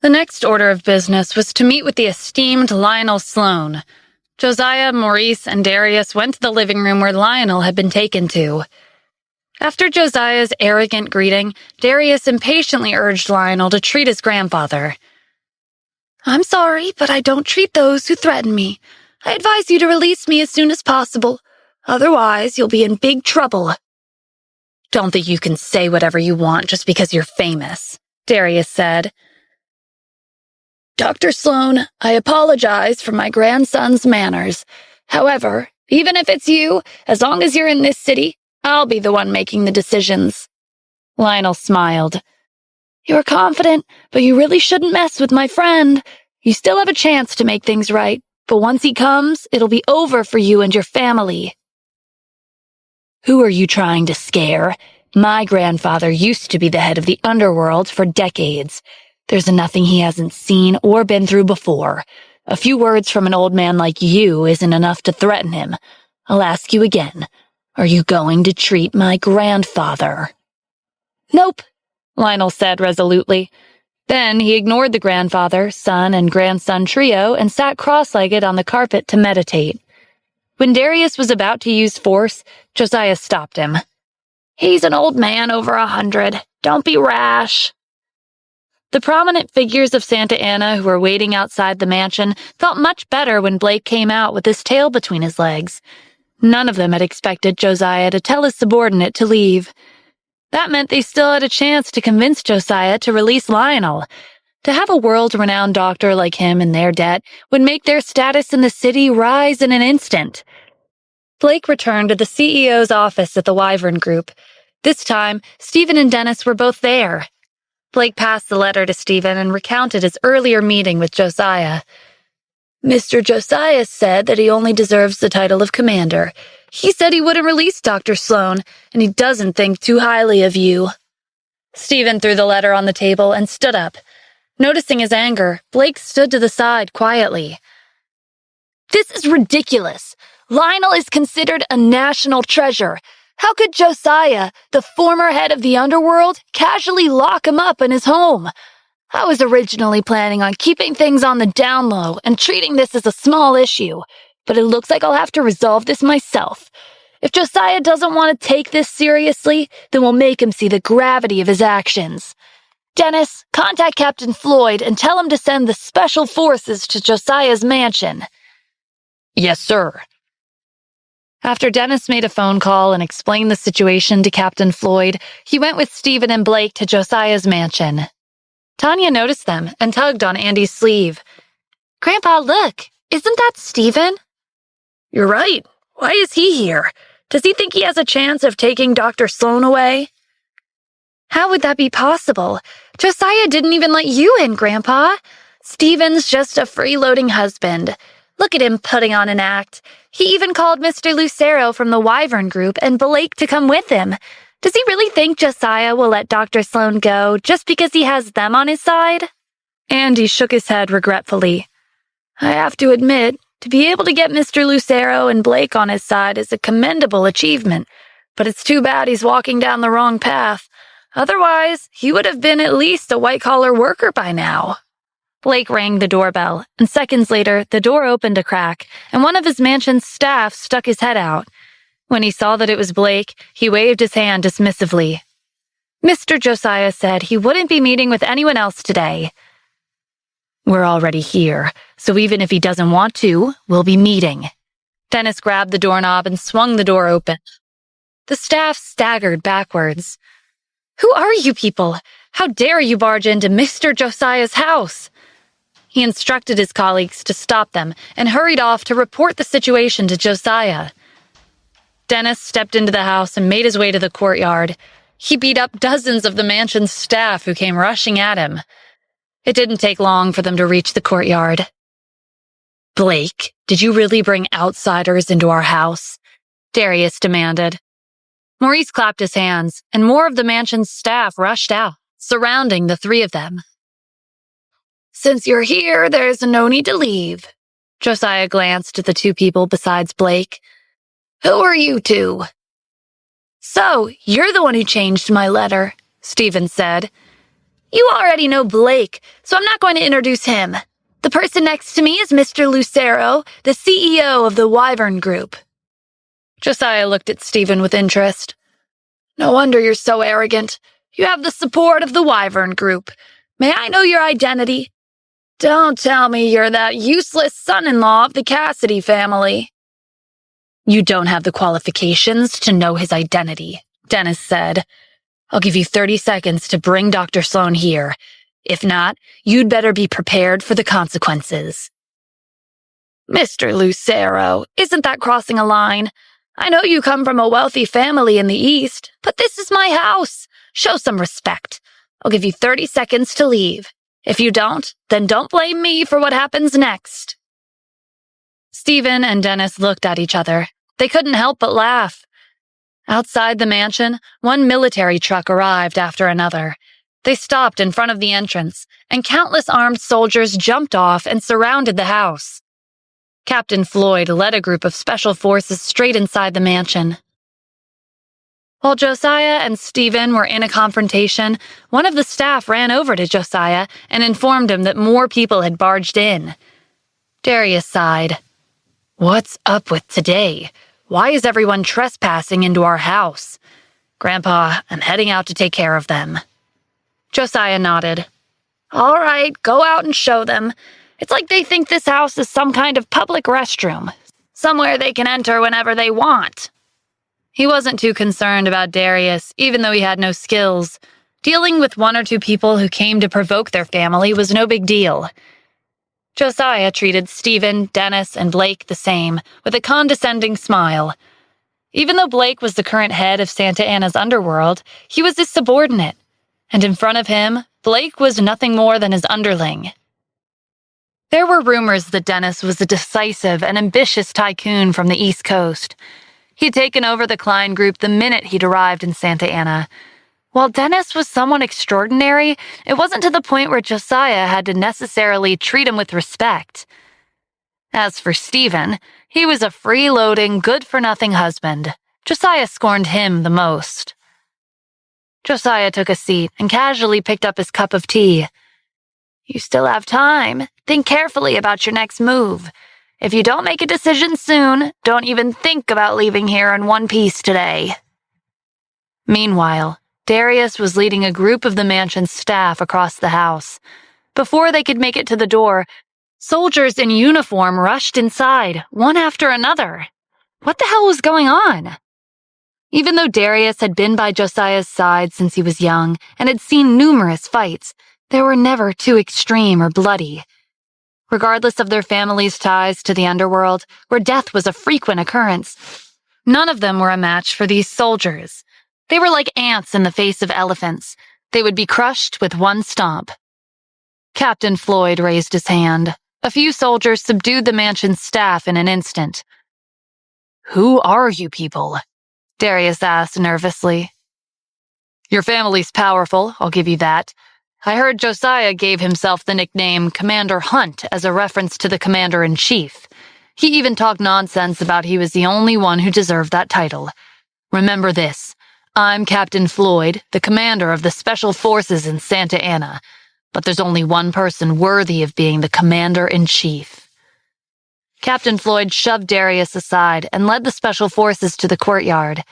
The next order of business was to meet with the esteemed Lionel Sloane. Josiah, Maurice, and Darius went to the living room where Lionel had been taken to. After Josiah's arrogant greeting, Darius impatiently urged Lionel to treat his grandfather. "I'm sorry, but I don't treat those who threaten me. I advise you to release me as soon as possible. Otherwise, you'll be in big trouble." "Don't think you can say whatever you want just because you're famous," Darius said. "Dr. Sloane, I apologize for my grandson's manners. However, even if it's you, as long as you're in this city, I'll be the one making the decisions." Lionel smiled. "You're confident, but you really shouldn't mess with my friend. You still have a chance to make things right, but once he comes, it'll be over for you and your family." "Who are you trying to scare? My grandfather used to be the head of the underworld for decades. There's nothing he hasn't seen or been through before. A few words from an old man like you isn't enough to threaten him. I'll ask you again. Are you going to treat my grandfather?" "Nope," Lionel said resolutely. Then he ignored the grandfather, son, and grandson trio and sat cross-legged on the carpet to meditate. When Darius was about to use force, Josiah stopped him. "He's an old man over 100. Don't be rash." The prominent figures of Santa Ana who were waiting outside the mansion felt much better when Blake came out with his tail between his legs. None of them had expected Josiah to tell his subordinate to leave. That meant they still had a chance to convince Josiah to release Lionel. To have a world-renowned doctor like him in their debt would make their status in the city rise in an instant. Blake returned to the CEO's office at the Wyvern Group. This time, Stephen and Dennis were both there. Blake passed the letter to Stephen and recounted his earlier meeting with Josiah. "Mr. Josiah said that he only deserves the title of commander. He said he wouldn't release Dr. Sloane, and he doesn't think too highly of you." Stephen threw the letter on the table and stood up. Noticing his anger, Blake stood to the side quietly. "This is ridiculous. Lionel is considered a national treasure. How could Josiah, the former head of the underworld, casually lock him up in his home? I was originally planning on keeping things on the down low and treating this as a small issue, but it looks like I'll have to resolve this myself. If Josiah doesn't want to take this seriously, then we'll make him see the gravity of his actions. Dennis, contact Captain Floyd and tell him to send the special forces to Josiah's mansion." "Yes, sir." After Dennis made a phone call and explained the situation to Captain Floyd, he went with Stephen and Blake to Josiah's mansion. Tanya noticed them and tugged on Andy's sleeve. "Grandpa, look, isn't that Stephen?" "You're right. Why is he here? Does he think he has a chance of taking Dr. Sloane away?" "How would that be possible? Josiah didn't even let you in, Grandpa. Stephen's just a freeloading husband. Look at him putting on an act. He even called Mr. Lucero from the Wyvern Group and Blake to come with him. Does he really think Josiah will let Dr. Sloane go just because he has them on his side?" Andy shook his head regretfully. "I have to admit, to be able to get Mr. Lucero and Blake on his side is a commendable achievement, but it's too bad he's walking down the wrong path. Otherwise, he would have been at least a white-collar worker by now." Blake rang the doorbell, and seconds later, the door opened a crack, and one of his mansion's staff stuck his head out. When he saw that it was Blake, he waved his hand dismissively. Mr. Josiah said he wouldn't be meeting with anyone else today. "We're already here, so even if he doesn't want to, we'll be meeting." Dennis grabbed the doorknob and swung the door open. The staff staggered backwards. "Who are you people? How dare you barge into Mr. Josiah's house?" He instructed his colleagues to stop them and hurried off to report the situation to Josiah. Dennis stepped into the house and made his way to the courtyard. He beat up dozens of the mansion's staff who came rushing at him. It didn't take long for them to reach the courtyard. "Blake, did you really bring outsiders into our house?" Darius demanded. Maurice clapped his hands, and more of the mansion's staff rushed out, surrounding the three of them. "Since you're here, there's no need to leave." Josiah glanced at the two people besides Blake. "Who are you two?" "So, you're the one who changed my letter," Stephen said. You already know Blake, so I'm not going to introduce him. The person next to me is Mr. Lucero, the CEO of the Wyvern Group." Josiah looked at Stephen with interest. "No wonder you're so arrogant. You have the support of the Wyvern Group. May I know your identity? Don't tell me you're that useless son-in-law of the Cassidy family." "You don't have the qualifications to know his identity," Dennis said. "I'll give you 30 seconds to bring Dr. Sloan here. If not, you'd better be prepared for the consequences." "Mr. Lucero, isn't that crossing a line? I know you come from a wealthy family in the East, but this is my house. Show some respect. I'll give you 30 seconds to leave. If you don't, then don't blame me for what happens next." Stephen and Dennis looked at each other. They couldn't help but laugh. Outside the mansion, one military truck arrived after another. They stopped in front of the entrance, and countless armed soldiers jumped off and surrounded the house. Captain Floyd led a group of special forces straight inside the mansion. While Josiah and Stephen were in a confrontation, one of the staff ran over to Josiah and informed him that more people had barged in. Darius sighed. "What's up with today? Why is everyone trespassing into our house?" "Grandpa, I'm heading out to take care of them." Josiah nodded. "All right, go out and show them. It's like they think this house is some kind of public restroom, somewhere they can enter whenever they want." He wasn't too concerned about Darius, even though he had no skills. Dealing with one or two people who came to provoke their family was no big deal. Josiah treated Stephen, Dennis, and Blake the same, with a condescending smile. Even though Blake was the current head of Santa Ana's underworld, he was his subordinate, and in front of him, Blake was nothing more than his underling. There were rumors that Dennis was a decisive and ambitious tycoon from the East Coast. He'd taken over the Klein Group the minute he'd arrived in Santa Ana. While Dennis was someone extraordinary, it wasn't to the point where Josiah had to necessarily treat him with respect. As for Stephen, he was a freeloading, good-for-nothing husband. Josiah scorned him the most. Josiah took a seat and casually picked up his cup of tea. "You still have time. Think carefully about your next move. If you don't make a decision soon, don't even think about leaving here in one piece today." Meanwhile, Darius was leading a group of the mansion's staff across the house. Before they could make it to the door, soldiers in uniform rushed inside, one after another. What the hell was going on? Even though Darius had been by Josiah's side since he was young and had seen numerous fights, they were never too extreme or bloody. Regardless of their families' ties to the underworld, where death was a frequent occurrence, none of them were a match for these soldiers. They were like ants in the face of elephants. They would be crushed with one stomp. Captain Floyd raised his hand. A few soldiers subdued the mansion's staff in an instant. "Who are you people?" Darius asked nervously. "Your family's powerful, I'll give you that. I heard Josiah gave himself the nickname Commander Hunt as a reference to the Commander-in-Chief. He even talked nonsense about he was the only one who deserved that title. Remember this. I'm Captain Floyd, the commander of the Special Forces in Santa Ana, but there's only one person worthy of being the Commander-in-Chief." Captain Floyd shoved Darius aside and led the Special Forces to the courtyard.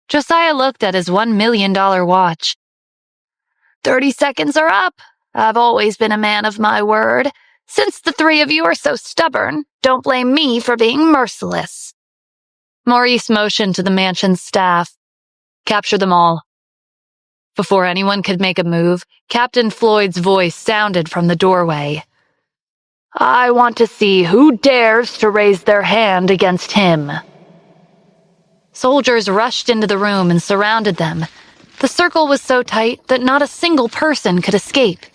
Josiah looked at his $1 million watch. 30 seconds are up. I've always been a man of my word. Since the three of you are so stubborn, don't blame me for being merciless." Maurice motioned to the mansion's staff. "Capture them all." Before anyone could make a move, Captain Floyd's voice sounded from the doorway. "I want to see who dares to raise their hand against him." Soldiers rushed into the room and surrounded them. The circle was so tight that not a single person could escape.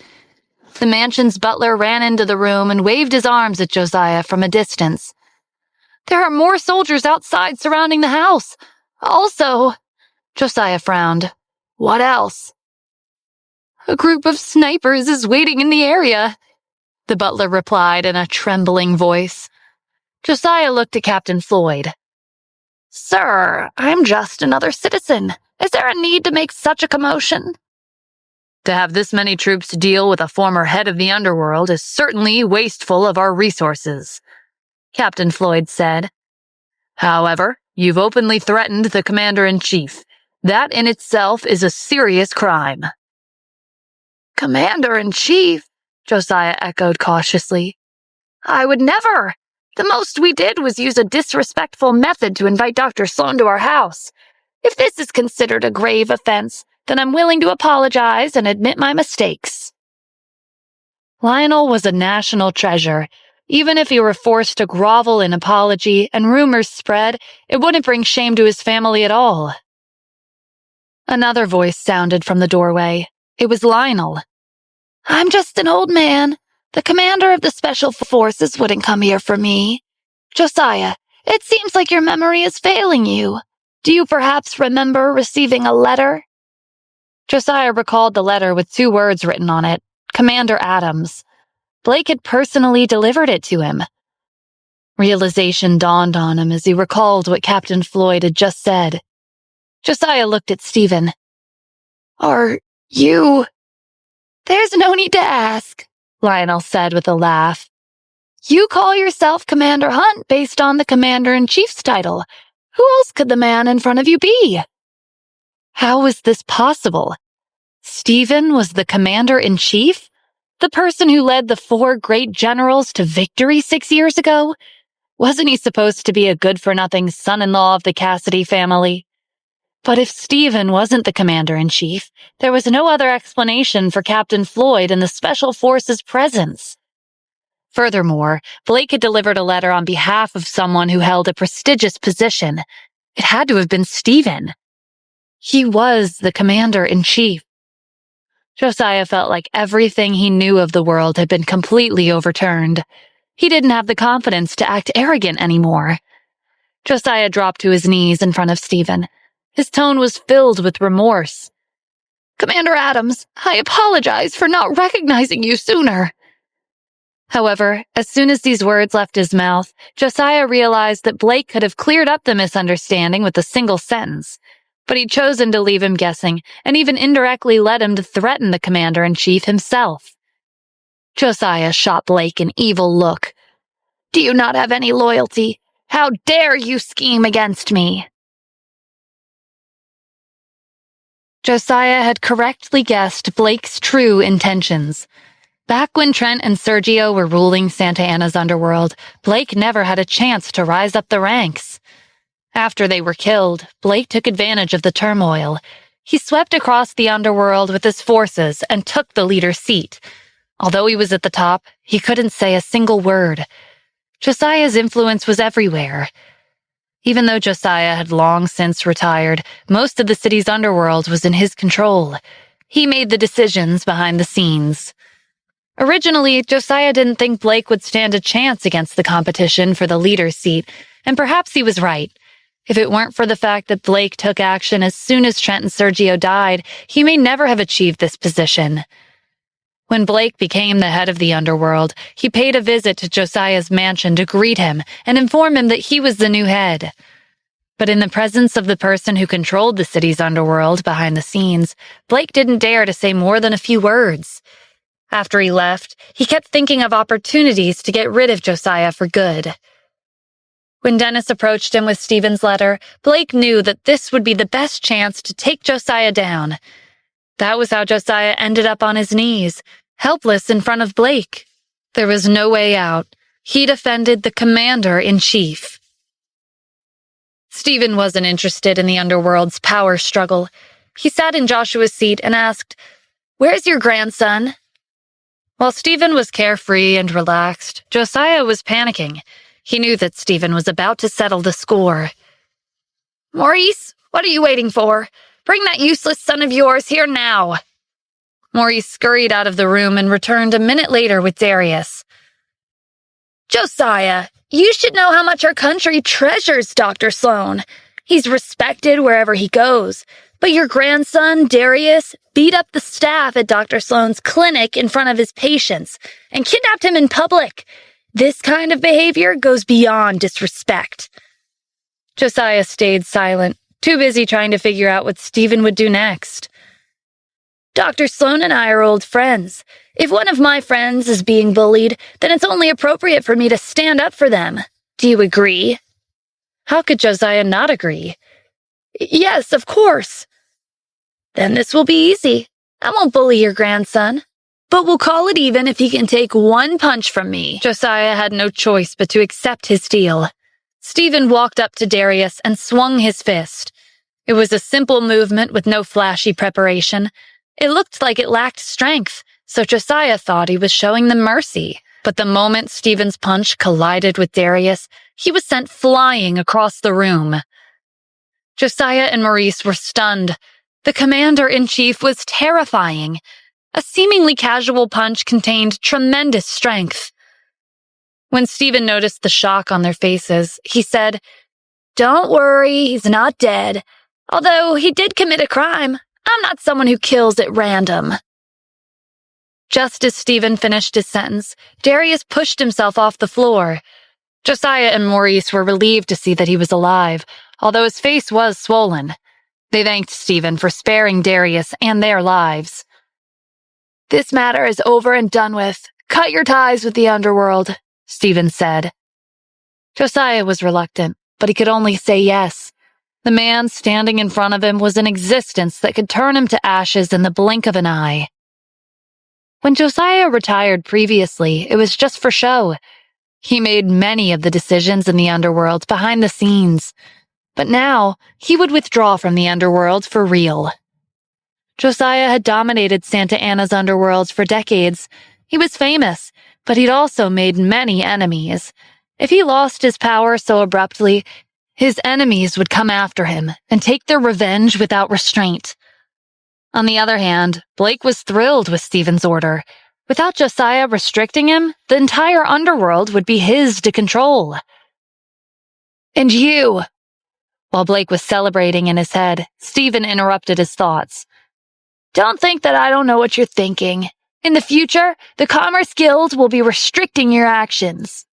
The mansion's butler ran into the room and waved his arms at Josiah from a distance. "There are more soldiers outside surrounding the house. Also," Josiah frowned. "What else?" "A group of snipers is waiting in the area," the butler replied in a trembling voice. Josiah looked at Captain Floyd. "Sir, I'm just another citizen. Is there a need to make such a commotion?" To have this many troops deal with a former head of the underworld is certainly wasteful of our resources," Captain Floyd said. "However, you've openly threatened the commander-in-chief. That in itself is a serious crime." "Commander-in-chief?" Josiah echoed cautiously. "I would never. The most we did was use a disrespectful method to invite Dr. Sloan to our house. If this is considered a grave offense, then I'm willing to apologize and admit my mistakes." Lionel was a national treasure. Even if he were forced to grovel in apology and rumors spread, it wouldn't bring shame to his family at all. Another voice sounded from the doorway. It was Lionel. "I'm just an old man. The commander of the Special Forces wouldn't come here for me. Josiah, it seems like your memory is failing you. Do you perhaps remember receiving a letter?" Josiah recalled the letter with 2 words written on it, Commander Adams. Blake had personally delivered it to him. Realization dawned on him as he recalled what Captain Floyd had just said. Josiah looked at Stephen. "Are you—" "There's no need to ask," Lionel said with a laugh. "You call yourself Commander Hunt based on the Commander-in-Chief's title. Who else could the man in front of you be?" How was this possible? Stephen was the Commander-in-Chief? The person who led the 4 great generals to victory 6 years ago? Wasn't he supposed to be a good-for-nothing son-in-law of the Cassidy family? But if Stephen wasn't the Commander-in-Chief, there was no other explanation for Captain Floyd and the Special Forces' presence. Furthermore, Blake had delivered a letter on behalf of someone who held a prestigious position. It had to have been Stephen. He was the Commander-in-Chief. Josiah felt like everything he knew of the world had been completely overturned. He didn't have the confidence to act arrogant anymore. Josiah dropped to his knees in front of Stephen. His tone was filled with remorse. "Commander Adams, I apologize for not recognizing you sooner." However, as soon as these words left his mouth, Josiah realized that Blake could have cleared up the misunderstanding with a single sentence. But he'd chosen to leave him guessing, and even indirectly led him to threaten the Commander-in-Chief himself. Josiah shot Blake an evil look. "Do you not have any loyalty? How dare you scheme against me?" Josiah had correctly guessed Blake's true intentions. Back when Trent and Sergio were ruling Santa Ana's underworld, Blake never had a chance to rise up the ranks. After they were killed, Blake took advantage of the turmoil. He swept across the underworld with his forces and took the leader's seat. Although he was at the top, he couldn't say a single word. Josiah's influence was everywhere. Even though Josiah had long since retired, most of the city's underworld was in his control. He made the decisions behind the scenes. Originally, Josiah didn't think Blake would stand a chance against the competition for the leader's seat, and perhaps he was right. If it weren't for the fact that Blake took action as soon as Trent and Sergio died, he may never have achieved this position. When Blake became the head of the underworld, he paid a visit to Josiah's mansion to greet him and inform him that he was the new head. But in the presence of the person who controlled the city's underworld behind the scenes, Blake didn't dare to say more than a few words. After he left, he kept thinking of opportunities to get rid of Josiah for good. When Dennis approached him with Stephen's letter, Blake knew that this would be the best chance to take Josiah down. That was how Josiah ended up on his knees, helpless in front of Blake. There was no way out. He'd offended the Commander-in-Chief. Stephen wasn't interested in the underworld's power struggle. He sat in Joshua's seat and asked, "Where's your grandson?" While Stephen was carefree and relaxed, Josiah was panicking. He knew that Stephen was about to settle the score. "Maurice, what are you waiting for? Bring that useless son of yours here now." Maurice scurried out of the room and returned a minute later with Darius. "Josiah, you should know how much our country treasures Dr. Sloan. He's respected wherever he goes. But your grandson, Darius, beat up the staff at Dr. Sloan's clinic in front of his patients and kidnapped him in public. This kind of behavior goes beyond disrespect." Josiah stayed silent, too busy trying to figure out what Stephen would do next. Dr. Sloan and I are old friends. If one of my friends is being bullied, then it's only appropriate for me to stand up for them. Do you agree?" How could Josiah not agree? "Yes, of course." "Then this will be easy. I won't bully your grandson. But we'll call it even if he can take one punch from me." Josiah had no choice but to accept his deal. Stephen walked up to Darius and swung his fist. It was a simple movement with no flashy preparation. It looked like it lacked strength, so Josiah thought he was showing them mercy. But the moment Stephen's punch collided with Darius, he was sent flying across the room. Josiah and Maurice were stunned. The commander-in-chief was terrifying. A seemingly casual punch contained tremendous strength. When Stephen noticed the shock on their faces, he said, "Don't worry, he's not dead. Although he did commit a crime. I'm not someone who kills at random." Just as Stephen finished his sentence, Darius pushed himself off the floor. Josiah and Maurice were relieved to see that he was alive, although his face was swollen. They thanked Stephen for sparing Darius and their lives. "This matter is over and done with. Cut your ties with the underworld," Stephen said. Josiah was reluctant, but he could only say yes. The man standing in front of him was an existence that could turn him to ashes in the blink of an eye. When Josiah retired previously, it was just for show. He made many of the decisions in the underworld behind the scenes, but now he would withdraw from the underworld for real. Josiah had dominated Santa Ana's underworld for decades. He was famous, but he'd also made many enemies. If he lost his power so abruptly, his enemies would come after him and take their revenge without restraint. On the other hand, Blake was thrilled with Stephen's order. Without Josiah restricting him, the entire underworld would be his to control. "And you?" While Blake was celebrating in his head, Stephen interrupted his thoughts. "Don't think that I don't know what you're thinking. In the future, the Commerce Guild will be restricting your actions."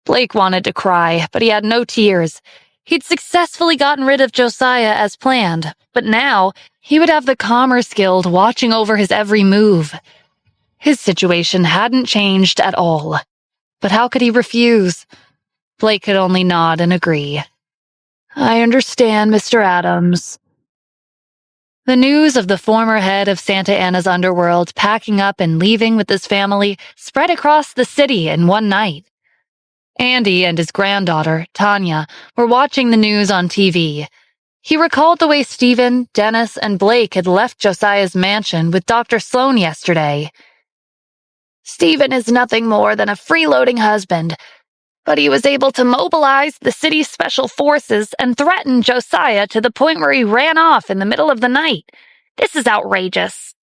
Blake wanted to cry, but he had no tears. He'd successfully gotten rid of Josiah as planned, but now he would have the Commerce Guild watching over his every move. His situation hadn't changed at all. But how could he refuse? Blake could only nod and agree. "I understand, Mr. Adams." The news of the former head of Santa Ana's underworld packing up and leaving with his family spread across the city in one night. Andy and his granddaughter, Tanya, were watching the news on TV. He recalled the way Stephen, Dennis, and Blake had left Josiah's mansion with Dr. Sloan yesterday. "Stephen is nothing more than a freeloading husband, but he was able to mobilize the city's special forces and threaten Josiah to the point where he ran off in the middle of the night. This is outrageous."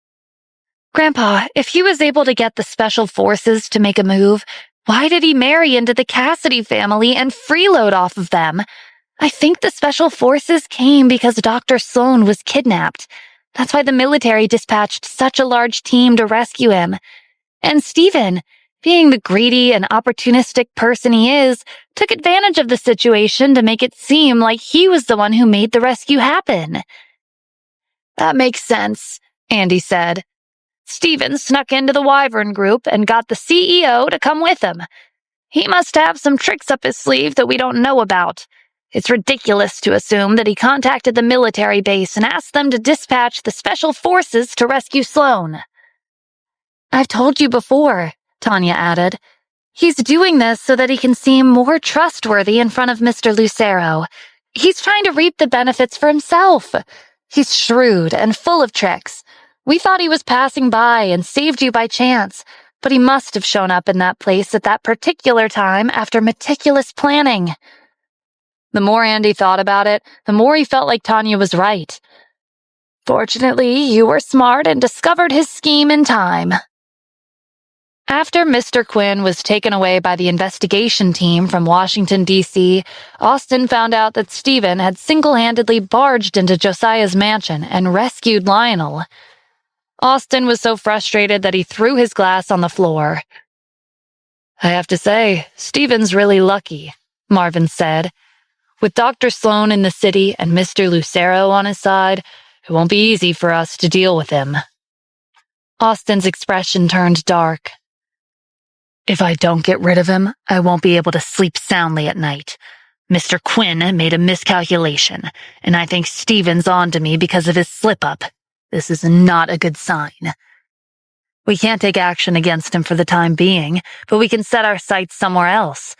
"Grandpa, if he was able to get the special forces to make a move, why did he marry into the Cassidy family and freeload off of them? I think the special forces came because Dr. Sloan was kidnapped. That's why the military dispatched such a large team to rescue him. And Stephen, being the greedy and opportunistic person he is, took advantage of the situation to make it seem like he was the one who made the rescue happen." "That makes sense," Andy said. "Stephen snuck into the Wyvern Group and got the CEO to come with him. He must have some tricks up his sleeve that we don't know about. It's ridiculous to assume that he contacted the military base and asked them to dispatch the special forces to rescue Sloan." "I've told you before," Tanya added. "He's doing this so that he can seem more trustworthy in front of Mr. Lucero. He's trying to reap the benefits for himself. He's shrewd and full of tricks. We thought he was passing by and saved you by chance, but he must have shown up in that place at that particular time after meticulous planning." The more Andy thought about it, the more he felt like Tanya was right. "Fortunately, you were smart and discovered his scheme in time." After Mr. Quinn was taken away by the investigation team from Washington, D.C., Austin found out that Stephen had single-handedly barged into Josiah's mansion and rescued Lionel. Austin was so frustrated that he threw his glass on the floor. "I have to say, Stephen's really lucky," Marvin said. "With Dr. Sloan in the city and Mr. Lucero on his side, it won't be easy for us to deal with him. Austin's expression turned dark. If I don't get rid of him, I won't be able to sleep soundly at night. Mr. Quinn made a miscalculation, and I think Steven's on to me because of his slip-up. This is not a good sign. We can't take action against him for the time being, but we can set our sights somewhere else.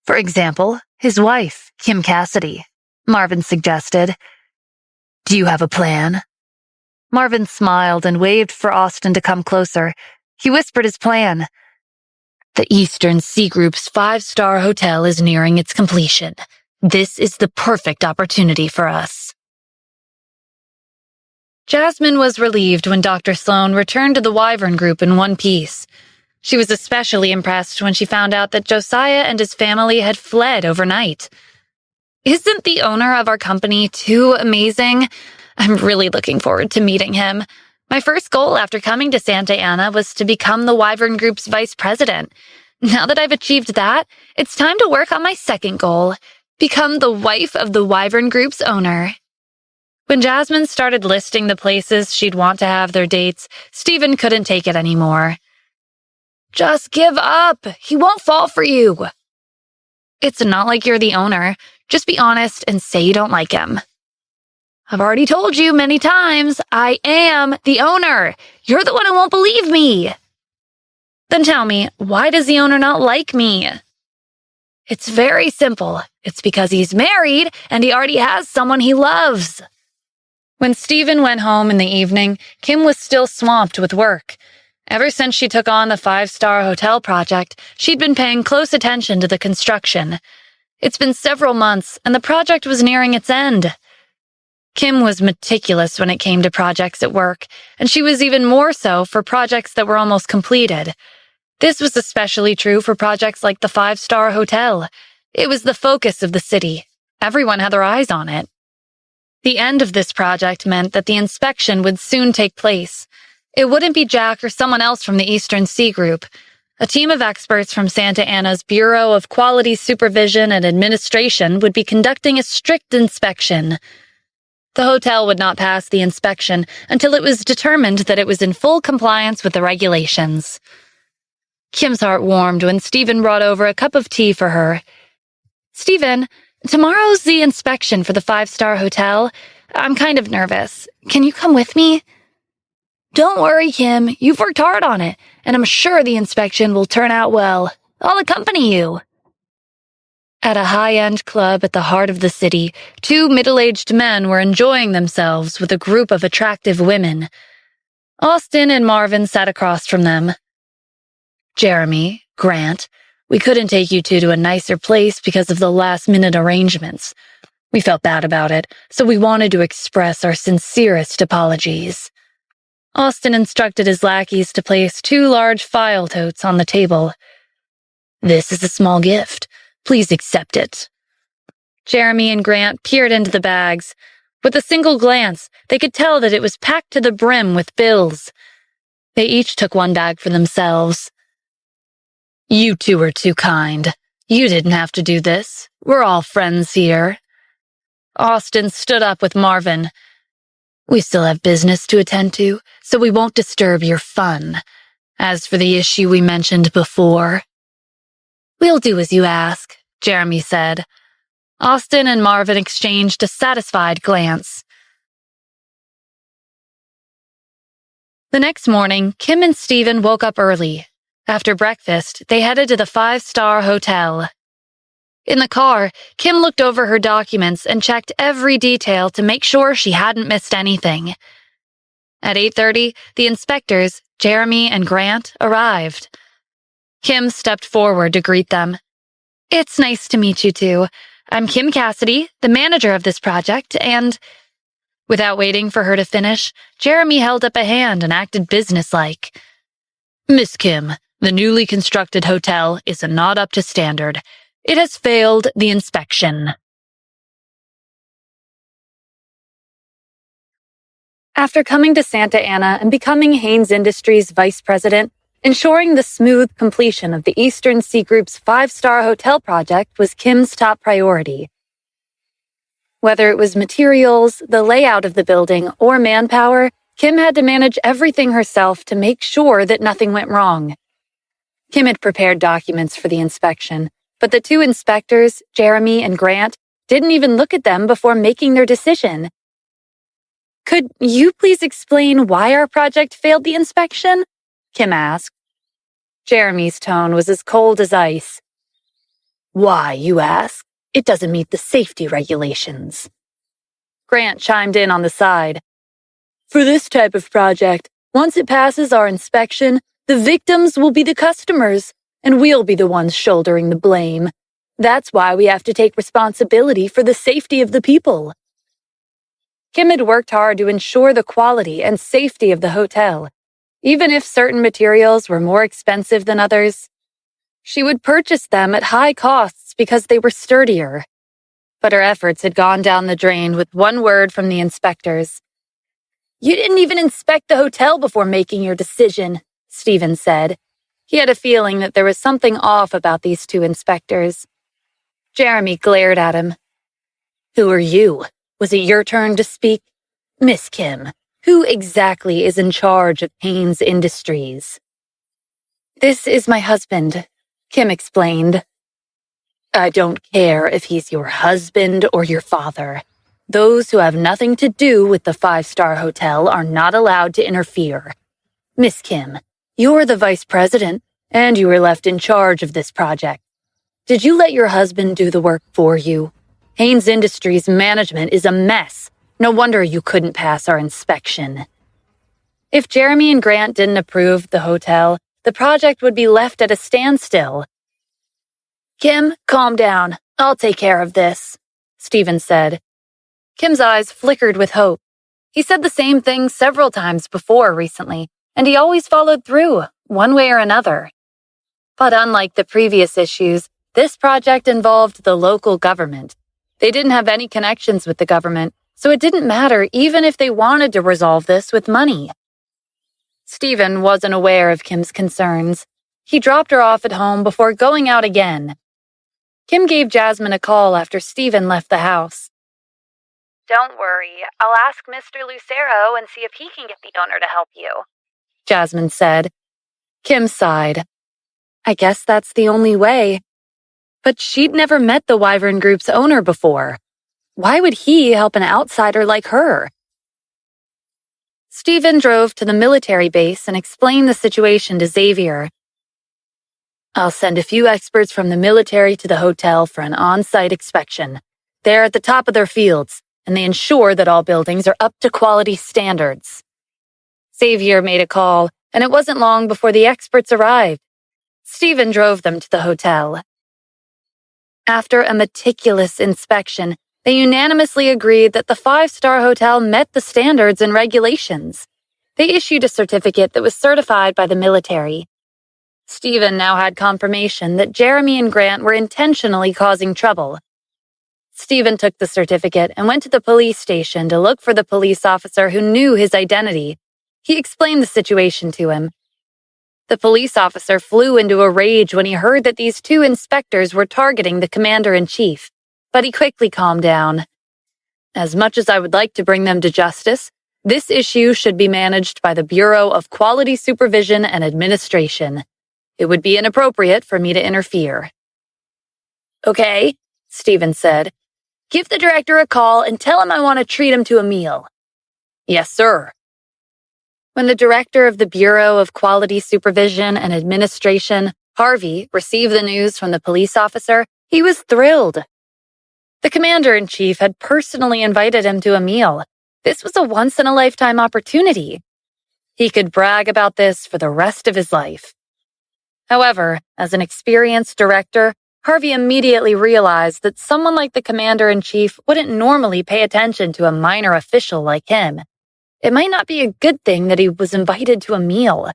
For example, his wife, Kim Cassidy, Marvin suggested. Do you have a plan? Marvin smiled and waved for Austin to come closer. He whispered his plan. The Eastern Sea Group's 5-star hotel is nearing its completion. This is the perfect opportunity for us. Jasmine was relieved when Dr. Sloan returned to the Wyvern Group in one piece. She was especially impressed when she found out that Josiah and his family had fled overnight. Isn't the owner of our company too amazing? I'm really looking forward to meeting him. My first goal after coming to Santa Ana was to become the Wyvern Group's vice president. Now that I've achieved that, it's time to work on my second goal, become the wife of the Wyvern Group's owner. When Jasmine started listing the places she'd want to have their dates, Stephen couldn't take it anymore. Just give up. He won't fall for you. It's not like you're the owner. Just be honest and say you don't like him. I've already told you many times, I am the owner. You're the one who won't believe me. Then tell me, why does the owner not like me? It's very simple. It's because he's married and he already has someone he loves. When Stephen went home in the evening, Kim was still swamped with work. Ever since she took on the 5-star hotel project, she'd been paying close attention to the construction. It's been several months, and the project was nearing its end. Kim was meticulous when it came to projects at work, and she was even more so for projects that were almost completed. This was especially true for projects like the 5-star hotel. It was the focus of the city. Everyone had their eyes on it. The end of this project meant that the inspection would soon take place. It wouldn't be Jack or someone else from the Eastern Sea Group. A team of experts from Santa Ana's Bureau of Quality Supervision and Administration would be conducting a strict inspection. The hotel would not pass the inspection until it was determined that it was in full compliance with the regulations. Kim's heart warmed when Stephen brought over a cup of tea for her. Stephen, tomorrow's the inspection for the 5-star hotel. I'm kind of nervous. Can you come with me? Don't worry, Kim. You've worked hard on it, and I'm sure the inspection will turn out well. I'll accompany you. At a high-end club at the heart of the city, 2 middle-aged men were enjoying themselves with a group of attractive women. Austin and Marvin sat across from them. Jeremy, Grant, we couldn't take you two to a nicer place because of the last-minute arrangements. We felt bad about it, so we wanted to express our sincerest apologies. Austin instructed his lackeys to place 2 large file totes on the table. This is a small gift. Please accept it. Jeremy and Grant peered into the bags. With a single glance, they could tell that it was packed to the brim with bills. They each took 1 bag for themselves. You two were too kind. You didn't have to do this. We're all friends here. Austin stood up with Marvin. We still have business to attend to, so we won't disturb your fun. As for the issue we mentioned before, we'll do as you ask, Jeremy said. Austin and Marvin exchanged a satisfied glance. The next morning, Kim and Stephen woke up early. After breakfast, they headed to the 5-star hotel. In the car, Kim looked over her documents and checked every detail to make sure she hadn't missed anything. At 8:30, the inspectors, Jeremy and Grant, arrived. Kim stepped forward to greet them. It's nice to meet you two. I'm Kim Cassidy, the manager of this project, and... Without waiting for her to finish, Jeremy held up a hand and acted businesslike. Miss Kim, the newly constructed hotel is not up to standard. It has failed the inspection. After coming to Santa Ana and becoming Haynes Industries vice president, ensuring the smooth completion of the Eastern Sea Group's 5-star hotel project was Kim's top priority. Whether it was materials, the layout of the building, or manpower, Kim had to manage everything herself to make sure that nothing went wrong. Kim had prepared documents for the inspection, but the two inspectors, Jeremy and Grant, didn't even look at them before making their decision. "Could you please explain why our project failed the inspection?" Kim asked. Jeremy's tone was as cold as ice. "Why, you ask? It doesn't meet the safety regulations." Grant chimed in on the side. "For this type of project, once it passes our inspection, the victims will be the customers, and we'll be the ones shouldering the blame. That's why we have to take responsibility for the safety of the people." Kim had worked hard to ensure the quality and safety of the hotel, even if certain materials were more expensive than others. She would purchase them at high costs because they were sturdier. But her efforts had gone down the drain with one word from the inspectors. "You didn't even inspect the hotel before making your decision," Stephen said. He had a feeling that there was something off about these two inspectors. Jeremy glared at him. "Who are you? Was it your turn to speak? Miss Kim, who exactly is in charge of Payne's Industries?" "This is my husband," Kim explained. "I don't care if he's your husband or your father. Those who have nothing to do with the five-star hotel are not allowed to interfere. Miss Kim, you're the vice president, and you were left in charge of this project. Did you let your husband do the work for you? Payne's Industries management is a mess. No wonder you couldn't pass our inspection." If Jeremy and Grant didn't approve the hotel, the project would be left at a standstill. "Kim, calm down. I'll take care of this," Stephen said. Kim's eyes flickered with hope. He said the same thing several times before recently, and he always followed through, one way or another. But unlike the previous issues, this project involved the local government. They didn't have any connections with the government, so it didn't matter even if they wanted to resolve this with money. Stephen wasn't aware of Kim's concerns. He dropped her off at home before going out again. Kim gave Jasmine a call after Stephen left the house. "Don't worry, I'll ask Mr. Lucero and see if he can get the owner to help you," Jasmine said. Kim sighed. I guess that's the only way. But she'd never met the Wyvern Group's owner before. Why would he help an outsider like her? Stephen drove to the military base and explained the situation to Xavier. "I'll send a few experts from the military to the hotel for an on-site inspection. They're at the top of their fields, and they ensure that all buildings are up to quality standards." Xavier made a call, and it wasn't long before the experts arrived. Stephen drove them to the hotel. After a meticulous inspection, they unanimously agreed that the five-star hotel met the standards and regulations. They issued a certificate that was certified by the military. Stephen now had confirmation that Jeremy and Grant were intentionally causing trouble. Stephen took the certificate and went to the police station to look for the police officer who knew his identity. He explained the situation to him. The police officer flew into a rage when he heard that these two inspectors were targeting the commander-in-chief, but he quickly calmed down. "As much as I would like to bring them to justice, this issue should be managed by the Bureau of Quality Supervision and Administration. It would be inappropriate for me to interfere." "Okay," Stephen said. "Give the director a call and tell him I want to treat him to a meal." "Yes, sir." When the director of the Bureau of Quality Supervision and Administration, Harvey, received the news from the police officer, he was thrilled. The commander-in-chief had personally invited him to a meal. This was a once-in-a-lifetime opportunity. He could brag about this for the rest of his life. However, as an experienced director, Harvey immediately realized that someone like the commander-in-chief wouldn't normally pay attention to a minor official like him. It might not be a good thing that he was invited to a meal.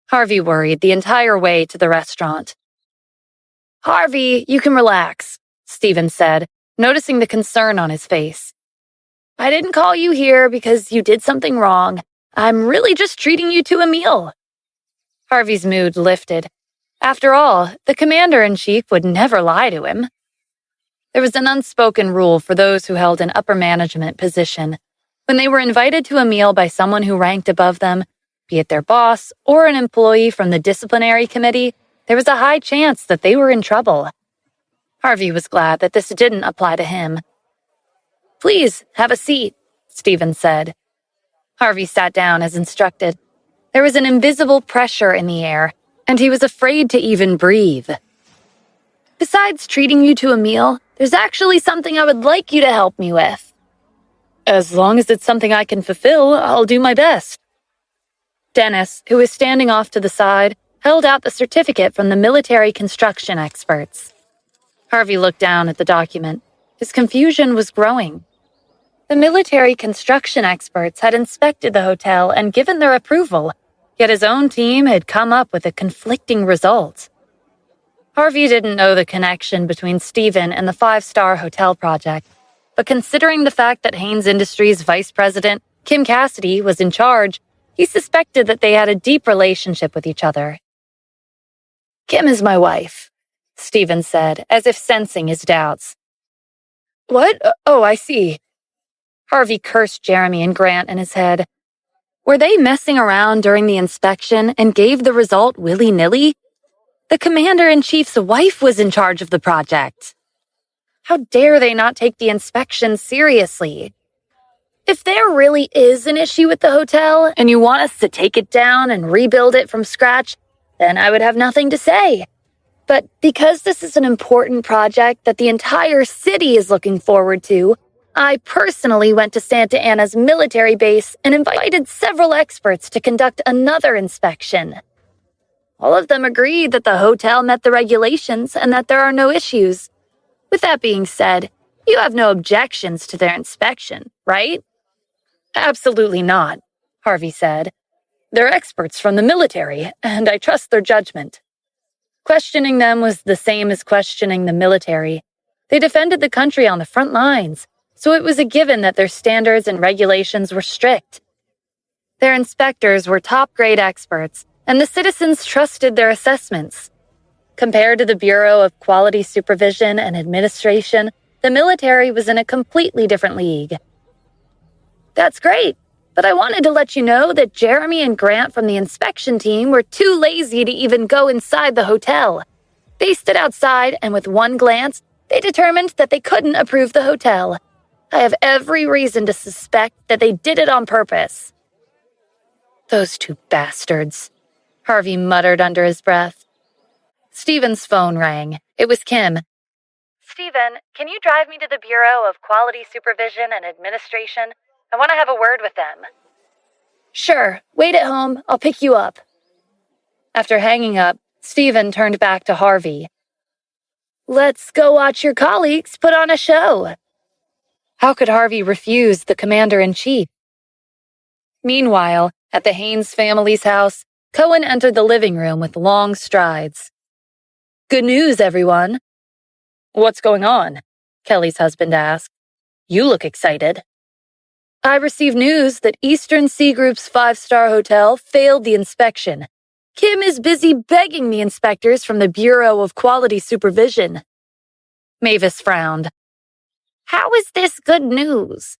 Harvey worried the entire way to the restaurant. "Harvey, you can relax," Stephen said, noticing the concern on his face. "I didn't call you here because you did something wrong. I'm really just treating you to a meal." Harvey's mood lifted. After all, the commander-in-chief would never lie to him. There was an unspoken rule for those who held an upper management position. When they were invited to a meal by someone who ranked above them, be it their boss or an employee from the disciplinary committee, there was a high chance that they were in trouble. Harvey was glad that this didn't apply to him. "Please, have a seat," Stephen said. Harvey sat down as instructed. There was an invisible pressure in the air, and he was afraid to even breathe. "Besides treating you to a meal, there's actually something I would like you to help me with." "As long as it's something I can fulfill, I'll do my best." Dennis, who was standing off to the side, held out the certificate from the military construction experts. Harvey looked down at the document. His confusion was growing. The military construction experts had inspected the hotel and given their approval, yet his own team had come up with a conflicting result. Harvey didn't know the connection between Stephen and the five-star hotel project, but considering the fact that Haynes Industries' vice president, Kim Cassidy, was in charge, he suspected that they had a deep relationship with each other. "Kim is my wife," Stephen said, as if sensing his doubts. "What? Oh, I see." Harvey cursed Jeremy and Grant in his head. Were they messing around during the inspection and gave the result willy-nilly? The commander-in-chief's wife was in charge of the project. How dare they not take the inspection seriously? If there really is an issue with the hotel and you want us to take it down and rebuild it from scratch, then I would have nothing to say. But because this is an important project that the entire city is looking forward to, I personally went to Santa Ana's military base and invited several experts to conduct another inspection. All of them agreed that the hotel met the regulations and that there are no issues. With that being said, you have no objections to their inspection, right? "Absolutely not," Harvey said. "They're experts from the military, and I trust their judgment." Questioning them was the same as questioning the military. They defended the country on the front lines, so it was a given that their standards and regulations were strict. Their inspectors were top-grade experts, and the citizens trusted their assessments. Compared to the Bureau of Quality Supervision and Administration, the military was in a completely different league. "That's great, but I wanted to let you know that Jeremy and Grant from the inspection team were too lazy to even go inside the hotel. They stood outside, and with one glance, they determined that they couldn't approve the hotel. I have every reason to suspect that they did it on purpose." "Those two bastards," Harvey muttered under his breath. Stephen's phone rang. It was Kim. "Stephen, can you drive me to the Bureau of Quality Supervision and Administration? I want to have a word with them." "Sure. Wait at home. I'll pick you up." After hanging up, Stephen turned back to Harvey. "Let's go watch your colleagues put on a show." How could Harvey refuse the commander-in-chief? Meanwhile, at the Haynes family's house, Cohen entered the living room with long strides. "Good news, everyone." "What's going on?" Kelly's husband asked. "You look excited." "I received news that Eastern Sea Group's five-star hotel failed the inspection. Kim is busy begging the inspectors from the Bureau of Quality Supervision." Mavis frowned. "How is this good news?"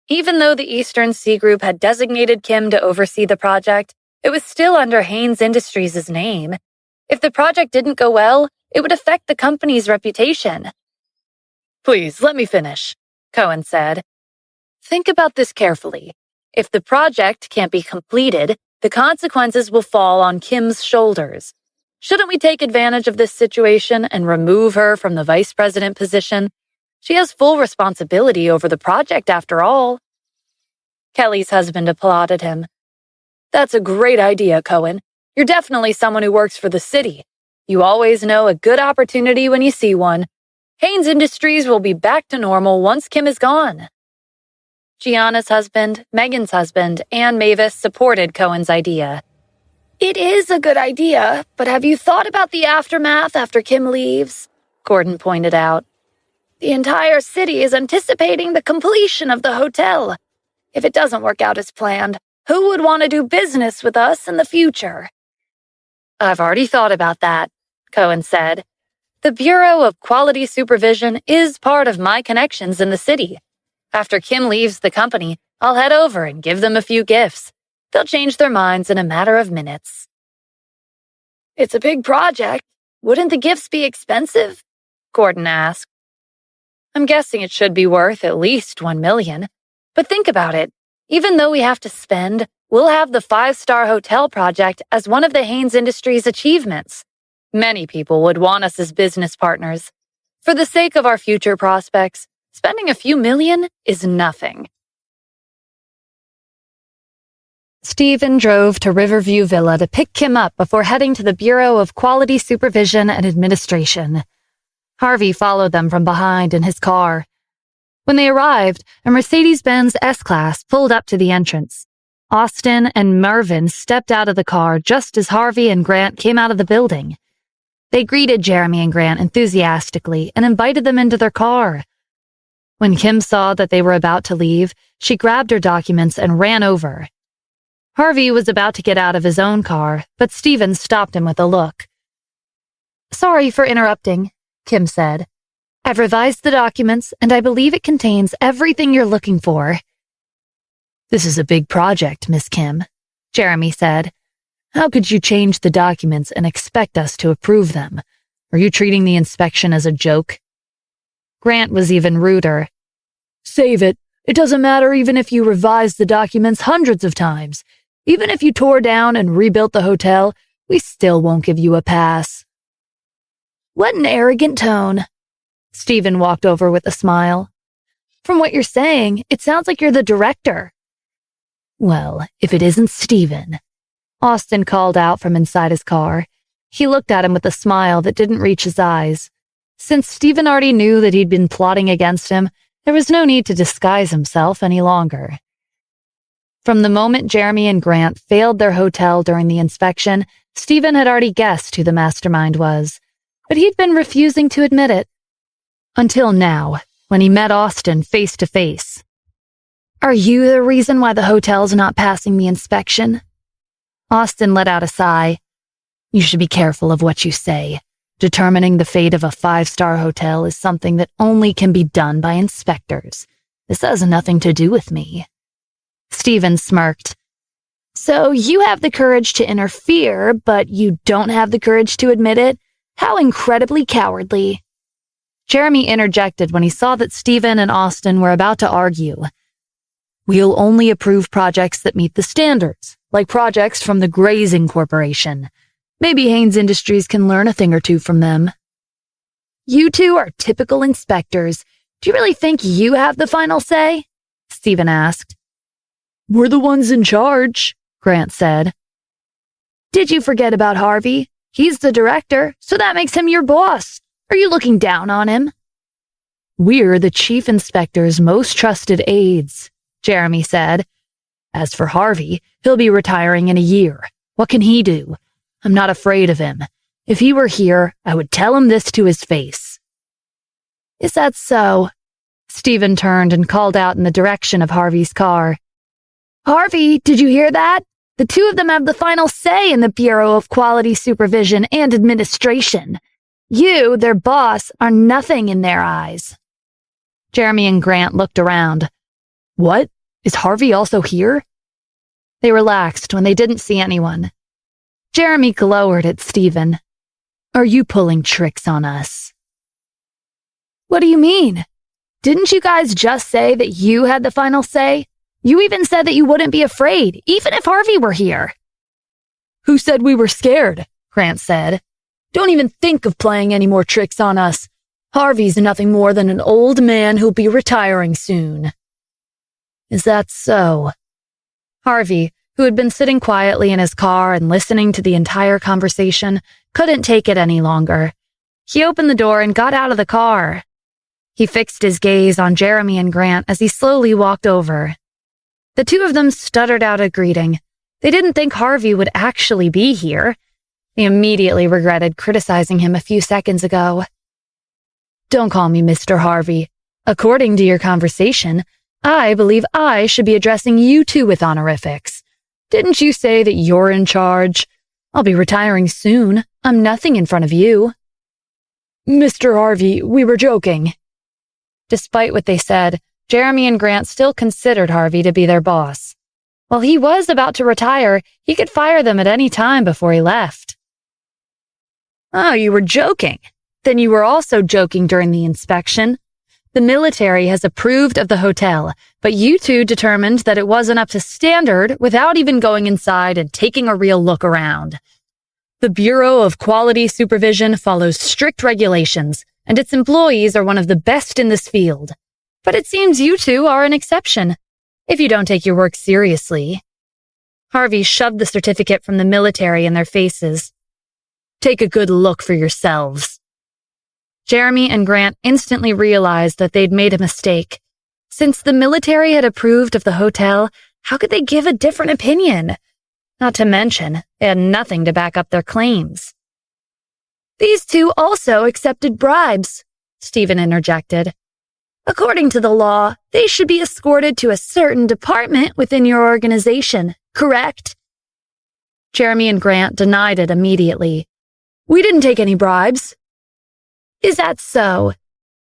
Even though the Eastern Sea Group had designated Kim to oversee the project, it was still under Haynes Industries' name. If the project didn't go well, it would affect the company's reputation. "Please, let me finish," Cohen said. "Think about this carefully. If the project can't be completed, the consequences will fall on Kim's shoulders. Shouldn't we take advantage of this situation and remove her from the vice president position? She has full responsibility over the project after all." Kelly's husband applauded him. "That's a great idea, Cohen. You're definitely someone who works for the city. You always know a good opportunity when you see one. Haynes Industries will be back to normal once Kim is gone." Gianna's husband, Megan's husband, and Mavis supported Cohen's idea. "It is a good idea, but have you thought about the aftermath after Kim leaves?" Gordon pointed out. "The entire city is anticipating the completion of the hotel. If it doesn't work out as planned, who would want to do business with us in the future?" "I've already thought about that," Cohen said. The Bureau of Quality Supervision is part of my connections in the city. After Kim leaves the company, I'll head over and give them a few gifts. They'll change their minds in a matter of minutes. It's a big project. Wouldn't the gifts be expensive? Gordon asked. I'm guessing it should be worth at least $1 million. But think about it. Even though we have to spend, we'll have the 5-star hotel project as one of the Haynes Industries' achievements. Many people would want us as business partners. For the sake of our future prospects, spending a few million is nothing. Stephen drove to Riverview Villa to pick Kim up before heading to the Bureau of Quality Supervision and Administration. Harvey followed them from behind in his car. When they arrived, a Mercedes-Benz S-Class pulled up to the entrance. Austin and Mervyn stepped out of the car just as Harvey and Grant came out of the building. They greeted Jeremy and Grant enthusiastically and invited them into their car. When Kim saw that they were about to leave, she grabbed her documents and ran over. Harvey was about to get out of his own car, but Stephen stopped him with a look. Sorry for interrupting, Kim said. I've revised the documents, and I believe it contains everything you're looking for. This is a big project, Miss Kim, Jeremy said. How could you change the documents and expect us to approve them? Are you treating the inspection as a joke? Grant was even ruder. Save it. It doesn't matter even if you revised the documents hundreds of times. Even if you tore down and rebuilt the hotel, we still won't give you a pass. What an arrogant tone. Stephen walked over with a smile. From what you're saying, it sounds like you're the director. Well, if it isn't Stephen, Austin called out from inside his car. He looked at him with a smile that didn't reach his eyes. Since Stephen already knew that he'd been plotting against him, there was no need to disguise himself any longer. From the moment Jeremy and Grant failed their hotel during the inspection, Stephen had already guessed who the mastermind was, but he'd been refusing to admit it. Until now, when he met Austin face to face. Are you the reason why the hotel's not passing the inspection? Austin let out a sigh. You should be careful of what you say. Determining the fate of a 5-star hotel is something that only can be done by inspectors. This has nothing to do with me. Stephen smirked. So you have the courage to interfere, but you don't have the courage to admit it? How incredibly cowardly. Jeremy interjected when he saw that Stephen and Austin were about to argue. We'll only approve projects that meet the standards, like projects from the Grazing Corporation. Maybe Haynes Industries can learn a thing or two from them. You two are typical inspectors. Do you really think you have the final say? Stephen asked. We're the ones in charge, Grant said. Did you forget about Harvey? He's the director, so that makes him your boss. Are you looking down on him? We're the chief inspector's most trusted aides, Jeremy said. As for Harvey, he'll be retiring in a year. What can he do? I'm not afraid of him. If he were here, I would tell him this to his face. Is that so? Stephen turned and called out in the direction of Harvey's car. Harvey, did you hear that? The two of them have the final say in the Bureau of Quality Supervision and Administration. You, their boss, are nothing in their eyes. Jeremy and Grant looked around. What? Is Harvey also here? They relaxed when they didn't see anyone. Jeremy glowered at Stephen. Are you pulling tricks on us? What do you mean? Didn't you guys just say that you had the final say? You even said that you wouldn't be afraid, even if Harvey were here. Who said we were scared? Grant said. Don't even think of playing any more tricks on us. Harvey's nothing more than an old man who'll be retiring soon. Is that so? Harvey, who had been sitting quietly in his car and listening to the entire conversation, couldn't take it any longer. He opened the door and got out of the car. He fixed his gaze on Jeremy and Grant as he slowly walked over. The two of them stuttered out a greeting. They didn't think Harvey would actually be here. They immediately regretted criticizing him a few seconds ago. Don't call me Mr. Harvey. According to your conversation, I believe I should be addressing you two with honorifics. Didn't you say that you're in charge? I'll be retiring soon. I'm nothing in front of you. Mr. Harvey, we were joking. Despite what they said, Jeremy and Grant still considered Harvey to be their boss. While he was about to retire, he could fire them at any time before he left. Oh, you were joking. Then you were also joking during the inspection. The military has approved of the hotel, but you two determined that it wasn't up to standard without even going inside and taking a real look around. The Bureau of Quality Supervision follows strict regulations, and its employees are one of the best in this field. But it seems you two are an exception, if you don't take your work seriously. Harvey shoved the certificate from the military in their faces. Take a good look for yourselves. Jeremy and Grant instantly realized that they'd made a mistake. Since the military had approved of the hotel, how could they give a different opinion? Not to mention, they had nothing to back up their claims. These two also accepted bribes, Stephen interjected. According to the law, they should be escorted to a certain department within your organization, correct? Jeremy and Grant denied it immediately. We didn't take any bribes. Is that so?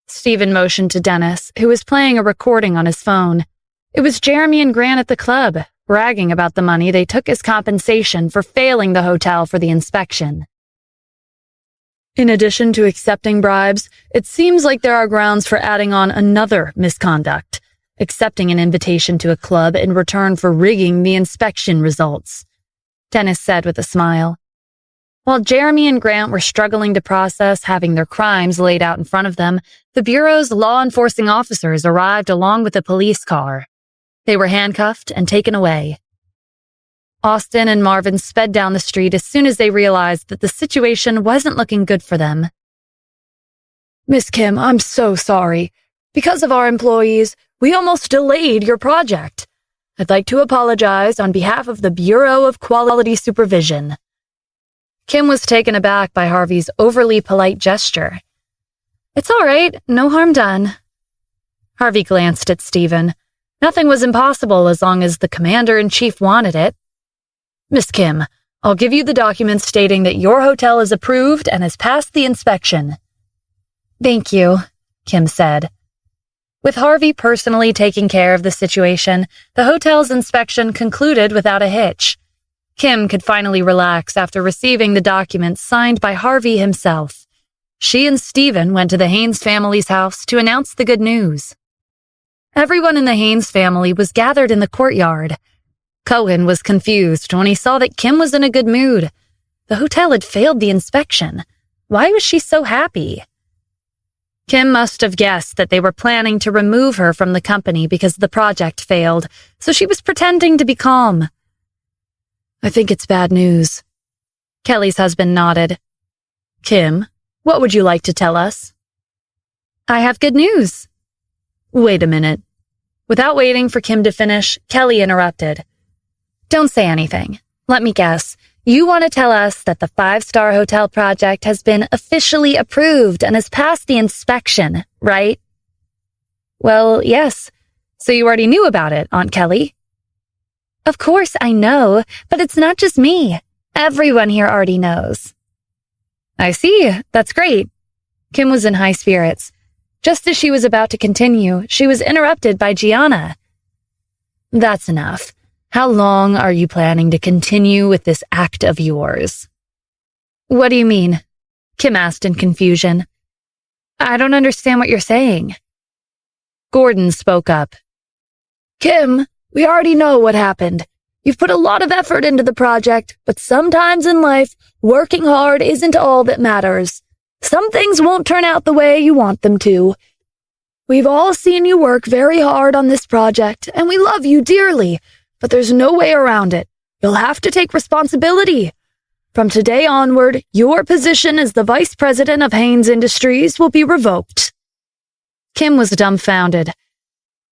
Stephen motioned to Dennis, who was playing a recording on his phone. It was Jeremy and Grant at the club, bragging about the money they took as compensation for failing the hotel for the inspection. In addition to accepting bribes, it seems like there are grounds for adding on another misconduct, accepting an invitation to a club in return for rigging the inspection results, Dennis said with a smile. While Jeremy and Grant were struggling to process having their crimes laid out in front of them, the Bureau's law enforcing officers arrived along with a police car. They were handcuffed and taken away. Austin and Marvin sped down the street as soon as they realized that the situation wasn't looking good for them. Miss Kim, I'm so sorry. Because of our employees, we almost delayed your project. I'd like to apologize on behalf of the Bureau of Quality Supervision. Kim was taken aback by Harvey's overly polite gesture. It's all right, no harm done. Harvey glanced at Stephen. Nothing was impossible as long as the commander-in-chief wanted it. Miss Kim, I'll give you the documents stating that your hotel is approved and has passed the inspection. Thank you, Kim said. With Harvey personally taking care of the situation, the hotel's inspection concluded without a hitch. Kim could finally relax after receiving the documents signed by Harvey himself. She and Stephen went to the Haynes family's house to announce the good news. Everyone in the Haynes family was gathered in the courtyard. Cohen was confused when he saw that Kim was in a good mood. The hotel had failed the inspection. Why was she so happy? Kim must have guessed that they were planning to remove her from the company because the project failed, so she was pretending to be calm. I think it's bad news. Kelly's husband nodded. Kim, what would you like to tell us? I have good news. Wait a minute. Without waiting for Kim to finish, Kelly interrupted. Don't say anything. Let me guess. You want to tell us that the 5-star hotel project has been officially approved and has passed the inspection, right? Well, yes. So you already knew about it, Aunt Kelly? Of course I know, but it's not just me. Everyone here already knows. I see. That's great. Kim was in high spirits. Just as she was about to continue, she was interrupted by Gianna. That's enough. How long are you planning to continue with this act of yours? What do you mean? Kim asked in confusion. I don't understand what you're saying. Gordon spoke up. Kim, we already know what happened. You've put a lot of effort into the project, but sometimes in life, working hard isn't all that matters. Some things won't turn out the way you want them to. We've all seen you work very hard on this project, and we love you dearly. But there's no way around it. You'll have to take responsibility. From today onward, your position as the vice president of Haynes Industries will be revoked. Kim was dumbfounded.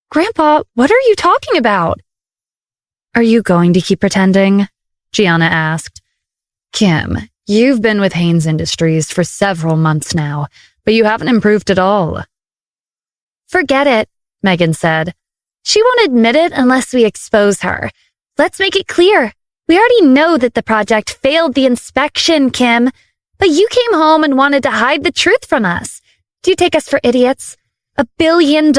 Grandpa, what are you talking about? Are you going to keep pretending? Gianna asked. Kim, you've been with Haynes Industries for several months now, but you haven't improved at all. Forget it, Megan said. She won't admit it unless we expose her. Let's make it clear. We already know that the project failed the inspection, Kim. But you came home and wanted to hide the truth from us. Do you take us for idiots? $1 billion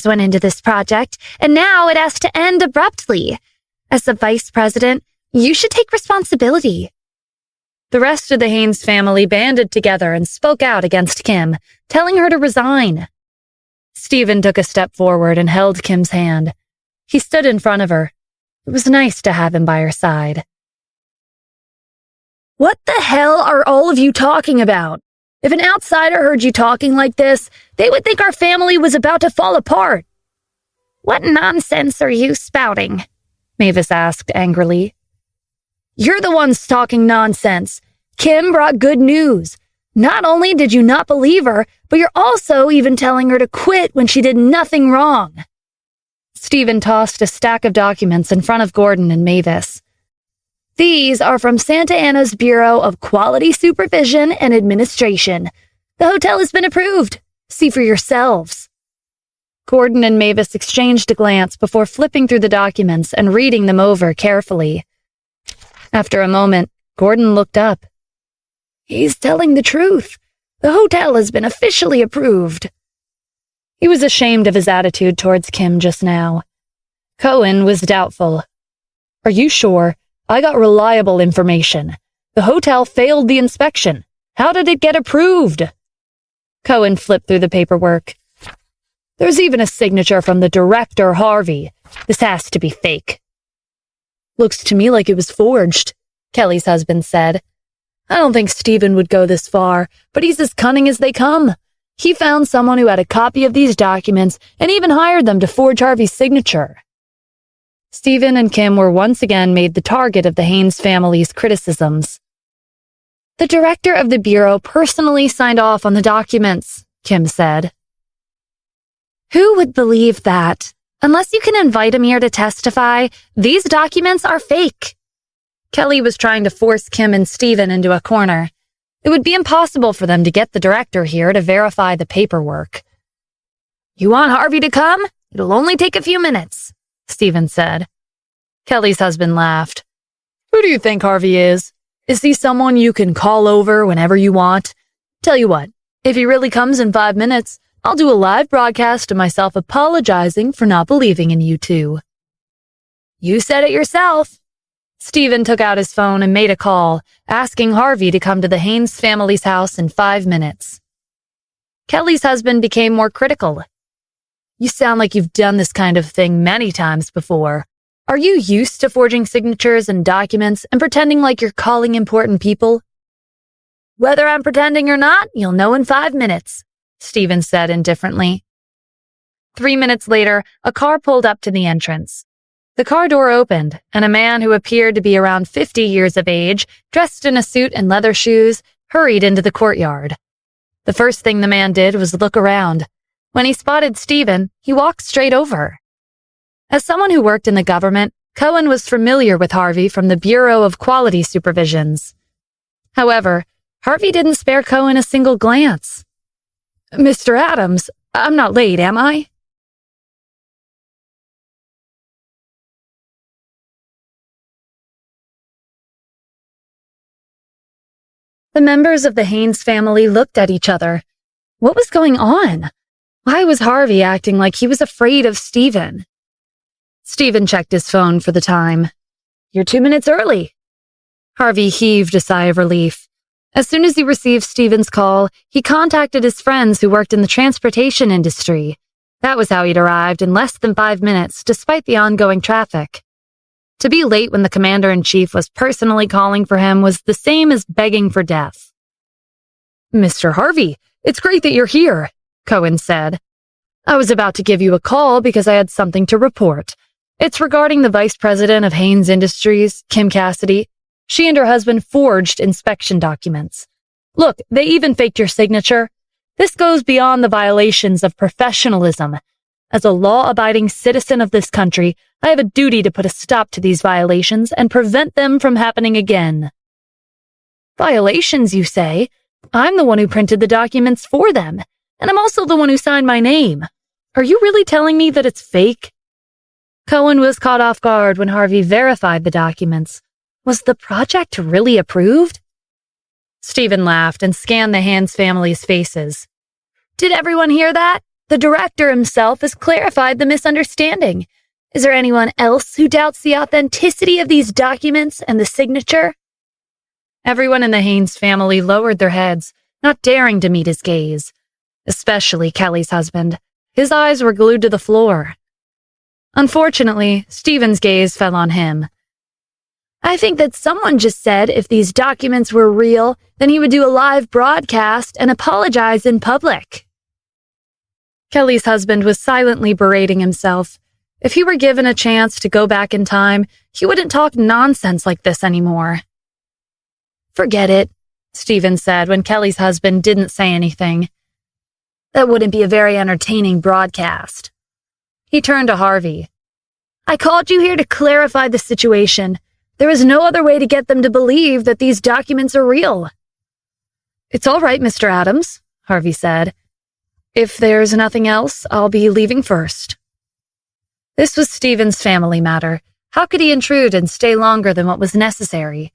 went into this project, and now it has to end abruptly. As the vice president, you should take responsibility. The rest of the Haynes family banded together and spoke out against Kim, telling her to resign. Stephen took a step forward and held Kim's hand. He stood in front of her. It was nice to have him by her side. What the hell are all of you talking about? If an outsider heard you talking like this, they would think our family was about to fall apart. What nonsense are you spouting? Mavis asked angrily. You're the ones talking nonsense. Kim brought good news. Not only did you not believe her, but you're also even telling her to quit when she did nothing wrong. Stephen tossed a stack of documents in front of Gordon and Mavis. These are from Santa Ana's Bureau of Quality Supervision and Administration. The hotel has been approved. See for yourselves. Gordon and Mavis exchanged a glance before flipping through the documents and reading them over carefully. After a moment, Gordon looked up. He's telling the truth. The hotel has been officially approved. He was ashamed of his attitude towards Kim just now. Cohen was doubtful. Are you sure? I got reliable information. The hotel failed the inspection. How did it get approved? Cohen flipped through the paperwork. There's even a signature from the director, Harvey. This has to be fake. Looks to me like it was forged, Kelly's husband said. I don't think Stephen would go this far, but he's as cunning as they come. He found someone who had a copy of these documents and even hired them to forge Harvey's signature. Stephen and Kim were once again made the target of the Haynes family's criticisms. The director of the Bureau personally signed off on the documents, Kim said. Who would believe that? Unless you can invite him here to testify, these documents are fake. Kelly was trying to force Kim and Stephen into a corner. It would be impossible for them to get the director here to verify the paperwork. You want Harvey to come? It'll only take a few minutes, Stephen said. Kelly's husband laughed. Who do you think Harvey is? Is he someone you can call over whenever you want? Tell you what, if he really comes in 5 minutes, I'll do a live broadcast of myself apologizing for not believing in you two. You said it yourself. Stephen took out his phone and made a call, asking Harvey to come to the Haynes family's house in 5 minutes. Kelly's husband became more critical. You sound like you've done this kind of thing many times before. Are you used to forging signatures and documents and pretending like you're calling important people? Whether I'm pretending or not, you'll know in 5 minutes, Stephen said indifferently. 3 minutes later, a car pulled up to the entrance. The car door opened, and a man who appeared to be around 50 years of age, dressed in a suit and leather shoes, hurried into the courtyard. The first thing the man did was look around. When he spotted Stephen, he walked straight over. As someone who worked in the government, Cohen was familiar with Harvey from the Bureau of Quality Supervisions. However, Harvey didn't spare Cohen a single glance. Mr. Adams, I'm not late, am I? The members of the Haynes family looked at each other. What was going on? Why was Harvey acting like he was afraid of Stephen? Stephen checked his phone for the time. You're 2 minutes early. Harvey heaved a sigh of relief. As soon as he received Stephen's call, he contacted his friends who worked in the transportation industry. That was how he'd arrived in less than 5 minutes, despite the ongoing traffic. To be late when the commander-in-chief was personally calling for him was the same as begging for death. Mr. Harvey, it's great that you're here, Cohen said. I was about to give you a call because I had something to report. It's regarding the vice president of Haynes Industries, Kim Cassidy. She and her husband forged inspection documents. Look, they even faked your signature. This goes beyond the violations of professionalism. As a law-abiding citizen of this country, I have a duty to put a stop to these violations and prevent them from happening again. Violations, you say? I'm the one who printed the documents for them, and I'm also the one who signed my name. Are you really telling me that it's fake? Cohen was caught off guard when Harvey verified the documents. Was the project really approved? Stephen laughed and scanned the Haynes family's faces. Did everyone hear that? The director himself has clarified the misunderstanding. Is there anyone else who doubts the authenticity of these documents and the signature? Everyone in the Haynes family lowered their heads, not daring to meet his gaze. Especially Kelly's husband. His eyes were glued to the floor. Unfortunately, Stephen's gaze fell on him. I think that someone just said if these documents were real, then he would do a live broadcast and apologize in public. Kelly's husband was silently berating himself. If he were given a chance to go back in time, he wouldn't talk nonsense like this anymore. Forget it, Stephen said when Kelly's husband didn't say anything. That wouldn't be a very entertaining broadcast. He turned to Harvey. I called you here to clarify the situation. There is no other way to get them to believe that these documents are real. It's all right, Mr. Adams, Harvey said. If there's nothing else, I'll be leaving first. This was Stephen's family matter. How could he intrude and stay longer than what was necessary?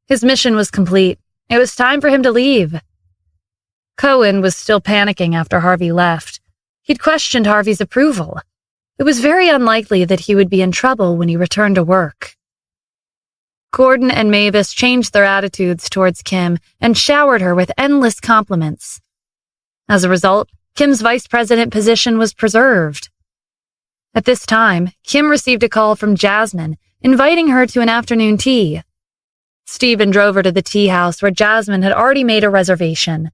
His mission was complete. It was time for him to leave. Cohen was still panicking after Harvey left. He'd questioned Harvey's approval. It was very unlikely that he would be in trouble when he returned to work. Gordon and Mavis changed their attitudes towards Kim and showered her with endless compliments. As a result, Kim's vice president position was preserved. At this time, Kim received a call from Jasmine, inviting her to an afternoon tea. Stephen drove her to the tea house where Jasmine had already made a reservation.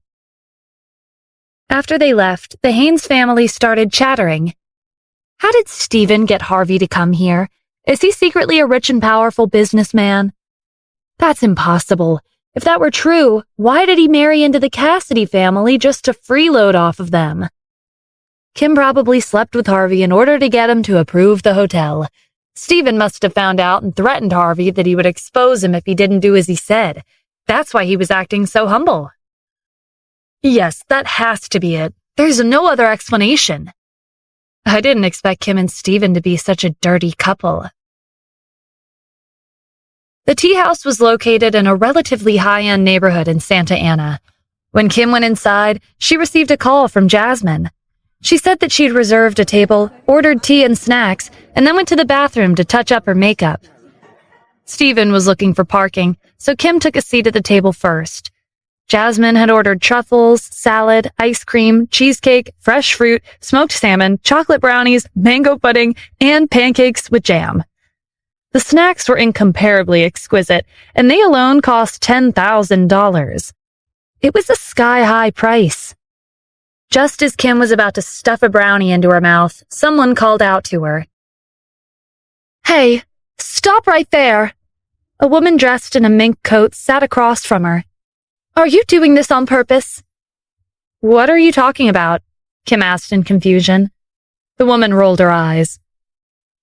After they left, the Haynes family started chattering. How did Stephen get Harvey to come here? Is he secretly a rich and powerful businessman? That's impossible. If that were true, why did he marry into the Cassidy family just to freeload off of them? Kim probably slept with Harvey in order to get him to approve the hotel. Stephen must have found out and threatened Harvey that he would expose him if he didn't do as he said. That's why he was acting so humble. Yes, that has to be it. There's no other explanation. I didn't expect Kim and Stephen to be such a dirty couple. The tea house was located in a relatively high-end neighborhood in Santa Ana. When Kim went inside, she received a call from Jasmine. She said that she'd reserved a table, ordered tea and snacks, and then went to the bathroom to touch up her makeup. Stephen was looking for parking, so Kim took a seat at the table first. Jasmine had ordered truffles, salad, ice cream, cheesecake, fresh fruit, smoked salmon, chocolate brownies, mango pudding, and pancakes with jam. The snacks were incomparably exquisite, and they alone cost $10,000. It was a sky-high price. Just as Kim was about to stuff a brownie into her mouth, someone called out to her. Hey, stop right there! A woman dressed in a mink coat sat across from her. Are you doing this on purpose? What are you talking about? Kim asked in confusion. The woman rolled her eyes.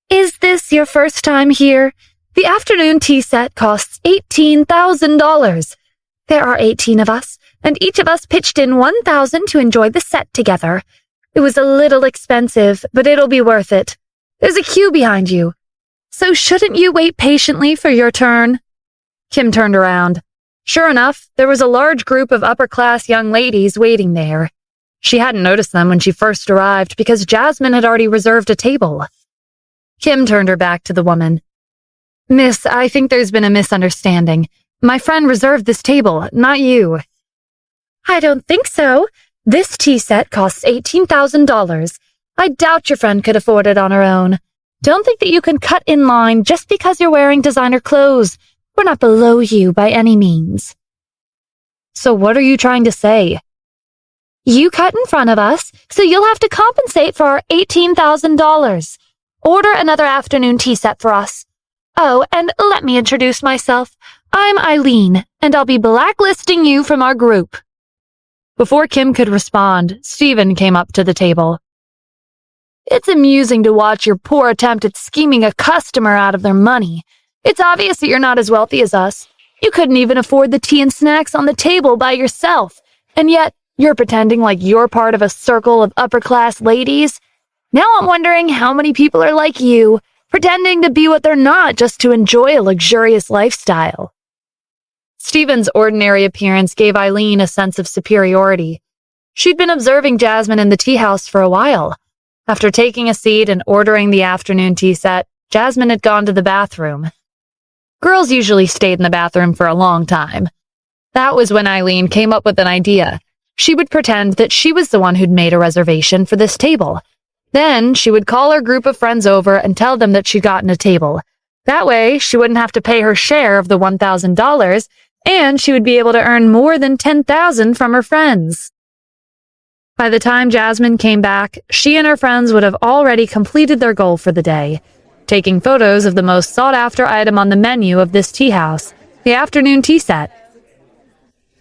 Is this your first time here? The afternoon tea set costs $18,000. There are 18 of us, and each of us pitched in $1,000 to enjoy the set together. It was a little expensive, but it'll be worth it. There's a queue behind you. So shouldn't you wait patiently for your turn? Kim turned around. Sure enough, there was a large group of upper-class young ladies waiting there. She hadn't noticed them when she first arrived because Jasmine had already reserved a table. Kim turned her back to the woman. Miss, I think there's been a misunderstanding. My friend reserved this table, not you. I don't think so. This tea set costs $18,000. I doubt your friend could afford it on her own. Don't think that you can cut in line just because you're wearing designer clothes. We're not below you by any means. So what are you trying to say? You cut in front of us, so you'll have to compensate for our $18,000. Order another afternoon tea set for us. Oh, and let me introduce myself. I'm Eileen, and I'll be blacklisting you from our group. Before Kim could respond, Stephen came up to the table. It's amusing to watch your poor attempt at scheming a customer out of their money. It's obvious that you're not as wealthy as us. You couldn't even afford the tea and snacks on the table by yourself, and yet you're pretending like you're part of a circle of upper-class ladies. Now I'm wondering how many people are like you, pretending to be what they're not just to enjoy a luxurious lifestyle. Stephen's ordinary appearance gave Eileen a sense of superiority. She'd been observing Jasmine in the tea house for a while. After taking a seat and ordering the afternoon tea set, Jasmine had gone to the bathroom. Girls usually stayed in the bathroom for a long time. That was when Eileen came up with an idea. She would pretend that she was the one who'd made a reservation for this table. Then she would call her group of friends over and tell them that she'd gotten a table. That way, she wouldn't have to pay her share of the $1,000, and she would be able to earn more than $10,000 from her friends. By the time Jasmine came back, she and her friends would have already completed their goal for the day, taking photos of the most sought-after item on the menu of this tea house, the afternoon tea set.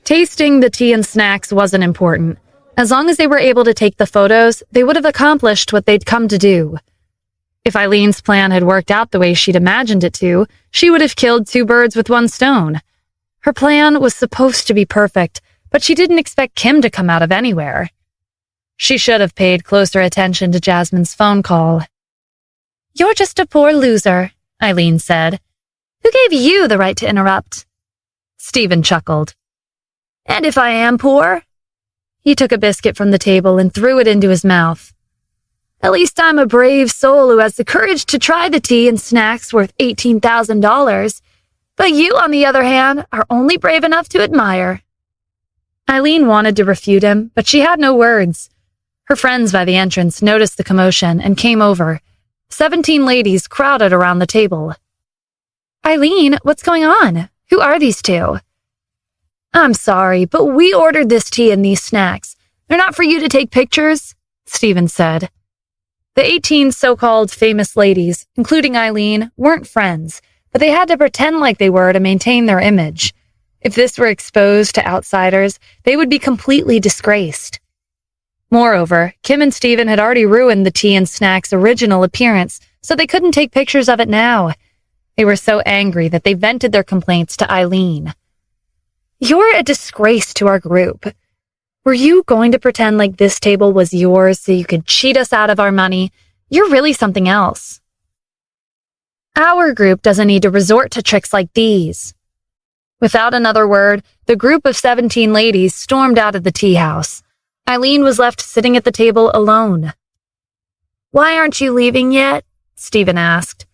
Tasting the tea and snacks wasn't important. As long as they were able to take the photos, they would have accomplished what they'd come to do. If Eileen's plan had worked out the way she'd imagined it to, she would have killed two birds with one stone. Her plan was supposed to be perfect, but she didn't expect Kim to come out of anywhere. She should have paid closer attention to Jasmine's phone call. "You're just a poor loser," Eileen said. "Who gave you the right to interrupt?" Stephen chuckled. "And if I am poor?" He took a biscuit from the table and threw it into his mouth. "At least I'm a brave soul who has the courage to try the tea and snacks worth $18,000. But you, on the other hand, are only brave enough to admire." Eileen wanted to refute him, but she had no words. Her friends by the entrance noticed the commotion and came over. 17 ladies crowded around the table. "Eileen, what's going on? Who are these two?" "I'm sorry, but we ordered this tea and these snacks. They're not for you to take pictures," Stephen said. The 18 so-called famous ladies, including Eileen, weren't friends, but they had to pretend like they were to maintain their image. If this were exposed to outsiders, they would be completely disgraced. Moreover, Kim and Stephen had already ruined the tea and snacks' original appearance, so they couldn't take pictures of it now. They were so angry that they vented their complaints to Eileen. "You're a disgrace to our group. Were you going to pretend like this table was yours so you could cheat us out of our money? You're really something else. Our group doesn't need to resort to tricks like these." Without another word, the group of 17 ladies stormed out of the tea house. Eileen was left sitting at the table alone. "Why aren't you leaving yet?" Stephen asked.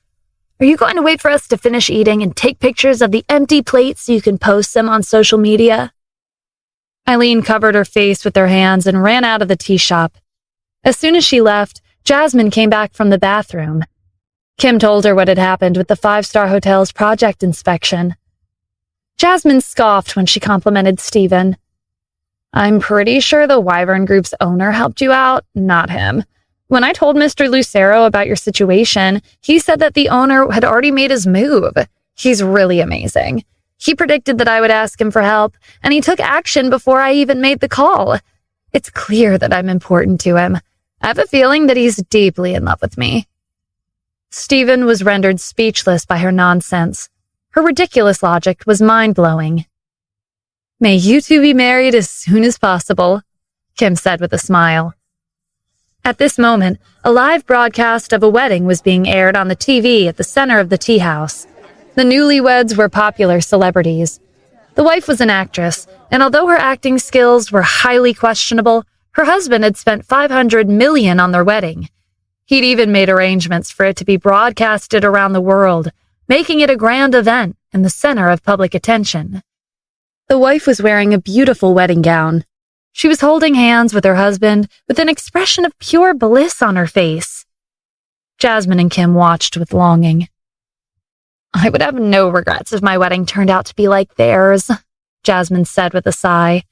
"Are you going to wait for us to finish eating and take pictures of the empty plates so you can post them on social media?" Eileen covered her face with her hands and ran out of the tea shop. As soon as she left, Jasmine came back from the bathroom. Kim told her what had happened with the 5-star hotel's project inspection. Jasmine scoffed when she complimented Stephen. "I'm pretty sure the Wyvern Group's owner helped you out, not him. When I told Mr. Lucero about your situation, he said that the owner had already made his move. He's really amazing. He predicted that I would ask him for help, and he took action before I even made the call. It's clear that I'm important to him. I have a feeling that he's deeply in love with me." Stephen was rendered speechless by her nonsense. Her ridiculous logic was mind-blowing. "May you two be married as soon as possible," Kim said with a smile. At this moment, a live broadcast of a wedding was being aired on the TV at the center of the tea house. The newlyweds were popular celebrities. The wife was an actress, and although her acting skills were highly questionable, her husband had spent $500 million on their wedding. He'd even made arrangements for it to be broadcasted around the world, making it a grand event in the center of public attention. The wife was wearing a beautiful wedding gown. She was holding hands with her husband with an expression of pure bliss on her face. Jasmine and Kim watched with longing. "I would have no regrets if my wedding turned out to be like theirs," Jasmine said with a sigh.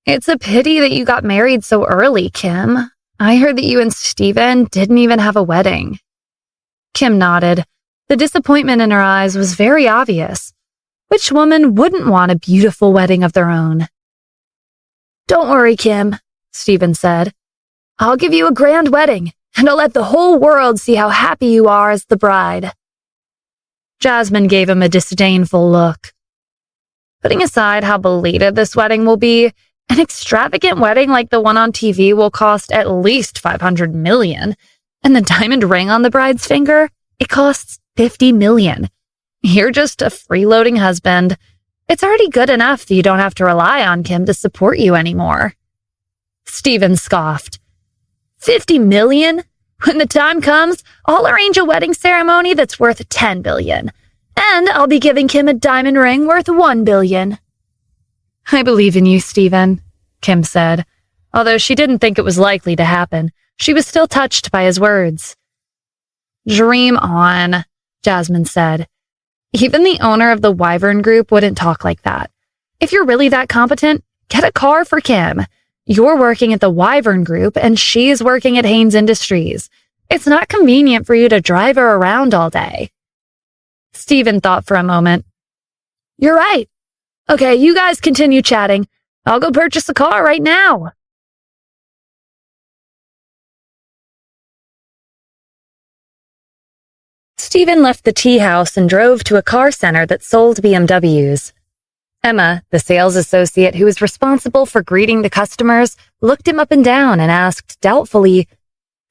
"It's a pity that you got married so early, Kim. I heard that you and Stephen didn't even have a wedding." Kim nodded. The disappointment in her eyes was very obvious. Which woman wouldn't want a beautiful wedding of their own? "Don't worry, Kim," Stephen said. "I'll give you a grand wedding, and I'll let the whole world see how happy you are as the bride." Jasmine gave him a disdainful look. Putting aside how belated this wedding will be, an extravagant wedding like the one on TV will cost at least $500 million, and the diamond ring on the bride's finger, it costs $50 million. You're just a freeloading husband. It's already good enough that you don't have to rely on Kim to support you anymore. Stephen scoffed. 50 million? When the time comes, I'll arrange a wedding ceremony that's worth 10 billion. And I'll be giving Kim a diamond ring worth 1 billion. I believe in you, Stephen, Kim said. Although she didn't think it was likely to happen, she was still touched by his words. Dream on, Jasmine said. Even the owner of the Wyvern Group wouldn't talk like that. If you're really that competent, get a car for Kim. You're working at the Wyvern Group and she's working at Haynes Industries. It's not convenient for you to drive her around all day. Stephen thought for a moment. You're right. Okay, you guys continue chatting. I'll go purchase a car right now. Stephen left the tea house and drove to a car center that sold BMWs. Emma, the sales associate who was responsible for greeting the customers, looked him up and down and asked doubtfully,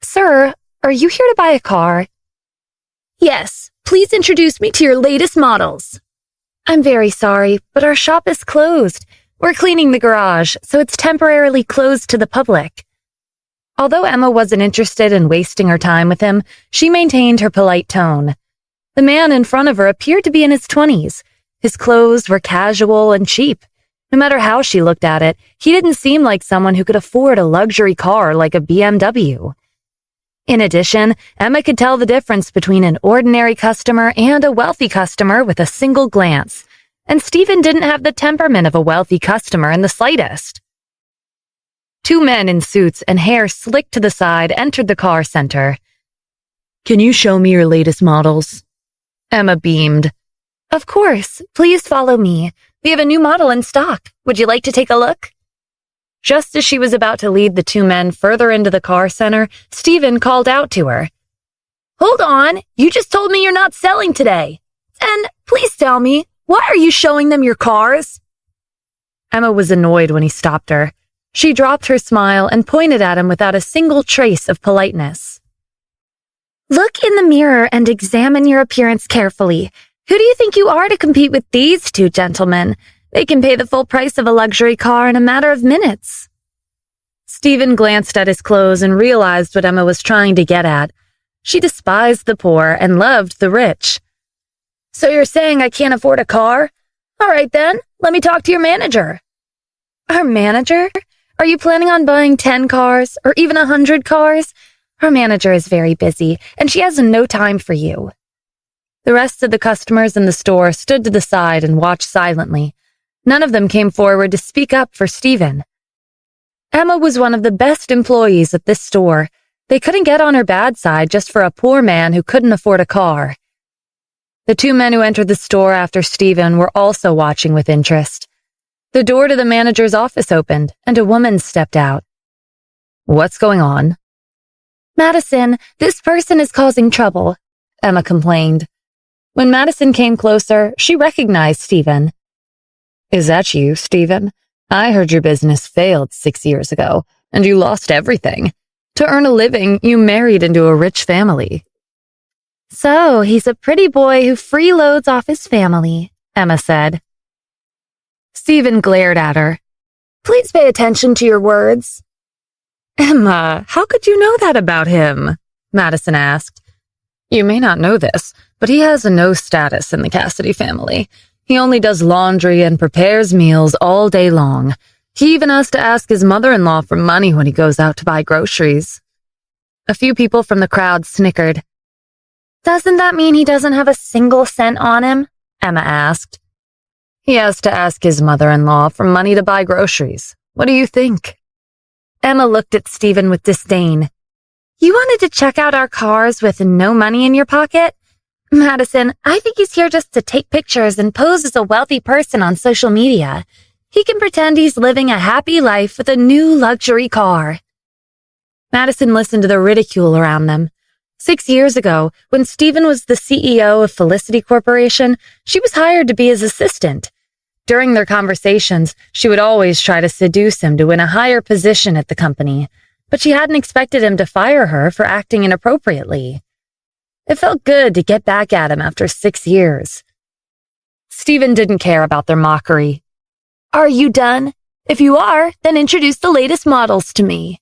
Sir, are you here to buy a car? Yes, please introduce me to your latest models. I'm very sorry, but our shop is closed. We're cleaning the garage, so it's temporarily closed to the public. Although Emma wasn't interested in wasting her time with him, she maintained her polite tone. The man in front of her appeared to be in his 20s. His clothes were casual and cheap. No matter how she looked at it, he didn't seem like someone who could afford a luxury car like a BMW. In addition, Emma could tell the difference between an ordinary customer and a wealthy customer with a single glance, and Stephen didn't have the temperament of a wealthy customer in the slightest. Two men in suits and hair slicked to the side entered the car center. Can you show me your latest models? Emma beamed. Of course. Please follow me. We have a new model in stock. Would you like to take a look? Just as she was about to lead the two men further into the car center, Stephen called out to her. Hold on. You just told me you're not selling today. And please tell me, why are you showing them your cars? Emma was annoyed when he stopped her. She dropped her smile and pointed at him without a single trace of politeness. Look in the mirror and examine your appearance carefully. Who do you think you are to compete with these two gentlemen? They can pay the full price of a luxury car in a matter of minutes. Stephen glanced at his clothes and realized what Emma was trying to get at. She despised the poor and loved the rich. So you're saying I can't afford a car? All right then, let me talk to your manager. Our manager? Are you planning on buying 10 cars or even 100 cars? Our manager is very busy and she has no time for you. The rest of the customers in the store stood to the side and watched silently. None of them came forward to speak up for Stephen. Emma was one of the best employees at this store. They couldn't get on her bad side just for a poor man who couldn't afford a car. The two men who entered the store after Stephen were also watching with interest. The door to the manager's office opened, and a woman stepped out. What's going on? Madison, this person is causing trouble, Emma complained. When Madison came closer, she recognized Stephen. Is that you, Stephen? I heard your business failed 6 years ago, and you lost everything. To earn a living, you married into a rich family. So, he's a pretty boy who freeloads off his family, Emma said. Stephen glared at her. Please pay attention to your words. Emma, how could you know that about him? Madison asked. You may not know this, but he has no status in the Cassidy family. He only does laundry and prepares meals all day long. He even has to ask his mother-in-law for money when he goes out to buy groceries. A few people from the crowd snickered. Doesn't that mean he doesn't have a single cent on him? Emma asked. He has to ask his mother-in-law for money to buy groceries. What do you think? Emma looked at Stephen with disdain. You wanted to check out our cars with no money in your pocket? Madison, I think he's here just to take pictures and pose as a wealthy person on social media. He can pretend he's living a happy life with a new luxury car. Madison listened to the ridicule around them. 6 years ago, when Stephen was the CEO of Felicity Corporation, she was hired to be his assistant. During their conversations, she would always try to seduce him to win a higher position at the company, but she hadn't expected him to fire her for acting inappropriately. It felt good to get back at him after 6 years. Stephen didn't care about their mockery. Are you done? If you are, then introduce the latest models to me.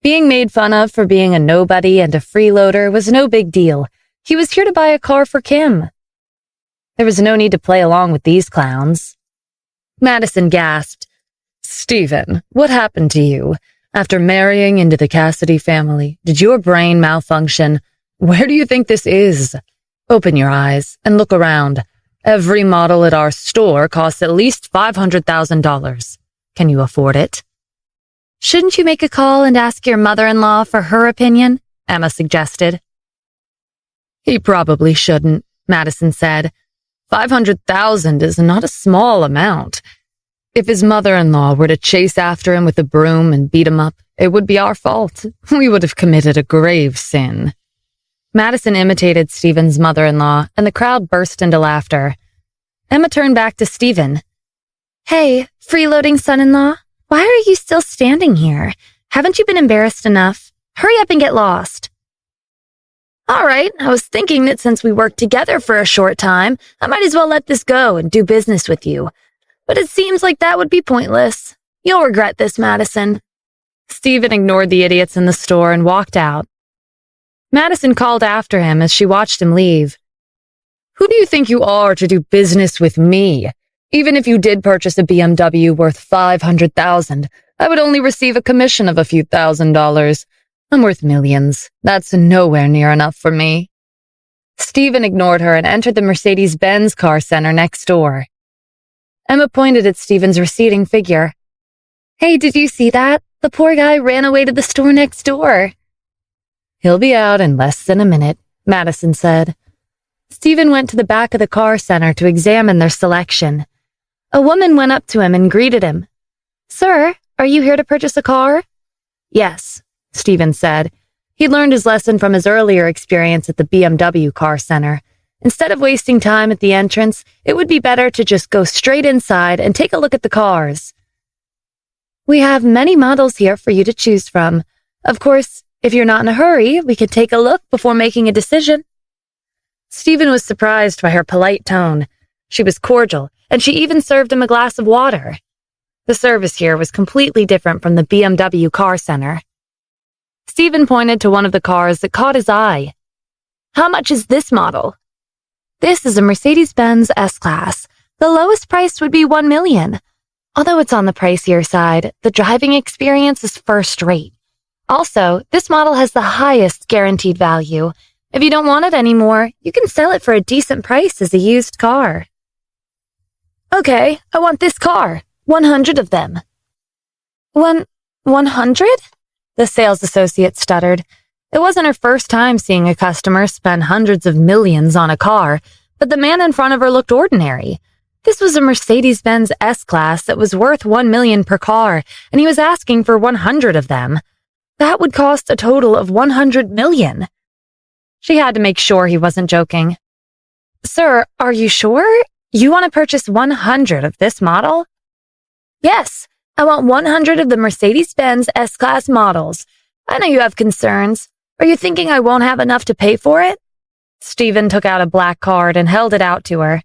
Being made fun of for being a nobody and a freeloader was no big deal. He was here to buy a car for Kim. There was no need to play along with these clowns. Madison gasped. Stephen, what happened to you? After marrying into the Cassidy family, did your brain malfunction? Where do you think this is? Open your eyes and look around. Every model at our store costs at least $500,000. Can you afford it? Shouldn't you make a call and ask your mother-in-law for her opinion? Emma suggested. He probably shouldn't, Madison said. $500,000 is not a small amount. If his mother-in-law were to chase after him with a broom and beat him up, it would be our fault. We would have committed a grave sin. Madison imitated Stephen's mother-in-law, and the crowd burst into laughter. Emma turned back to Stephen. Hey, freeloading son-in-law, why are you still standing here? Haven't you been embarrassed enough? Hurry up and get lost. All right, I was thinking that since we worked together for a short time, I might as well let this go and do business with you. But it seems like that would be pointless. You'll regret this, Madison. Stephen ignored the idiots in the store and walked out. Madison called after him as she watched him leave. Who do you think you are to do business with me? Even if you did purchase a BMW worth $500,000, I would only receive a commission of a few $1,000s. I'm worth millions. That's nowhere near enough for me. Stephen ignored her and entered the Mercedes-Benz car center next door. Emma pointed at Stephen's receding figure. Hey, did you see that? The poor guy ran away to the store next door. He'll be out in less than a minute, Madison said. Stephen went to the back of the car center to examine their selection. A woman went up to him and greeted him. Sir, are you here to purchase a car? Yes, Stephen said. He'd learned his lesson from his earlier experience at the BMW car center. Instead of wasting time at the entrance, it would be better to just go straight inside and take a look at the cars. We have many models here for you to choose from. Of course, if you're not in a hurry, we could take a look before making a decision. Stephen was surprised by her polite tone. She was cordial, and she even served him a glass of water. The service here was completely different from the BMW car center. Stephen pointed to one of the cars that caught his eye. How much is this model? This is a Mercedes-Benz S-Class. The lowest price would be $1 million. Although it's on the pricier side, the driving experience is first rate. Also, this model has the highest guaranteed value. If you don't want it anymore, you can sell it for a decent price as a used car. Okay, I want this car. 100 of them. 100? The sales associate stuttered. It wasn't her first time seeing a customer spend hundreds of millions on a car, but the man in front of her looked ordinary. This was a Mercedes-Benz S-Class that was worth $1 million per car, and he was asking for 100 of them. That would cost a total of $100 million. She had to make sure he wasn't joking. Sir, are you sure? You want to purchase 100 of this model? Yes, I want 100 of the Mercedes-Benz S-Class models. I know you have concerns. Are you thinking I won't have enough to pay for it? Stephen took out a black card and held it out to her.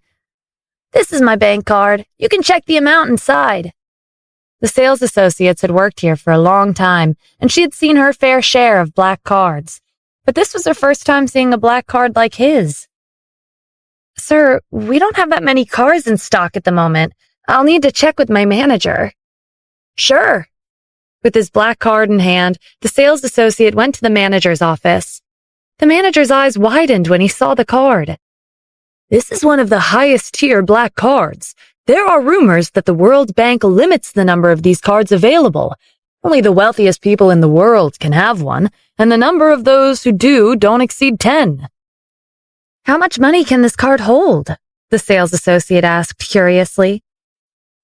This is my bank card. You can check the amount inside. The sales associates had worked here for a long time, and she had seen her fair share of black cards. But this was her first time seeing a black card like his. Sir, we don't have that many cars in stock at the moment. I'll need to check with my manager. Sure. With his black card in hand, the sales associate went to the manager's office. The manager's eyes widened when he saw the card. This is one of the highest tier black cards. There are rumors that the World Bank limits the number of these cards available. Only the wealthiest people in the world can have one, and the number of those who do don't exceed 10. How much money can this card hold? The sales associate asked curiously.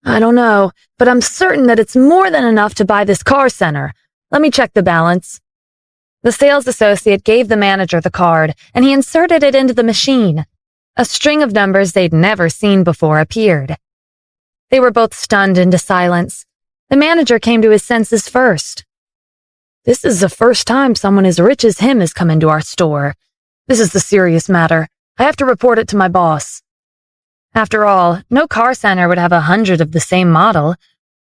I don't know, but I'm certain that it's more than enough to buy this car center. Let me check the balance. The sales associate gave the manager the card, and he inserted it into the machine. A string of numbers they'd never seen before appeared. They were both stunned into silence. The manager came to his senses first. This is the first time someone as rich as him has come into our store. This is the serious matter. I have to report it to my boss. After all, no car center would have 100 of the same model.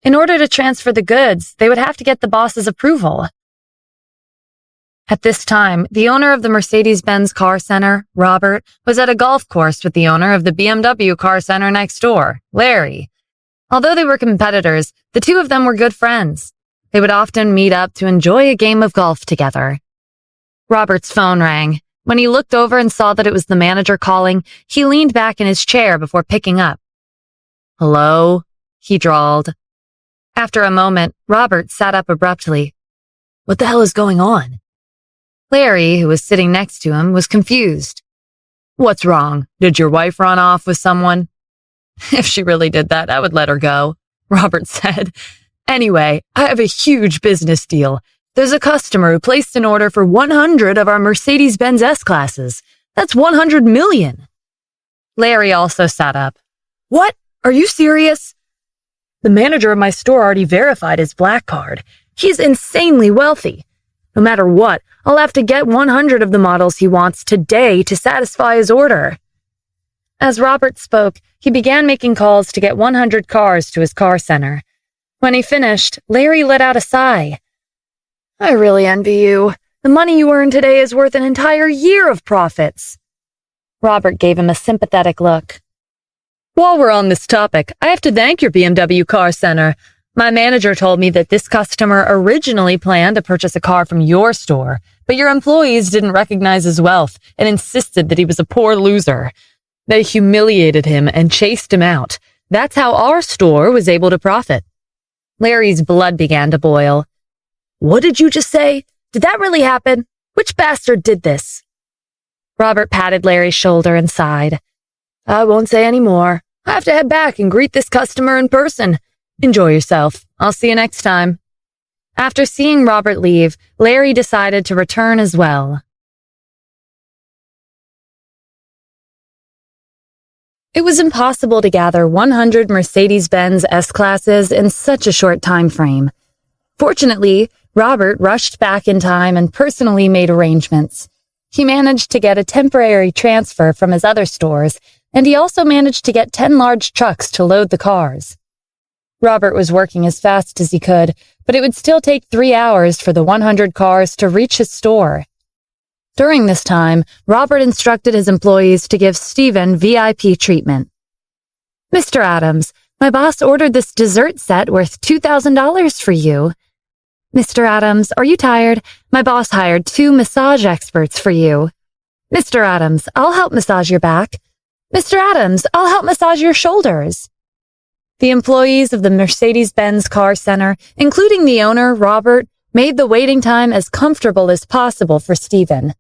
In order to transfer the goods, they would have to get the boss's approval. At this time, the owner of the Mercedes-Benz Car Center, Robert, was at a golf course with the owner of the BMW Car Center next door, Larry. Although they were competitors, the two of them were good friends. They would often meet up to enjoy a game of golf together. Robert's phone rang. When he looked over and saw that it was the manager calling, he leaned back in his chair before picking up. "Hello?" he drawled. After a moment, Robert sat up abruptly. "What the hell is going on?" Larry, who was sitting next to him, was confused. "What's wrong? Did your wife run off with someone?" "If she really did that, I would let her go," Robert said. "Anyway, I have a huge business deal. There's a customer who placed an order for 100 of our Mercedes-Benz S-Classes. That's 100 million. Larry also sat up. "What? Are you serious?" "The manager of my store already verified his black card. He's insanely wealthy. No matter what, I'll have to get 100 of the models he wants today to satisfy his order." As Robert spoke, he began making calls to get 100 cars to his car center. When he finished, Larry let out a sigh. "I really envy you. The money you earn today is worth an entire year of profits." Robert gave him a sympathetic look. "While we're on this topic, I have to thank your BMW Car Center. My manager told me that this customer originally planned to purchase a car from your store, but your employees didn't recognize his wealth and insisted that he was a poor loser. They humiliated him and chased him out. That's how our store was able to profit." Larry's blood began to boil. "What did you just say? Did that really happen? Which bastard did this?" Robert patted Larry's shoulder and sighed. "I won't say any more. I have to head back and greet this customer in person. Enjoy yourself. I'll see you next time." After seeing Robert leave, Larry decided to return as well. It was impossible to gather 100 Mercedes-Benz S-Classes in such a short time frame. Fortunately, Robert rushed back in time and personally made arrangements. He managed to get a temporary transfer from his other stores, and he also managed to get 10 large trucks to load the cars. Robert was working as fast as he could, but it would still take 3 hours for the 100 cars to reach his store. During this time, Robert instructed his employees to give Stephen VIP treatment. "Mr. Adams, my boss ordered this dessert set worth $2,000 for you. Mr. Adams, are you tired? My boss hired 2 massage experts for you. Mr. Adams, I'll help massage your back. Mr. Adams, I'll help massage your shoulders." The employees of the Mercedes-Benz Car Center, including the owner, Robert, made the waiting time as comfortable as possible for Stephen.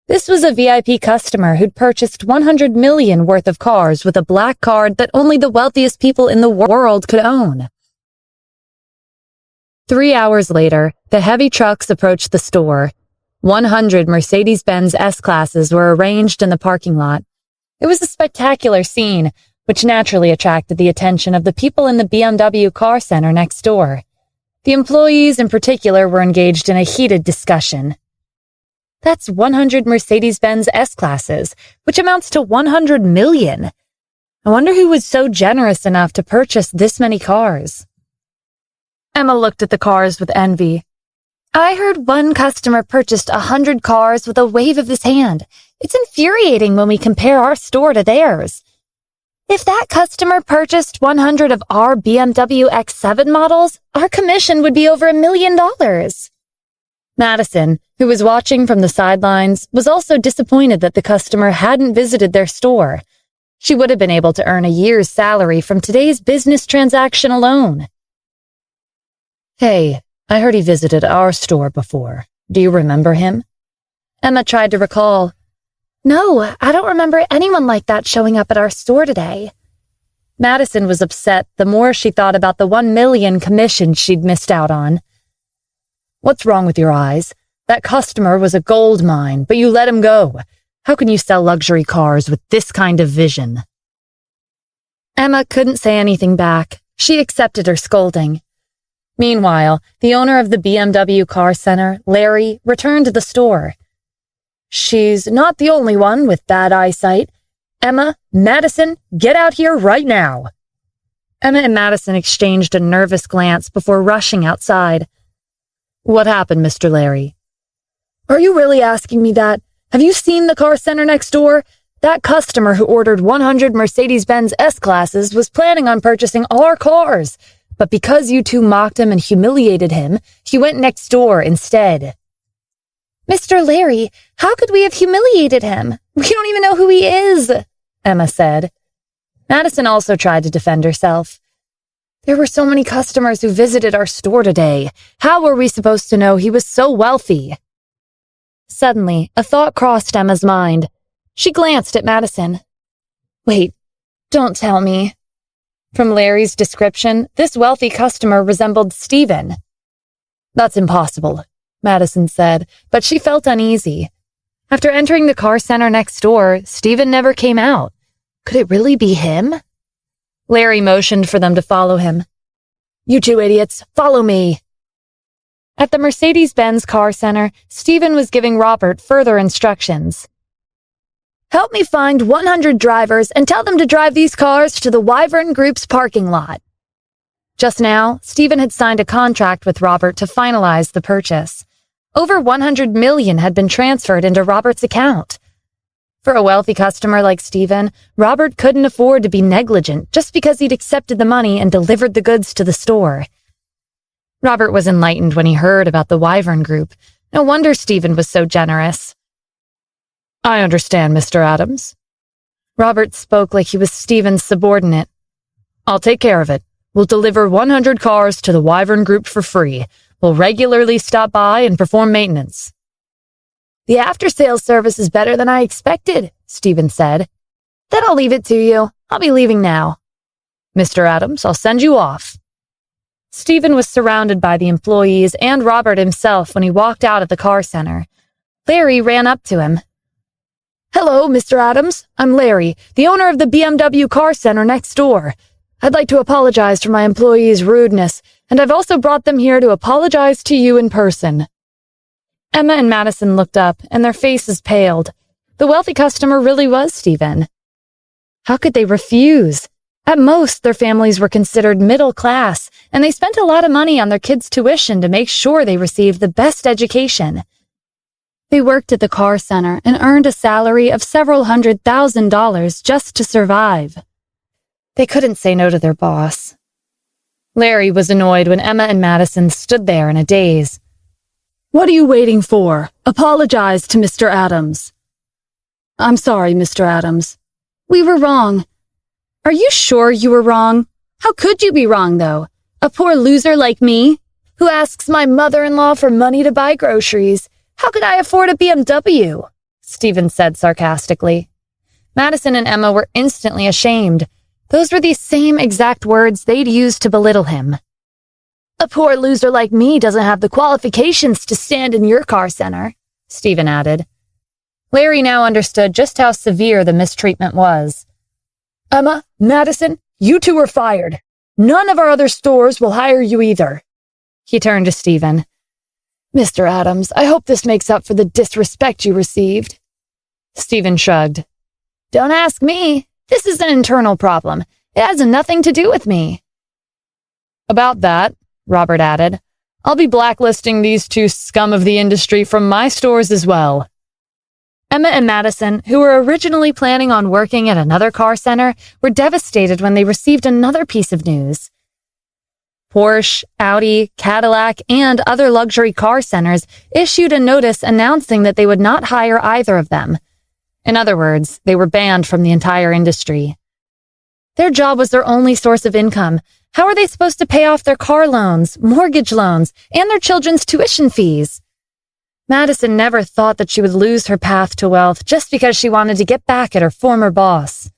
This was a VIP customer who'd purchased 100 million worth of cars with a black card that only the wealthiest people in the world could own. 3 hours later, the heavy trucks approached the store. 100 Mercedes-Benz S-Classes were arranged in the parking lot. It was a spectacular scene, which naturally attracted the attention of the people in the BMW Car Center next door. The employees in particular were engaged in a heated discussion. "That's 100 Mercedes-Benz S-Classes, which amounts to 100 million. I wonder who was so generous enough to purchase this many cars." Emma looked at the cars with envy. "I heard one customer purchased 100 cars with a wave of his hand. It's infuriating when we compare our store to theirs. If that customer purchased 100 of our BMW X7 models, our commission would be over $1 million. Madison, who was watching from the sidelines, was also disappointed that the customer hadn't visited their store. She would have been able to earn a year's salary from today's business transaction alone. "Hey, I heard he visited our store before. Do you remember him?" Emma tried to recall. "No, I don't remember anyone like that showing up at our store today." Madison was upset the more she thought about the 1 million commission she'd missed out on. "What's wrong with your eyes? That customer was a gold mine, but you let him go. How can you sell luxury cars with this kind of vision?" Emma couldn't say anything back. She accepted her scolding. Meanwhile, the owner of the BMW Car Center, Larry, returned to the store. "She's not the only one with bad eyesight. Emma, Madison, get out here right now. Emma and Madison exchanged a nervous glance before rushing outside. What happened, Mr. Larry? Are you really asking me that? Have you seen the car center next door? That customer who ordered 100 Mercedes-Benz S-Classes was planning on purchasing our cars, but because you two mocked him and humiliated him, he went next door instead. Mr. Larry, how could we have humiliated him? We don't even know who he is, Emma said. Madison also tried to defend herself. There were so many customers who visited our store today. How were we supposed to know he was so wealthy? Suddenly, a thought crossed Emma's mind. She glanced at Madison. Wait, don't tell me. From Larry's description, this wealthy customer resembled Stephen. That's impossible, Madison said, but she felt uneasy. After entering the car center next door, Stephen never came out. Could it really be him? Larry motioned for them to follow him. You two idiots, follow me. At the Mercedes-Benz car center, Stephen was giving Robert further instructions. Help me find 100 drivers and tell them to drive these cars to the Wyvern Group's parking lot. Just now, Stephen had signed a contract with Robert to finalize the purchase. Over $100 million had been transferred into Robert's account. For a wealthy customer like Stephen, Robert couldn't afford to be negligent just because he'd accepted the money and delivered the goods to the store. Robert was enlightened when he heard about the Wyvern Group. No wonder Stephen was so generous. I understand, Mr. Adams. Robert spoke like he was Stephen's subordinate. I'll take care of it. We'll deliver 100 cars to the Wyvern Group for free. We'll regularly stop by and perform maintenance. The after-sales service is better than I expected, Stephen said. Then I'll leave it to you. I'll be leaving now. Mr. Adams, I'll send you off. Stephen was surrounded by the employees and Robert himself when he walked out of the car center. Larry ran up to him. Hello, Mr. Adams. I'm Larry, the owner of the BMW car center next door. I'd like to apologize for my employees' rudeness, and I've also brought them here to apologize to you in person. Emma and Madison looked up, and their faces paled. The wealthy customer really was Stephen. How could they refuse? At most, their families were considered middle class, and they spent a lot of money on their kids' tuition to make sure they received the best education. They worked at the car center and earned a salary of several $100,000 just to survive. They couldn't say no to their boss. Larry was annoyed when Emma and Madison stood there in a daze. What are you waiting for? Apologize to Mr. Adams. I'm sorry, Mr. Adams. We were wrong. Are you sure you were wrong? How could you be wrong, though? A poor loser like me, who asks my mother-in-law for money to buy groceries. How could I afford a BMW? Stephen said sarcastically. Madison and Emma were instantly ashamed. Those were the same exact words they'd used to belittle him. A poor loser like me doesn't have the qualifications to stand in your car center, Stephen added. Larry now understood just how severe the mistreatment was. Emma, Madison, you two are fired. None of our other stores will hire you either. He turned to Stephen. Mr. Adams, I hope this makes up for the disrespect you received. Stephen shrugged. Don't ask me. This is an internal problem. It has nothing to do with me. About that, Robert added, I'll be blacklisting these two scum of the industry from my stores as well. Emma and Madison, who were originally planning on working at another car center, were devastated when they received another piece of news. Porsche, Audi, Cadillac, and other luxury car centers issued a notice announcing that they would not hire either of them. In other words, they were banned from the entire industry. Their job was their only source of income. How are they supposed to pay off their car loans, mortgage loans, and their children's tuition fees? Madison never thought that she would lose her path to wealth just because she wanted to get back at her former boss.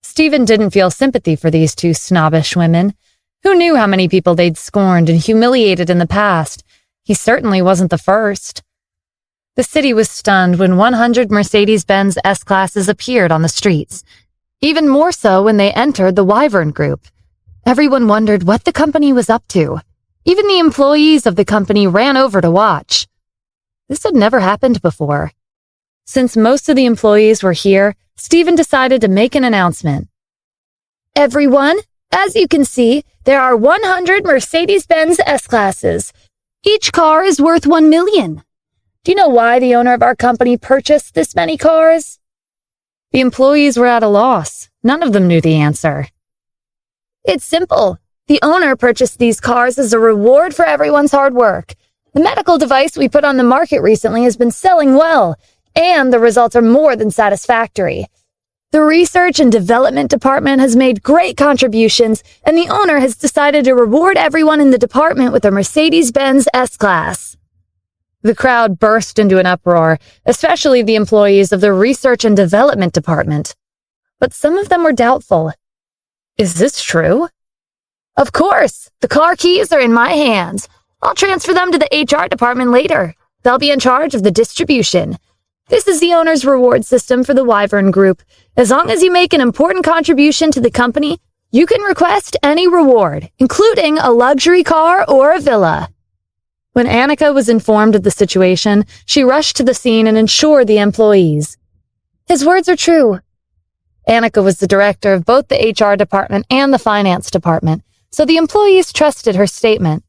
Stephen didn't feel sympathy for these two snobbish women. Who knew how many people they'd scorned and humiliated in the past? He certainly wasn't the first. The city was stunned when 100 Mercedes-Benz S-Classes appeared on the streets. Even more so when they entered the Wyvern Group. Everyone wondered what the company was up to. Even the employees of the company ran over to watch. This had never happened before. Since most of the employees were here, Stephen decided to make an announcement. Everyone, as you can see, there are 100 Mercedes-Benz S-Classes. Each car is worth $1 million. Do you know why the owner of our company purchased this many cars? The employees were at a loss. None of them knew the answer. It's simple. The owner purchased these cars as a reward for everyone's hard work. The medical device we put on the market recently has been selling well, and the results are more than satisfactory. The research and development department has made great contributions, and the owner has decided to reward everyone in the department with a Mercedes-Benz S-Class. The crowd burst into an uproar, especially the employees of the research and development department. But some of them were doubtful. Is this true? Of course. The car keys are in my hands. I'll transfer them to the HR department later. They'll be in charge of the distribution. This is the owner's reward system for the Wyvern Group. As long as you make an important contribution to the company, you can request any reward, including a luxury car or a villa. When Annika was informed of the situation, she rushed to the scene and ensured the employees. His words are true. Annika was the director of both the HR department and the finance department, so the employees trusted her statement.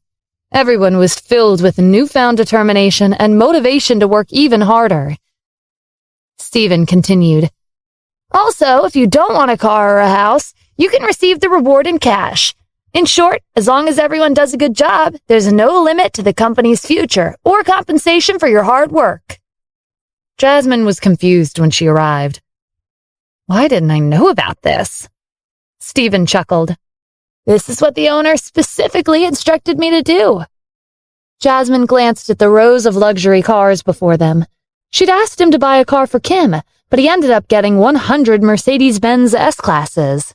Everyone was filled with newfound determination and motivation to work even harder. Stephen continued. Also, if you don't want a car or a house, you can receive the reward in cash. In short, as long as everyone does a good job, there's no limit to the company's future or compensation for your hard work. Jasmine was confused when she arrived. Why didn't I know about this? Stephen chuckled. This is what the owner specifically instructed me to do. Jasmine glanced at the rows of luxury cars before them. She'd asked him to buy a car for Kim, but he ended up getting 100 Mercedes-Benz S-Classes.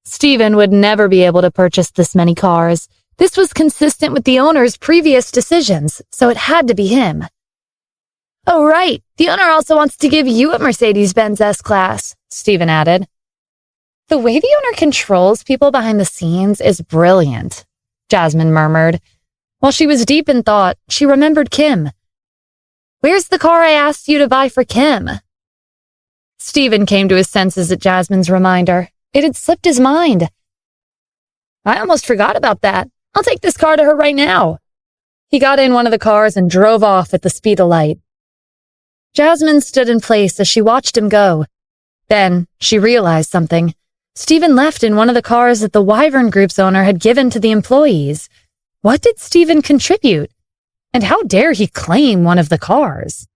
Stephen would never be able to purchase this many cars. This was consistent with the owner's previous decisions, so it had to be him. Oh, right. The owner also wants to give you a Mercedes-Benz S-Class, Stephen added. The way the owner controls people behind the scenes is brilliant, Jasmine murmured. While she was deep in thought, she remembered Kim. Where's the car I asked you to buy for Kim? Stephen came to his senses at Jasmine's reminder. It had slipped his mind. I almost forgot about that. I'll take this car to her right now. He got in one of the cars and drove off at the speed of light. Jasmine stood in place as she watched him go. Then she realized something. Stephen left in one of the cars that the Wyvern Group's owner had given to the employees. What did Stephen contribute? And how dare he claim one of the cars?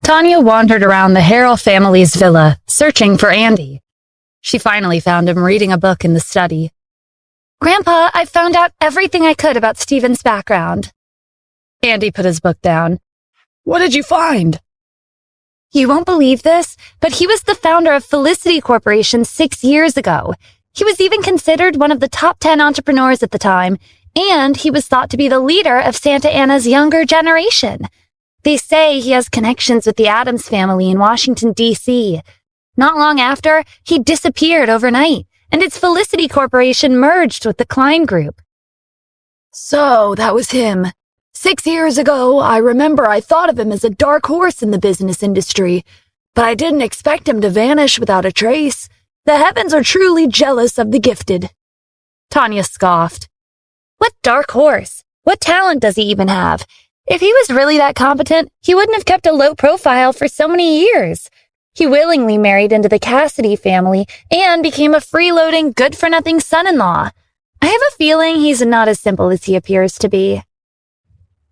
Tanya wandered around the Harrell family's villa, searching for Andy. She finally found him reading a book in the study. Grandpa, I found out everything I could about Stephen's background. Andy put his book down. What did you find? You won't believe this, but he was the founder of Felicity Corporation 6 years ago. He was even considered one of the top 10 entrepreneurs at the time, and he was thought to be the leader of Santa Ana's younger generation. They say he has connections with the Addams family in Washington, D.C. Not long after, he disappeared overnight, and its Felicity Corporation merged with the Klein Group. So, that was him. 6 years ago, I remember I thought of him as a dark horse in the business industry, but I didn't expect him to vanish without a trace. The heavens are truly jealous of the gifted. Tanya scoffed. What dark horse? What talent does he even have? If he was really that competent, he wouldn't have kept a low profile for so many years. He willingly married into the Cassidy family and became a freeloading, good-for-nothing son-in-law. I have a feeling he's not as simple as he appears to be.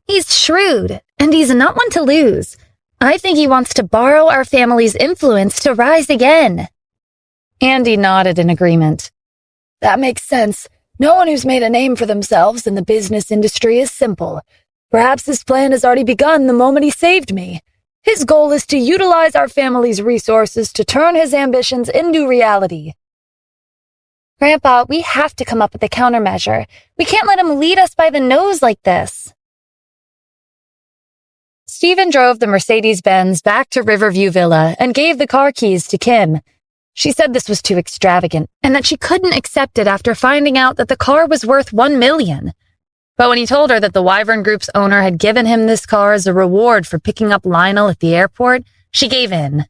He's shrewd, and he's not one to lose. I think he wants to borrow our family's influence to rise again. Andy nodded in agreement. That makes sense. No one who's made a name for themselves in the business industry is simple. Perhaps his plan has already begun the moment he saved me. His goal is to utilize our family's resources to turn his ambitions into reality. Grandpa, we have to come up with a countermeasure. We can't let him lead us by the nose like this. Stephen drove the Mercedes-Benz back to Riverview Villa and gave the car keys to Kim. She said this was too extravagant and that she couldn't accept it after finding out that the car was worth $1 million. But when he told her that the Wyvern Group's owner had given him this car as a reward for picking up Lionel at the airport, she gave in.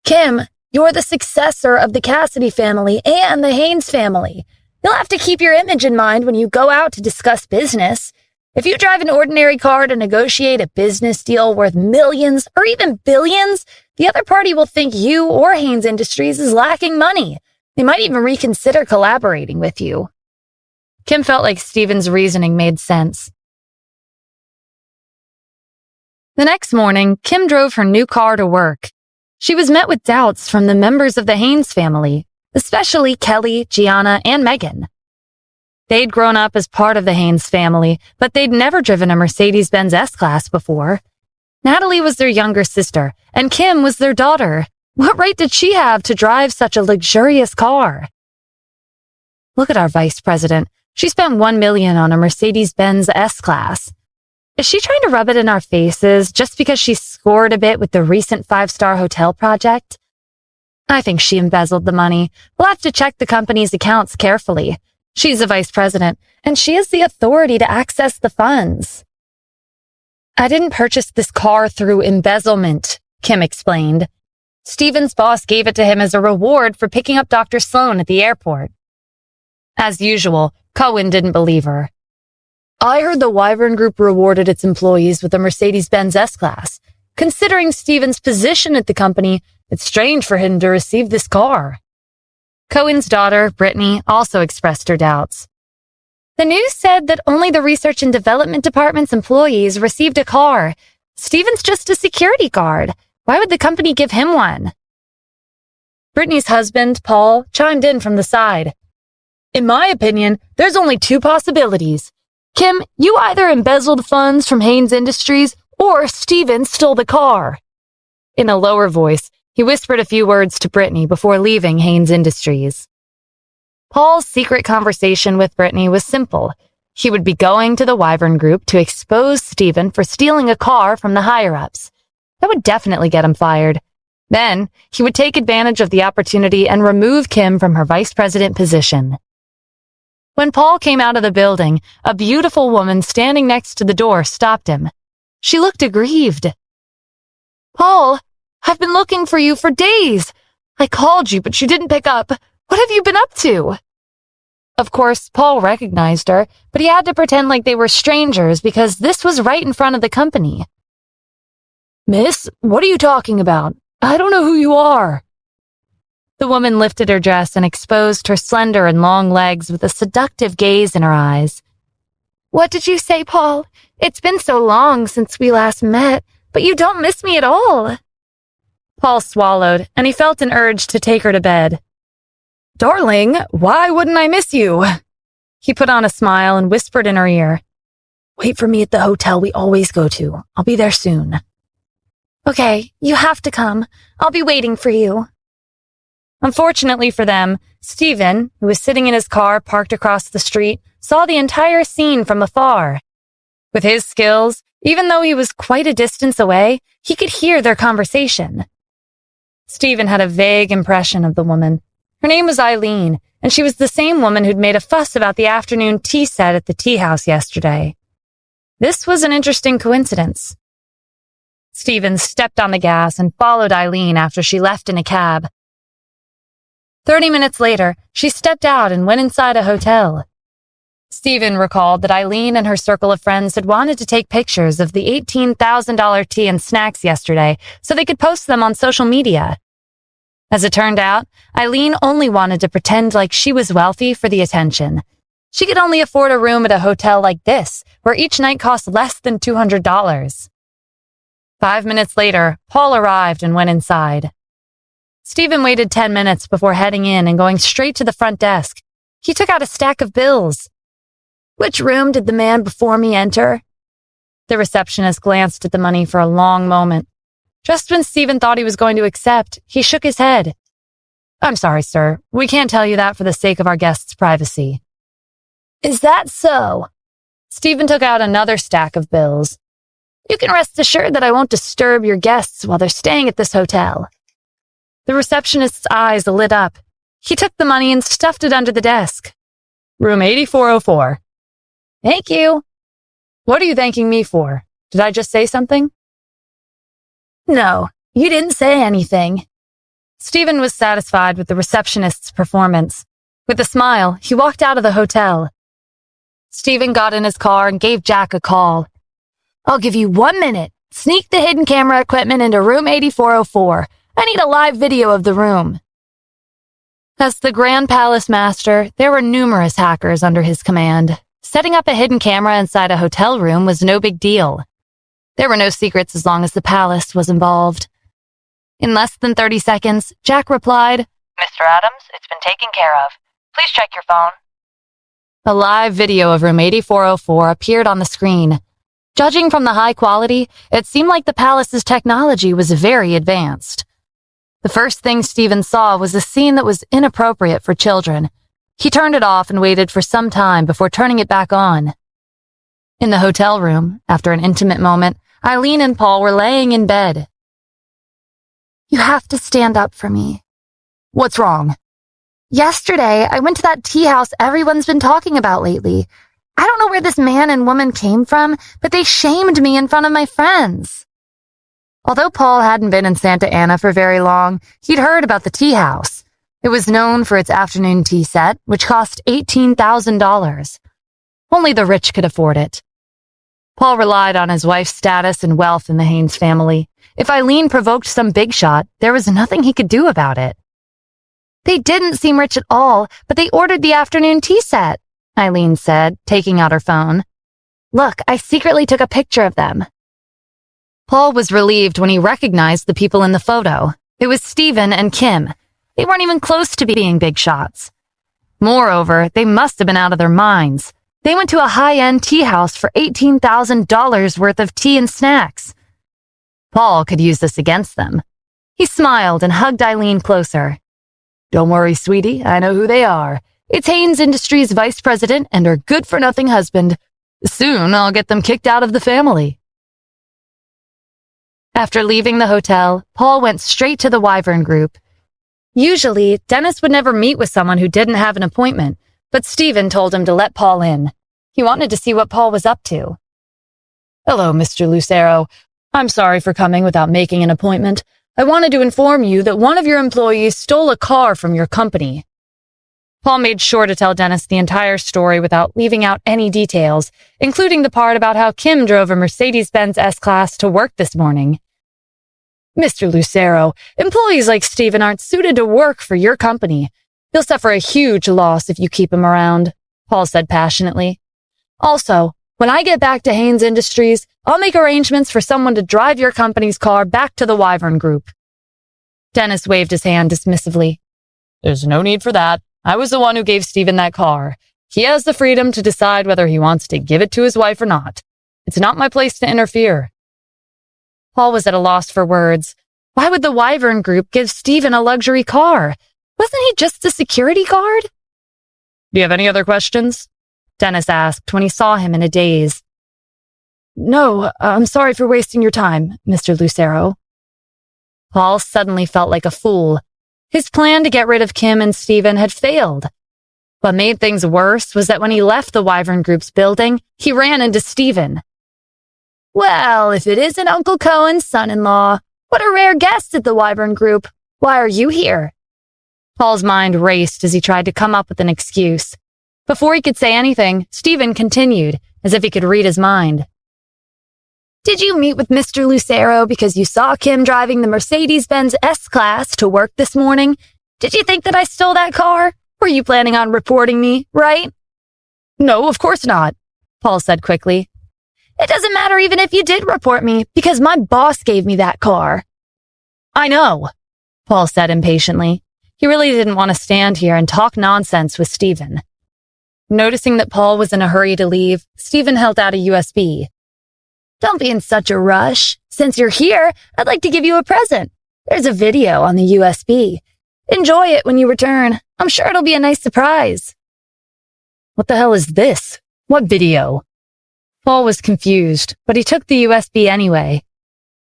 Kim, you're the successor of the Cassidy family and the Haynes family. You'll have to keep your image in mind when you go out to discuss business. If you drive an ordinary car to negotiate a business deal worth millions or even billions, the other party will think you or Haynes Industries is lacking money. They might even reconsider collaborating with you. Kim felt like Stephen's reasoning made sense. The next morning, Kim drove her new car to work. She was met with doubts from the members of the Haynes family, especially Kelly, Gianna, and Megan. They'd grown up as part of the Haynes family, but they'd never driven a Mercedes-Benz S-Class before. Natalie was their younger sister, and Kim was their daughter. What right did she have to drive such a luxurious car? Look at our vice president. She spent $1 million on a Mercedes-Benz S-Class. Is she trying to rub it in our faces just because she scored a bit with the recent 5-star hotel project? I think she embezzled the money. We'll have to check the company's accounts carefully. She's the vice president, and she has the authority to access the funds. I didn't purchase this car through embezzlement, Kim explained. Stephen's boss gave it to him as a reward for picking up Dr. Sloan at the airport. As usual, Cohen didn't believe her. I heard the Wyvern Group rewarded its employees with a Mercedes-Benz S-Class. Considering Stephen's position at the company, it's strange for him to receive this car. Cohen's daughter, Brittany, also expressed her doubts. The news said that only the Research and Development Department's employees received a car. Stephen's just a security guard. Why would the company give him one? Brittany's husband, Paul, chimed in from the side. In my opinion, there's only 2 possibilities. Kim, you either embezzled funds from Haynes Industries or Stephen stole the car. In a lower voice, he whispered a few words to Brittany before leaving Haynes Industries. Paul's secret conversation with Brittany was simple. He would be going to the Wyvern Group to expose Stephen for stealing a car from the higher-ups. That would definitely get him fired. Then, he would take advantage of the opportunity and remove Kim from her vice president position. When Paul came out of the building, a beautiful woman standing next to the door stopped him. She looked aggrieved. Paul, I've been looking for you for days. I called you, but you didn't pick up. What have you been up to? Of course, Paul recognized her, but he had to pretend like they were strangers because this was right in front of the company. Miss, what are you talking about? I don't know who you are. The woman lifted her dress and exposed her slender and long legs with a seductive gaze in her eyes. What did you say, Paul? It's been so long since we last met, but you don't miss me at all. Paul swallowed, and he felt an urge to take her to bed. Darling, why wouldn't I miss you? He put on a smile and whispered in her ear. Wait for me at the hotel we always go to. I'll be there soon. Okay, you have to come. I'll be waiting for you. Unfortunately for them, Stephen, who was sitting in his car parked across the street, saw the entire scene from afar. With his skills, even though he was quite a distance away, he could hear their conversation. Stephen had a vague impression of the woman. Her name was Eileen, and she was the same woman who'd made a fuss about the afternoon tea set at the tea house yesterday. This was an interesting coincidence. Stephen stepped on the gas and followed Eileen after she left in a cab. 30 minutes later, she stepped out and went inside a hotel. Stephen recalled that Eileen and her circle of friends had wanted to take pictures of the $18,000 tea and snacks yesterday so they could post them on social media. As it turned out, Eileen only wanted to pretend like she was wealthy for the attention. She could only afford a room at a hotel like this, where each night cost less than $200. 5 minutes later, Paul arrived and went inside. Stephen waited 10 minutes before heading in and going straight to the front desk. He took out a stack of bills. Which room did the man before me enter? The receptionist glanced at the money for a long moment. Just when Stephen thought he was going to accept, he shook his head. I'm sorry, sir. We can't tell you that for the sake of our guests' privacy. Is that so? Stephen took out another stack of bills. You can rest assured that I won't disturb your guests while they're staying at this hotel. The receptionist's eyes lit up. He took the money and stuffed it under the desk. Room 8404. Thank you. What are you thanking me for? Did I just say something? No, you didn't say anything. Stephen was satisfied with the receptionist's performance. With a smile, he walked out of the hotel. Stephen got in his car and gave Jack a call. I'll give you 1 minute. Sneak the hidden camera equipment into room 8404. I need a live video of the room. As the Grand Palace Master, there were numerous hackers under his command. Setting up a hidden camera inside a hotel room was no big deal. There were no secrets as long as the palace was involved. In less than 30 seconds, Jack replied, Mr. Adams, it's been taken care of. Please check your phone. A live video of room 8404 appeared on the screen. Judging from the high quality, it seemed like the palace's technology was very advanced. The first thing Stephen saw was a scene that was inappropriate for children. He turned it off and waited for some time before turning it back on. In the hotel room, after an intimate moment, Eileen and Paul were laying in bed. You have to stand up for me. What's wrong? Yesterday, I went to that tea house everyone's been talking about lately. I don't know where this man and woman came from, but they shamed me in front of my friends. Although Paul hadn't been in Santa Ana for very long, he'd heard about the tea house. It was known for its afternoon tea set, which cost $18,000. Only the rich could afford it. Paul relied on his wife's status and wealth in the Haynes family. If Eileen provoked some big shot, there was nothing he could do about it. They didn't seem rich at all, but they ordered the afternoon tea set, Eileen said, taking out her phone. Look, I secretly took a picture of them. Paul was relieved when he recognized the people in the photo. It was Stephen and Kim. They weren't even close to being big shots. Moreover, they must have been out of their minds. They went to a high-end tea house for $18,000 worth of tea and snacks. Paul could use this against them. He smiled and hugged Eileen closer. Don't worry, sweetie, I know who they are. It's Haynes Industries' vice president and her good-for-nothing husband. Soon I'll get them kicked out of the family. After leaving the hotel, Paul went straight to the Wyvern Group. Usually, Dennis would never meet with someone who didn't have an appointment, but Stephen told him to let Paul in. He wanted to see what Paul was up to. Hello, Mr. Lucero. I'm sorry for coming without making an appointment. I wanted to inform you that one of your employees stole a car from your company. Paul made sure to tell Dennis the entire story without leaving out any details, including the part about how Kim drove a Mercedes-Benz S-Class to work this morning. Mr. Lucero, employees like Stephen aren't suited to work for your company. He'll suffer a huge loss if you keep him around, Paul said passionately. Also, when I get back to Haynes Industries, I'll make arrangements for someone to drive your company's car back to the Wyvern Group. Dennis waved his hand dismissively. There's no need for that. I was the one who gave Stephen that car. He has the freedom to decide whether he wants to give it to his wife or not. It's not my place to interfere. Paul was at a loss for words. Why would the Wyvern Group give Stephen a luxury car? Wasn't he just a security guard? Do you have any other questions? Dennis asked when he saw him in a daze. No, I'm sorry for wasting your time, Mr. Lucero. Paul suddenly felt like a fool. His plan to get rid of Kim and Stephen had failed. What made things worse was that when he left the Wyvern Group's building, he ran into Stephen. Well, if it isn't Uncle Cohen's son-in-law, what a rare guest at the Wyvern Group. Why are you here? Paul's mind raced as he tried to come up with an excuse. Before he could say anything, Stephen continued, as if he could read his mind. Did you meet with Mr. Lucero because you saw Kim driving the Mercedes-Benz S-Class to work this morning? Did you think that I stole that car? Were you planning on reporting me, right? No, of course not, Paul said quickly. It doesn't matter even if you did report me, because my boss gave me that car. I know, Paul said impatiently. He really didn't want to stand here and talk nonsense with Stephen. Noticing that Paul was in a hurry to leave, Stephen held out a USB. Don't be in such a rush. Since you're here, I'd like to give you a present. There's a video on the USB. Enjoy it when you return. I'm sure it'll be a nice surprise. What the hell is this? What video? Paul was confused, but he took the USB anyway.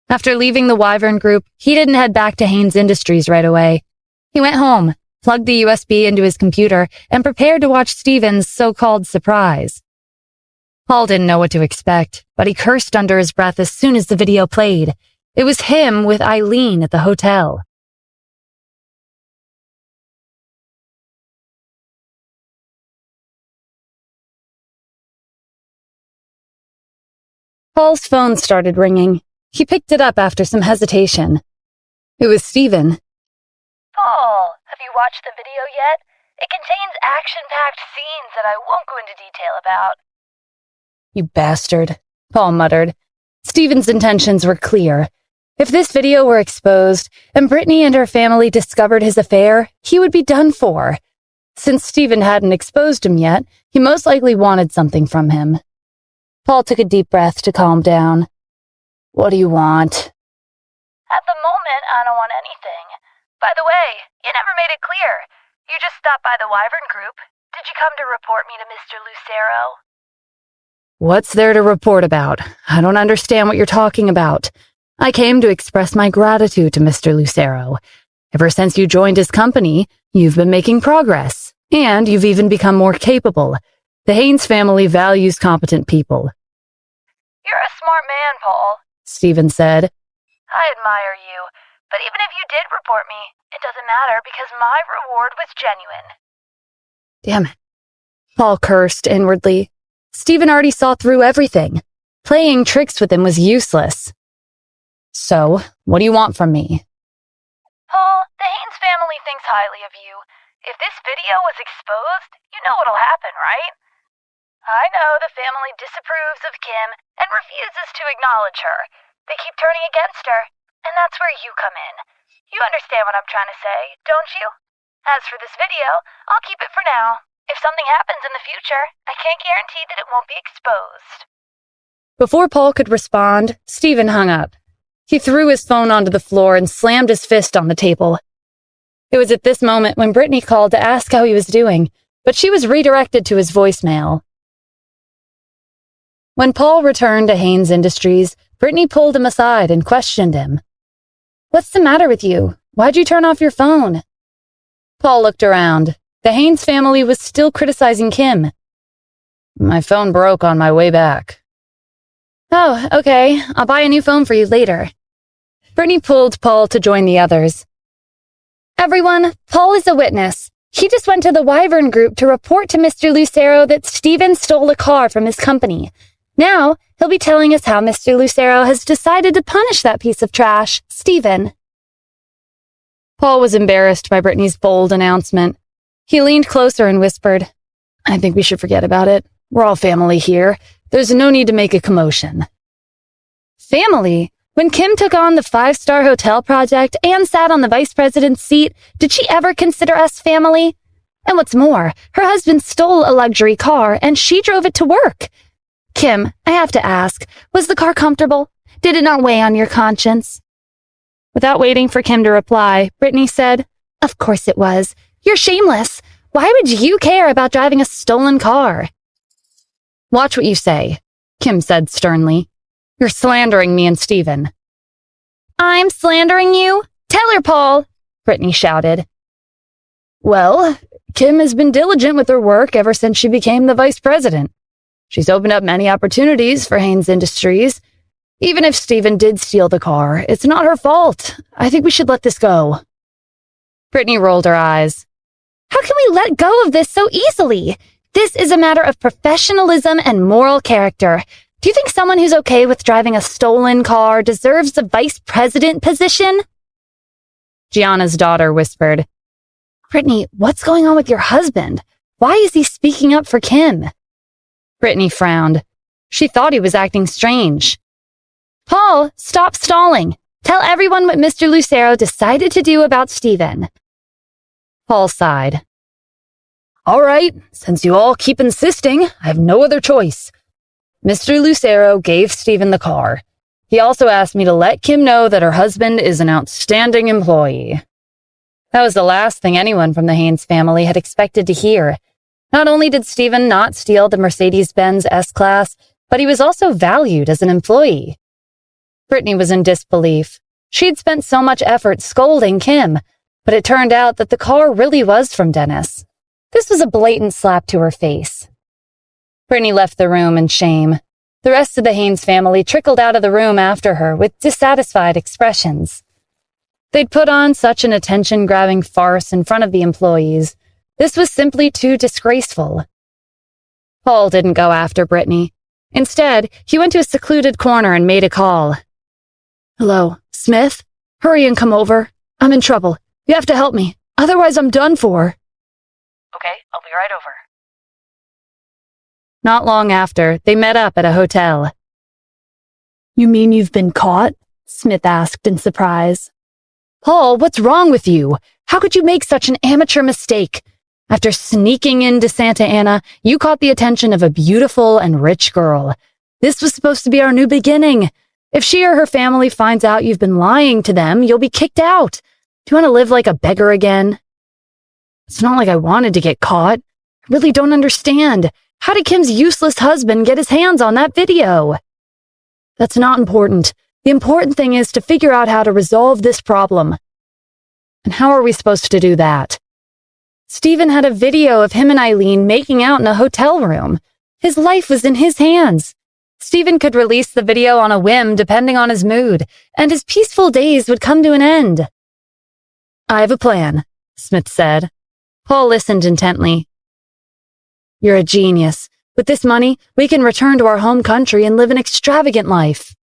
After leaving the Wyvern Group, he didn't head back to Haynes Industries right away. He went home, plugged the USB into his computer, and prepared to watch Stephen's so-called surprise. Paul didn't know what to expect, but he cursed under his breath as soon as the video played. It was him with Eileen at the hotel. Paul's phone started ringing. He picked it up after some hesitation. It was Stephen. Paul, have you watched the video yet? It contains action-packed scenes that I won't go into detail about. You bastard, Paul muttered. Stephen's intentions were clear. If this video were exposed and Brittany and her family discovered his affair, he would be done for. Since Stephen hadn't exposed him yet, he most likely wanted something from him. Paul took a deep breath to calm down. What do you want? At the moment, I don't want anything. By the way, you never made it clear. You just stopped by the Wyvern Group. Did you come to report me to Mr. Lucero? What's there to report about? I don't understand what you're talking about. I came to express my gratitude to Mr. Lucero. Ever since you joined his company, you've been making progress, and you've even become more capable. The Haynes family values competent people. You're a smart man, Paul, Stephen said. I admire you, but even if you did report me, it doesn't matter because my reward was genuine. Damn it. Paul cursed inwardly. Stephen already saw through everything. Playing tricks with him was useless. So, what do you want from me? Paul, the Haynes family thinks highly of you. If this video was exposed, you know what'll happen, right? I know the family disapproves of Kim and refuses to acknowledge her. They keep turning against her, and that's where you come in. You understand what I'm trying to say, don't you? As for this video, I'll keep it for now. If something happens in the future, I can't guarantee that it won't be exposed. Before Paul could respond, Stephen hung up. He threw his phone onto the floor and slammed his fist on the table. It was at this moment when Brittany called to ask how he was doing, but she was redirected to his voicemail. When Paul returned to Haynes Industries, Brittany pulled him aside and questioned him. What's the matter with you? Why'd you turn off your phone? Paul looked around. The Haynes family was still criticizing Kim. My phone broke on my way back. Oh, okay. I'll buy a new phone for you later. Brittany pulled Paul to join the others. Everyone, Paul is a witness. He just went to the Wyvern Group to report to Mr. Lucero that Stephen stole a car from his company. Now, he'll be telling us how Mr. Lucero has decided to punish that piece of trash, Stephen. Paul was embarrassed by Brittany's bold announcement. He leaned closer and whispered, I think we should forget about it. We're all family here. There's no need to make a commotion. Family? When Kim took on the 5-star hotel project and sat on the vice president's seat, did she ever consider us family? And what's more, her husband stole a luxury car and she drove it to work. Kim, I have to ask, was the car comfortable? Did it not weigh on your conscience? Without waiting for Kim to reply, Brittany said, Of course it was. You're shameless. Why would you care about driving a stolen car? Watch what you say, Kim said sternly. You're slandering me and Stephen. I'm slandering you? Tell her, Paul, Brittany shouted. Well, Kim has been diligent with her work ever since she became the vice president. She's opened up many opportunities for Haynes Industries. Even if Stephen did steal the car, it's not her fault. I think we should let this go. Brittany rolled her eyes. How can we let go of this so easily? This is a matter of professionalism and moral character. Do you think someone who's okay with driving a stolen car deserves the vice president position? Gianna's daughter whispered, Brittany, what's going on with your husband? Why is he speaking up for Kim? Brittany frowned. She thought he was acting strange. Paul, stop stalling. Tell everyone what Mr. Lucero decided to do about Stephen. Paul sighed. All right, since you all keep insisting, I have no other choice. Mr. Lucero gave Stephen the car. He also asked me to let Kim know that her husband is an outstanding employee. That was the last thing anyone from the Haynes family had expected to hear. Not only did Stephen not steal the Mercedes-Benz S-Class, but he was also valued as an employee. Brittany was in disbelief. She'd spent so much effort scolding Kim, but it turned out that the car really was from Dennis. This was a blatant slap to her face. Brittany left the room in shame. The rest of the Haynes family trickled out of the room after her with dissatisfied expressions. They'd put on such an attention-grabbing farce in front of the employees. This was simply too disgraceful. Paul didn't go after Brittany. Instead, he went to a secluded corner and made a call. Hello, Smith? Hurry and come over. I'm in trouble. You have to help me. Otherwise, I'm done for. Okay, I'll be right over. Not long after, they met up at a hotel. You mean you've been caught? Smith asked in surprise. Paul, what's wrong with you? How could you make such an amateur mistake? After sneaking into Santa Ana, you caught the attention of a beautiful and rich girl. This was supposed to be our new beginning. If she or her family finds out you've been lying to them, you'll be kicked out. Do you want to live like a beggar again? It's not like I wanted to get caught. I really don't understand. How did Kim's useless husband get his hands on that video? That's not important. The important thing is to figure out how to resolve this problem. And how are we supposed to do that? Stephen had a video of him and Eileen making out in a hotel room. His life was in his hands. Stephen could release the video on a whim depending on his mood, and his peaceful days would come to an end. I have a plan, Smith said. Paul listened intently. You're a genius. With this money, we can return to our home country and live an extravagant life.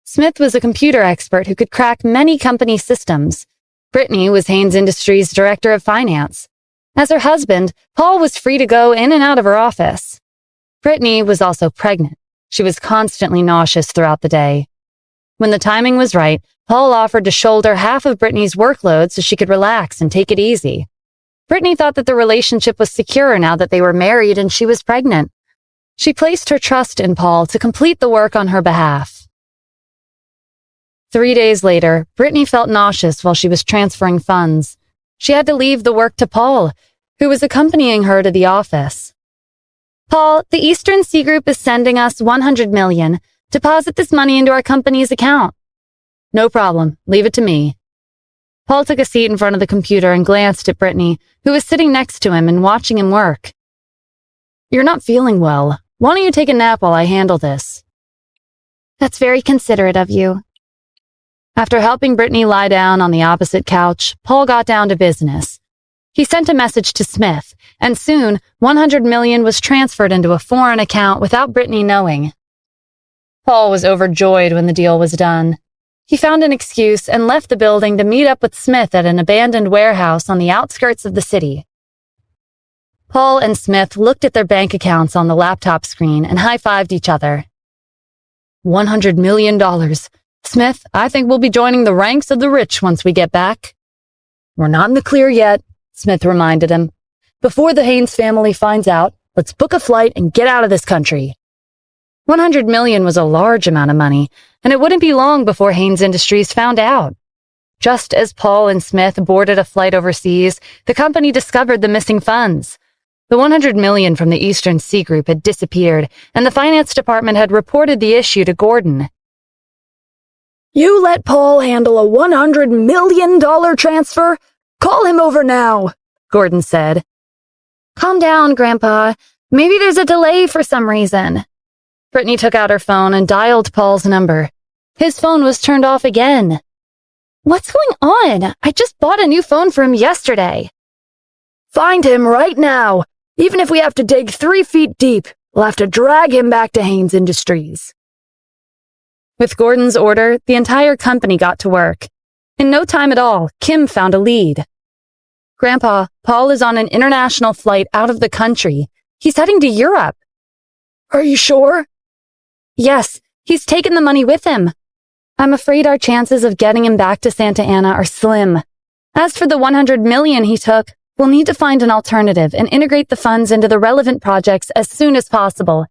Smith was a computer expert who could crack many company systems. Brittany was Haynes Industries' director of finance. As her husband, Paul was free to go in and out of her office. Brittany was also pregnant. She was constantly nauseous throughout the day. When the timing was right, Paul offered to shoulder half of Brittany's workload so she could relax and take it easy. Brittany thought that the relationship was secure now that they were married and she was pregnant. She placed her trust in Paul to complete the work on her behalf. 3 days later, Brittany felt nauseous while she was transferring funds. She had to leave the work to Paul, who was accompanying her to the office. Paul, the Eastern Sea Group is sending us $100 million. Deposit this money into our company's account. No problem. Leave it to me. Paul took a seat in front of the computer and glanced at Brittany, who was sitting next to him and watching him work. You're not feeling well. Why don't you take a nap while I handle this? That's very considerate of you. After helping Brittany lie down on the opposite couch, Paul got down to business. He sent a message to Smith, and soon $100 million was transferred into a foreign account without Brittany knowing. Paul was overjoyed when the deal was done. He found an excuse and left the building to meet up with Smith at an abandoned warehouse on the outskirts of the city. Paul and Smith looked at their bank accounts on the laptop screen and high-fived each other. $100 million. Smith, I think we'll be joining the ranks of the rich once we get back. We're not in the clear yet, Smith reminded him. Before the Haynes family finds out, let's book a flight and get out of this country. $100 million was a large amount of money, and it wouldn't be long before Haynes Industries found out. Just as Paul and Smith boarded a flight overseas, the company discovered the missing funds. The $100 million from the Eastern Sea Group had disappeared, and the finance department had reported the issue to Gordon. You let Paul handle a $100 million transfer? Call him over now, Gordon said. Calm down, Grandpa. Maybe there's a delay for some reason. Brittany took out her phone and dialed Paul's number. His phone was turned off again. What's going on? I just bought a new phone for him yesterday. Find him right now. Even if we have to dig 3 feet deep, we'll have to drag him back to Haynes Industries. With Gordon's order, the entire company got to work. In no time at all, Kim found a lead. Grandpa, Paul is on an international flight out of the country. He's heading to Europe. Are you sure? Yes, he's taken the money with him. I'm afraid our chances of getting him back to Santa Ana are slim. As for the $100 million he took, we'll need to find an alternative and integrate the funds into the relevant projects as soon as possible.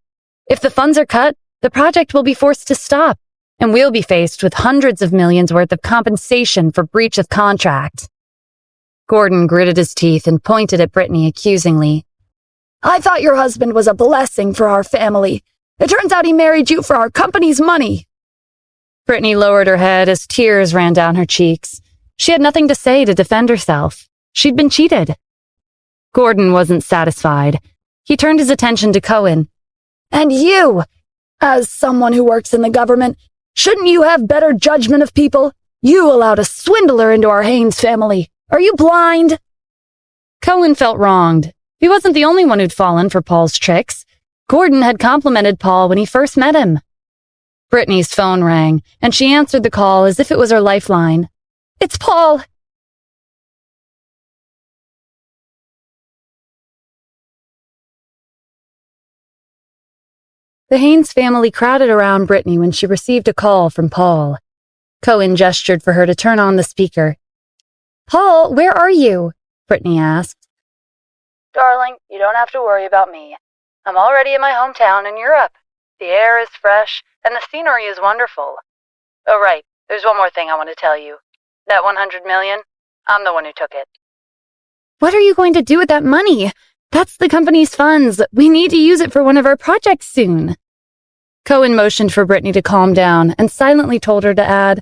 If the funds are cut, the project will be forced to stop, and we'll be faced with hundreds of millions worth of compensation for breach of contract. Gordon gritted his teeth and pointed at Brittany accusingly. I thought your husband was a blessing for our family. It turns out he married you for our company's money. Brittany lowered her head as tears ran down her cheeks. She had nothing to say to defend herself. She'd been cheated. Gordon wasn't satisfied. He turned his attention to Cohen, And you, as someone who works in the government, shouldn't you have better judgment of people? You allowed a swindler into our Haynes family. Are you blind? Cohen felt wronged. He wasn't the only one who'd fallen for Paul's tricks. Gordon had complimented Paul when he first met him. Brittany's phone rang, and she answered the call as if it was her lifeline. It's Paul. The Haynes family crowded around Brittany when she received a call from Paul. Cohen gestured for her to turn on the speaker. "Paul, where are you?" Brittany asked. "Darling, you don't have to worry about me. I'm already in my hometown in Europe. The air is fresh, and the scenery is wonderful. Oh, right, there's one more thing I want to tell you. That 100 million, I'm the one who took it." "What are you going to do with that money? That's the company's funds. We need to use it for one of our projects soon." Cohen motioned for Brittany to calm down and silently told her to add,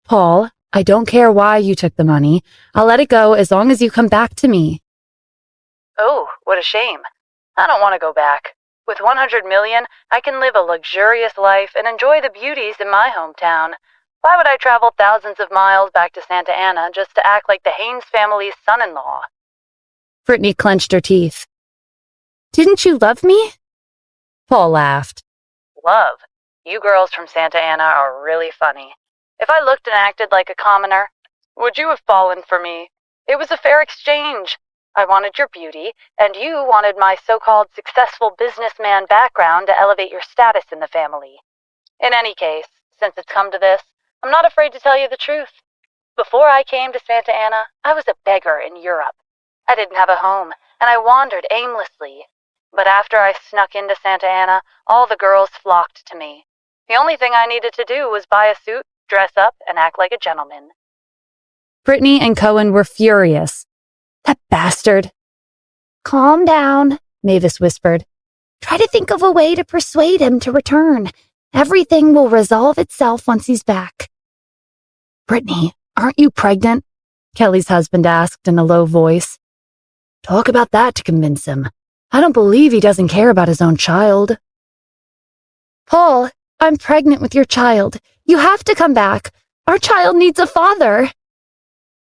"Paul, I don't care why you took the money. I'll let it go as long as you come back to me." "Oh, what a shame. I don't want to go back. With 100 million, I can live a luxurious life and enjoy the beauties in my hometown. Why would I travel thousands of miles back to Santa Ana just to act like the Haynes family's son-in-law?" Brittany clenched her teeth. "Didn't you love me?" Paul laughed. "Love? You girls from Santa Ana are really funny. If I looked and acted like a commoner, would you have fallen for me? It was a fair exchange. I wanted your beauty, and you wanted my so-called successful businessman background to elevate your status in the family. In any case, since it's come to this, I'm not afraid to tell you the truth. Before I came to Santa Ana, I was a beggar in Europe. I didn't have a home, and I wandered aimlessly. But after I snuck into Santa Ana, all the girls flocked to me. The only thing I needed to do was buy a suit, dress up, and act like a gentleman." Brittany and Cohen were furious. "That bastard." "Calm down," Mavis whispered. "Try to think of a way to persuade him to return. Everything will resolve itself once he's back." "Brittany, aren't you pregnant?" Kelly's husband asked in a low voice. "Talk about that to convince him. I don't believe he doesn't care about his own child." "Paul, I'm pregnant with your child. You have to come back. Our child needs a father."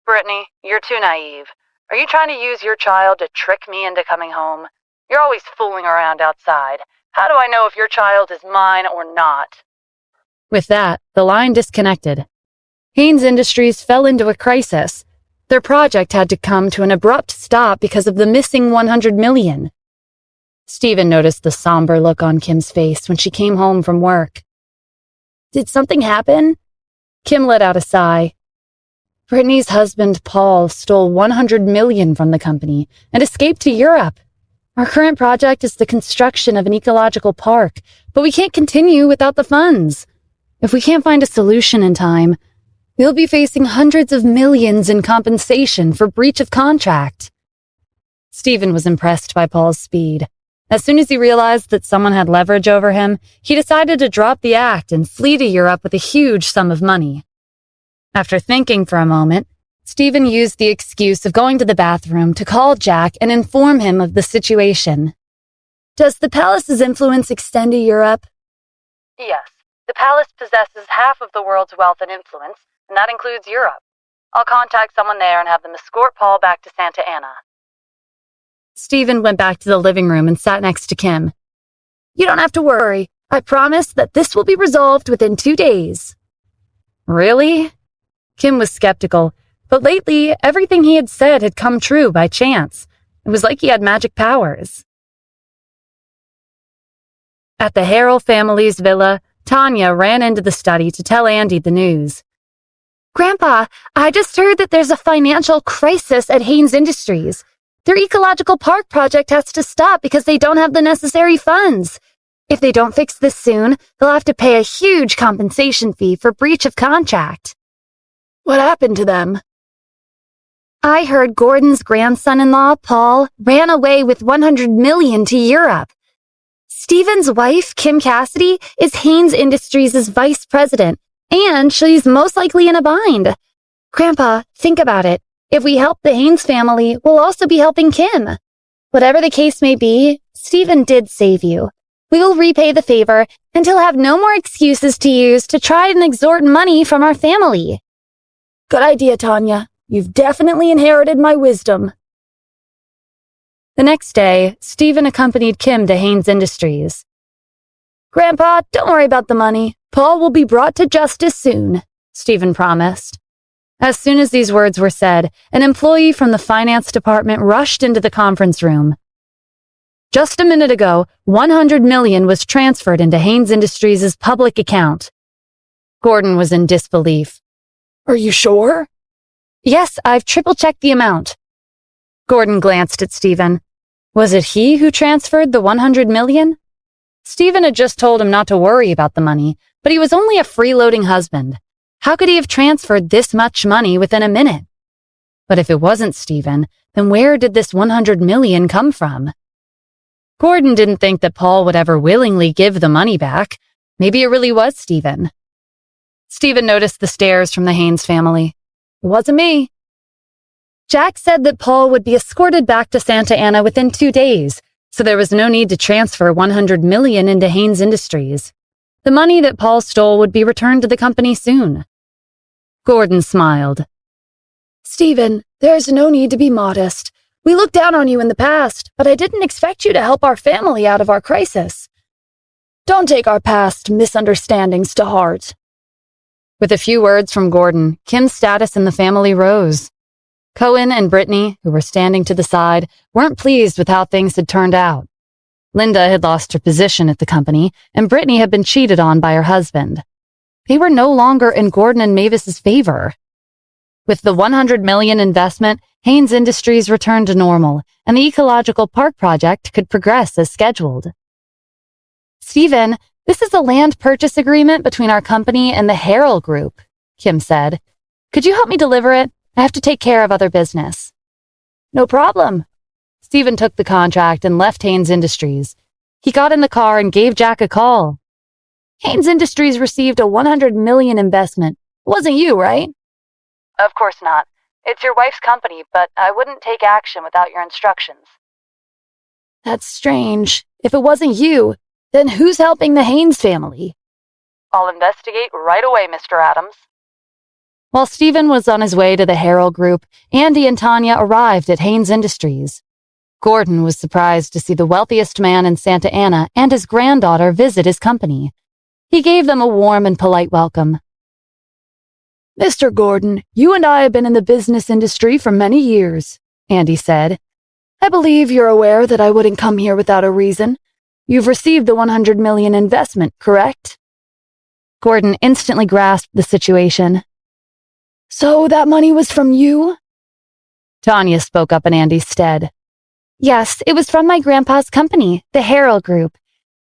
"Brittany, you're too naive. Are you trying to use your child to trick me into coming home? You're always fooling around outside. How do I know if your child is mine or not?" With that, the line disconnected. Haynes Industries fell into a crisis. Their project had to come to an abrupt stop because of the missing 100 million. Stephen noticed the somber look on Kim's face when she came home from work. Did something happen? Kim let out a sigh. Brittany's husband, Paul, stole 100 million from the company and escaped to Europe. Our current project is the construction of an ecological park, but we can't continue without the funds. If we can't find a solution in time, we'll be facing hundreds of millions in compensation for breach of contract. Stephen was impressed by Paul's speed. As soon as he realized that someone had leverage over him, he decided to drop the act and flee to Europe with a huge sum of money. After thinking for a moment, Stephen used the excuse of going to the bathroom to call Jack and inform him of the situation. Does the palace's influence extend to Europe? "Yes. The palace possesses half of the world's wealth and influence, and that includes Europe. I'll contact someone there and have them escort Paul back to Santa Ana." Stephen went back to the living room and sat next to Kim. "You don't have to worry. I promise that this will be resolved within 2 days." "Really?" Kim was skeptical, but lately everything he had said had come true by chance. It was like he had magic powers. At the Harrell family's villa, Tanya ran into the study to tell Andy the news. "Grandpa, I just heard that there's a financial crisis at Haynes Industries. Their ecological park project has to stop because they don't have the necessary funds. If they don't fix this soon, they'll have to pay a huge compensation fee for breach of contract." What happened to them? "I heard Gordon's grandson-in-law, Paul, ran away with 100 million to Europe. Stephen's wife, Kim Cassidy, is Haynes Industries' vice president, and she's most likely in a bind. Grandpa, think about it. If we help the Haynes family, we'll also be helping Kim. Whatever the case may be, Stephen did save you. We will repay the favor, and he'll have no more excuses to use to try and extort money from our family. Good idea, Tanya. You've definitely inherited my wisdom. The next day, Stephen accompanied Kim to Haynes Industries. Grandpa, don't worry about the money. Paul will be brought to justice soon, Stephen promised. As soon as these words were said, an employee from the finance department rushed into the conference room. Just a minute ago, $100 million was transferred into Haynes Industries' public account. Gordon was in disbelief. Are you sure? Yes, I've triple-checked the amount. Gordon glanced at Stephen. Was it he who transferred the $100 million? Stephen had just told him not to worry about the money, but he was only a freeloading husband. How could he have transferred this much money within a minute? But if it wasn't Stephen, then where did this $100 million come from? Gordon didn't think that Paul would ever willingly give the money back. Maybe it really was Stephen. Stephen noticed the stares from the Haynes family. It wasn't me. Jack said that Paul would be escorted back to Santa Ana within 2 days, so there was no need to transfer $100 million into Haynes Industries. The money that Paul stole would be returned to the company soon. Gordon smiled. Stephen, there's no need to be modest. We looked down on you in the past, but I didn't expect you to help our family out of our crisis. Don't take our past misunderstandings to heart. With a few words from Gordon, Kim's status in the family rose. Cohen and Brittany, who were standing to the side, weren't pleased with how things had turned out. Linda had lost her position at the company, and Brittany had been cheated on by her husband. They were no longer in Gordon and Mavis's favor. With the $100 million investment, Haynes Industries returned to normal, and the ecological park project could progress as scheduled. Stephen, this is a land purchase agreement between our company and the Harrell Group, Kim said. Could you help me deliver it? I have to take care of other business. No problem. Stephen took the contract and left Haynes Industries. He got in the car and gave Jack a call. Haynes Industries received a $100 million investment. Wasn't you, right? Of course not. It's your wife's company, but I wouldn't take action without your instructions. That's strange. If it wasn't you, then who's helping the Haynes family? I'll investigate right away, Mr. Adams. While Stephen was on his way to the Harrell Group, Andy and Tanya arrived at Haynes Industries. Gordon was surprised to see the wealthiest man in Santa Ana and his granddaughter visit his company. He gave them a warm and polite welcome. Mr. Gordon, you and I have been in the business industry for many years, Andy said. I believe you're aware that I wouldn't come here without a reason. You've received the $100 million investment, correct? Gordon instantly grasped the situation. So that money was from you? Tanya spoke up in Andy's stead. Yes, it was from my grandpa's company, the Harrell Group.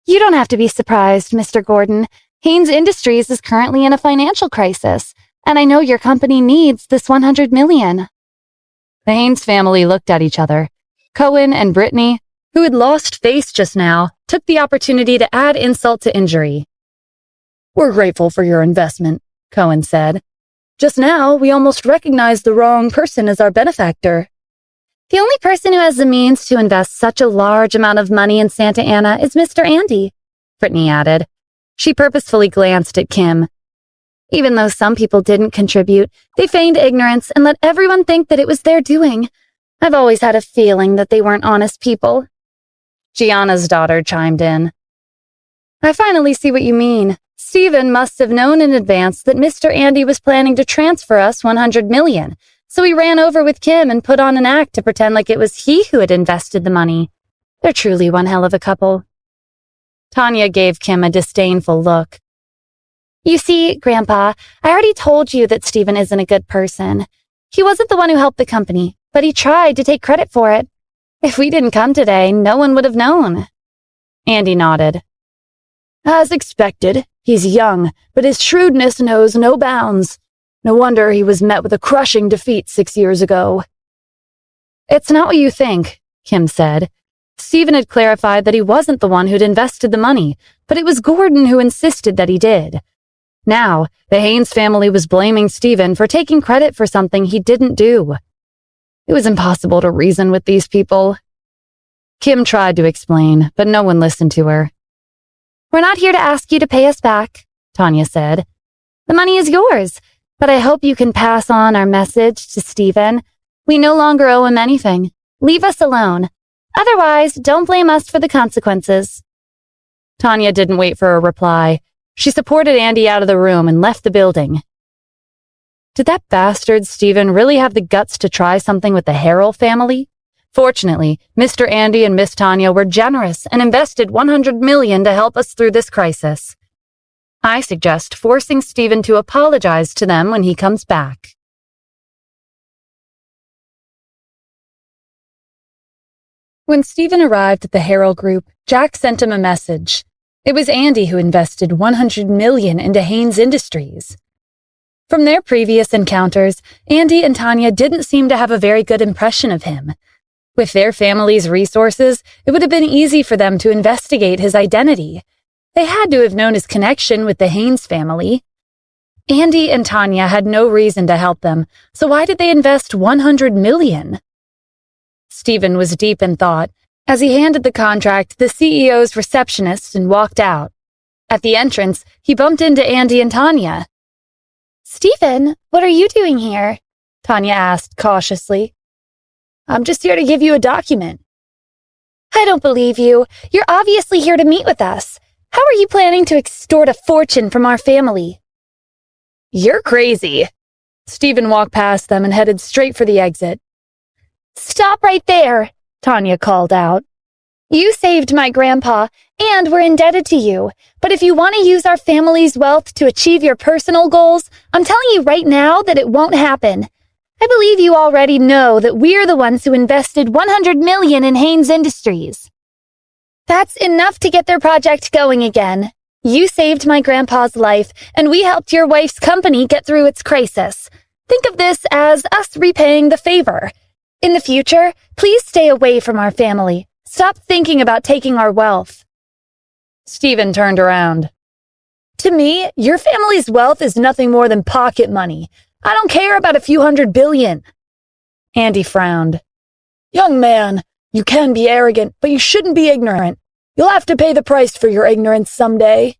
You don't have to be surprised, Mr. Gordon. Haynes Industries is currently in a financial crisis, and I know your company needs this $100 million. The Haynes family looked at each other. Cohen and Brittany, who had lost face just now, took the opportunity to add insult to injury. We're grateful for your investment, Cohen said. Just now, we almost recognized the wrong person as our benefactor. The only person who has the means to invest such a large amount of money in Santa Ana is Mr. Andy, Brittany added. She purposefully glanced at Kim. Even though some people didn't contribute, they feigned ignorance and let everyone think that it was their doing. I've always had a feeling that they weren't honest people. Gianna's daughter chimed in. I finally see what you mean. Stephen must have known in advance that Mr. Andy was planning to transfer us $100 million, so he ran over with Kim and put on an act to pretend like it was he who had invested the money. They're truly one hell of a couple. Tanya gave Kim a disdainful look. You see, Grandpa, I already told you that Stephen isn't a good person. He wasn't the one who helped the company, but he tried to take credit for it. If we didn't come today, no one would have known. Andy nodded. As expected, he's young, but his shrewdness knows no bounds. No wonder he was met with a crushing defeat 6 years ago. It's not what you think, Kim said. Stephen had clarified that he wasn't the one who'd invested the money, but it was Gordon who insisted that he did. Now, the Haynes family was blaming Stephen for taking credit for something he didn't do. It was impossible to reason with these people. Kim tried to explain, but no one listened to her. We're not here to ask you to pay us back, Tanya said. The money is yours, but I hope you can pass on our message to Stephen. We no longer owe him anything. Leave us alone. Otherwise, don't blame us for the consequences. Tanya didn't wait for a reply. She supported Andy out of the room and left the building. Did that bastard Stephen really have the guts to try something with the Harrell family? Fortunately, Mr. Andy and Miss Tanya were generous and invested $100 million to help us through this crisis. I suggest forcing Stephen to apologize to them when he comes back. When Stephen arrived at the Harrell Group, Jack sent him a message. It was Andy who invested $100 million into Haynes Industries. From their previous encounters, Andy and Tanya didn't seem to have a very good impression of him. With their family's resources, it would have been easy for them to investigate his identity. They had to have known his connection with the Haynes family. Andy and Tanya had no reason to help them, so why did they invest $100 million? Stephen was deep in thought as he handed the contract to the CEO's receptionist and walked out. At the entrance, he bumped into Andy and Tanya. Stephen, what are you doing here? Tanya asked cautiously. I'm just here to give you a document. I don't believe you. You're obviously here to meet with us. How are you planning to extort a fortune from our family? You're crazy. Stephen walked past them and headed straight for the exit. Stop right there, Tanya called out. You saved my grandpa, and we're indebted to you. But if you want to use our family's wealth to achieve your personal goals, I'm telling you right now that it won't happen. I believe you already know that we're the ones who invested $100 million in Haynes Industries. That's enough to get their project going again. You saved my grandpa's life, and we helped your wife's company get through its crisis. Think of this as us repaying the favor. In the future, please stay away from our family. Stop thinking about taking our wealth. Stephen turned around. To me, your family's wealth is nothing more than pocket money. I don't care about a few $100 billion. Andy frowned. Young man, you can be arrogant, but you shouldn't be ignorant. You'll have to pay the price for your ignorance someday.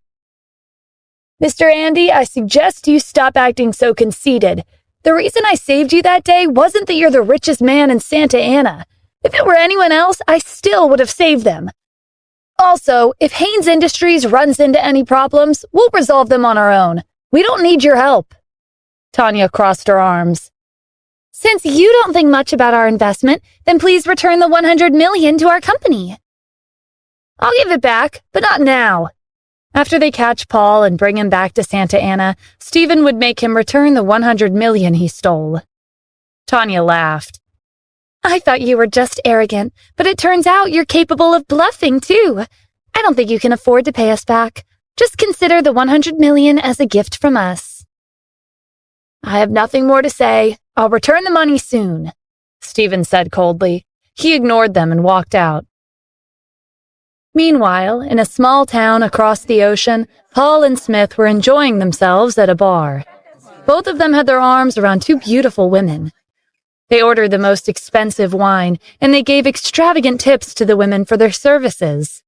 Mr. Andy, I suggest you stop acting so conceited. The reason I saved you that day wasn't that you're the richest man in Santa Ana. If it were anyone else, I still would have saved them. Also, if Haynes Industries runs into any problems, we'll resolve them on our own. We don't need your help. Tanya crossed her arms. Since you don't think much about our investment, then please return the $100 million to our company. I'll give it back, but not now. After they catch Paul and bring him back to Santa Ana, Stephen would make him return the $100 million he stole. Tanya laughed. I thought you were just arrogant, but it turns out you're capable of bluffing, too. I don't think you can afford to pay us back. Just consider the $100 million as a gift from us. I have nothing more to say. I'll return the money soon, Stephen said coldly. He ignored them and walked out. Meanwhile, in a small town across the ocean, Paul and Smith were enjoying themselves at a bar. Both of them had their arms around two beautiful women. They ordered the most expensive wine, and they gave extravagant tips to the women for their services.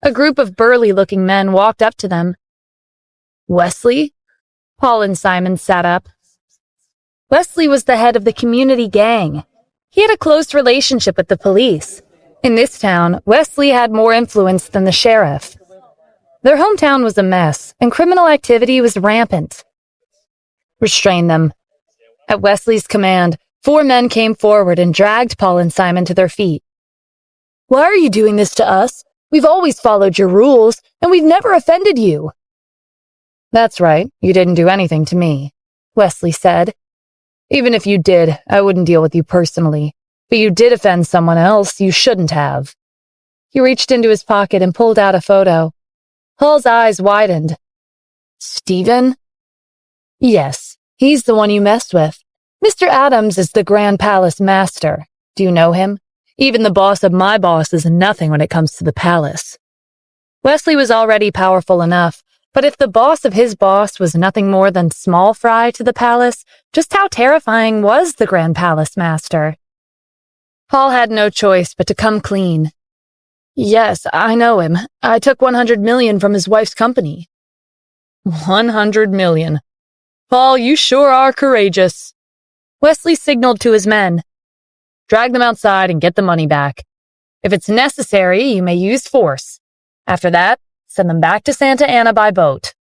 A group of burly-looking men walked up to them. Wesley? Paul and Simon sat up. Wesley was the head of the community gang. He had a close relationship with the police. In this town, Wesley had more influence than the sheriff. Their hometown was a mess, and criminal activity was rampant. Restrain them. At Wesley's command, 4 men came forward and dragged Paul and Simon to their feet. Why are you doing this to us? We've always followed your rules, and we've never offended you. That's right, you didn't do anything to me, Wesley said. Even if you did, I wouldn't deal with you personally. But you did offend someone else you shouldn't have. He reached into his pocket and pulled out a photo. Paul's eyes widened. Stephen? Yes, he's the one you messed with. Mr. Adams is the Grand Palace Master. Do you know him? Even the boss of my boss is nothing when it comes to the palace. Wesley was already powerful enough, but if the boss of his boss was nothing more than small fry to the palace, just how terrifying was the Grand Palace Master? Paul had no choice but to come clean. Yes, I know him. I took 100 million from his wife's company. 100 million. Paul, you sure are courageous. Wesley signaled to his men. Drag them outside and get the money back. If it's necessary, you may use force. After that, send them back to Santa Ana by boat.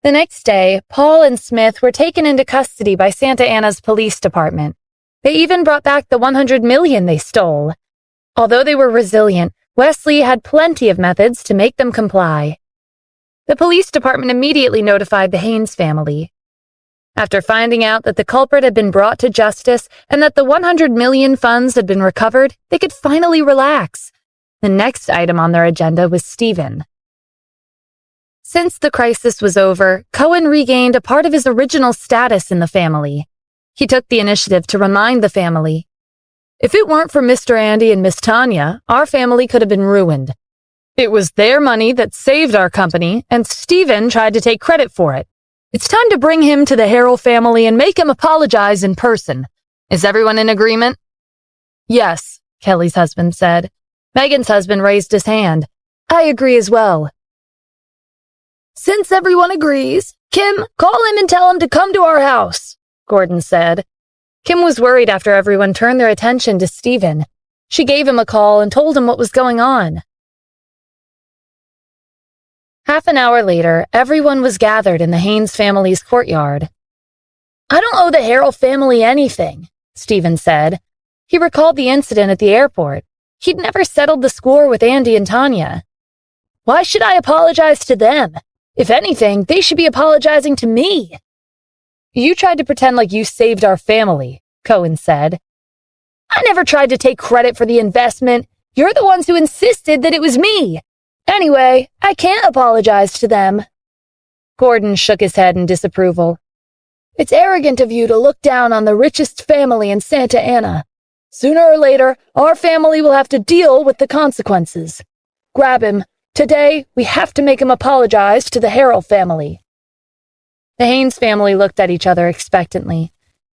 The next day, Paul and Smith were taken into custody by Santa Ana's police department. They even brought back the 100 million they stole. Although they were resilient, Wesley had plenty of methods to make them comply. The police department immediately notified the Haynes family. After finding out that the culprit had been brought to justice and that the 100 million funds had been recovered, they could finally relax. The next item on their agenda was Stephen. Since the crisis was over, Cohen regained a part of his original status in the family. He took the initiative to remind the family, "If it weren't for Mr. Andy and Miss Tanya, our family could have been ruined. It was their money that saved our company, and Stephen tried to take credit for it. It's time to bring him to the Harrell family and make him apologize in person. Is everyone in agreement?" "Yes," Kelly's husband said. Megan's husband raised his hand. "I agree as well." "Since everyone agrees, Kim, call him and tell him to come to our house," Gordon said. Kim was worried after everyone turned their attention to Stephen. She gave him a call and told him what was going on. Half an hour later, everyone was gathered in the Haynes family's courtyard. "I don't owe the Harrell family anything," Stephen said. He recalled the incident at the airport. He'd never settled the score with Andy and Tanya. "Why should I apologize to them? If anything, they should be apologizing to me." "You tried to pretend like you saved our family," Cohen said. "I never tried to take credit for the investment. You're the ones who insisted that it was me. Anyway, I can't apologize to them." Gordon shook his head in disapproval. "It's arrogant of you to look down on the richest family in Santa Ana. Sooner or later, our family will have to deal with the consequences. Grab him. Today, we have to make him apologize to the Harrell family." The Haynes family looked at each other expectantly.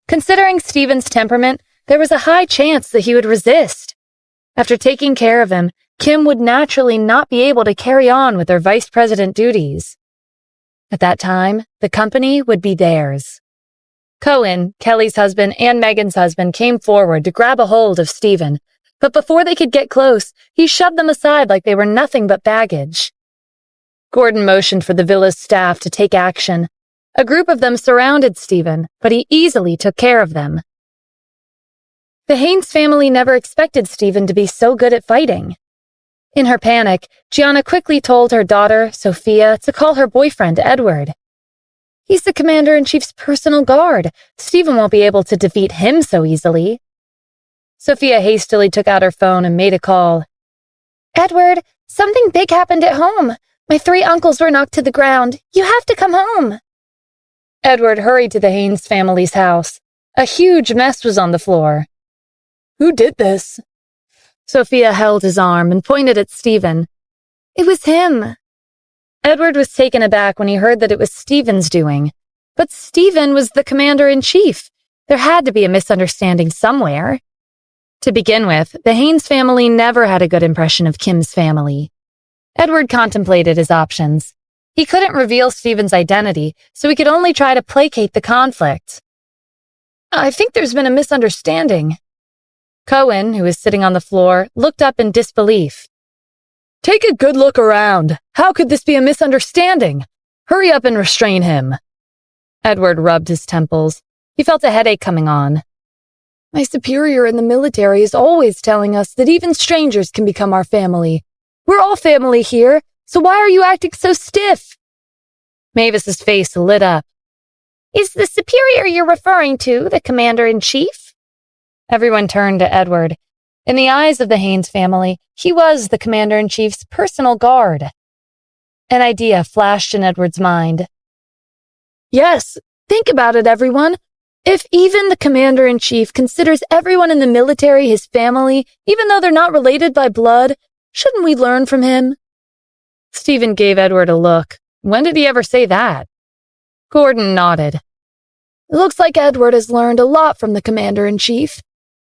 Considering Stephen's temperament, there was a high chance that he would resist. After taking care of him, Kim would naturally not be able to carry on with their vice president duties. At that time, the company would be theirs. Cohen, Kelly's husband, and Megan's husband came forward to grab a hold of Stephen, but before they could get close, he shoved them aside like they were nothing but baggage. Gordon motioned for the villa's staff to take action. A group of them surrounded Stephen, but he easily took care of them. The Haynes family never expected Stephen to be so good at fighting. In her panic, Gianna quickly told her daughter, Sophia, to call her boyfriend, Edward. "He's the commander-in-chief's personal guard. Stephen won't be able to defeat him so easily." Sophia hastily took out her phone and made a call. "Edward, something big happened at home. My 3 uncles were knocked to the ground. You have to come home." Edward hurried to the Haynes family's house. A huge mess was on the floor. "Who did this?" Sophia held his arm and pointed at Stephen. "It was him." Edward was taken aback when he heard that it was Stephen's doing. But Stephen was the commander-in-chief. There had to be a misunderstanding somewhere. To begin with, the Haynes family never had a good impression of Kim's family. Edward contemplated his options. He couldn't reveal Stephen's identity, so he could only try to placate the conflict. "I think there's been a misunderstanding." Cohen, who was sitting on the floor, looked up in disbelief. "Take a good look around. How could this be a misunderstanding? Hurry up and restrain him." Edward rubbed his temples. He felt a headache coming on. "My superior in the military is always telling us that even strangers can become our family. We're all family here, so why are you acting so stiff?" Mavis's face lit up. "Is the superior you're referring to the commander-in-chief?" Everyone turned to Edward. In the eyes of the Haynes family, he was the commander-in-chief's personal guard. An idea flashed in Edward's mind. "Yes, think about it, everyone. If even the commander-in-chief considers everyone in the military his family, even though they're not related by blood, shouldn't we learn from him?" Stephen gave Edward a look. When did he ever say that? Gordon nodded. "It looks like Edward has learned a lot from the commander-in-chief.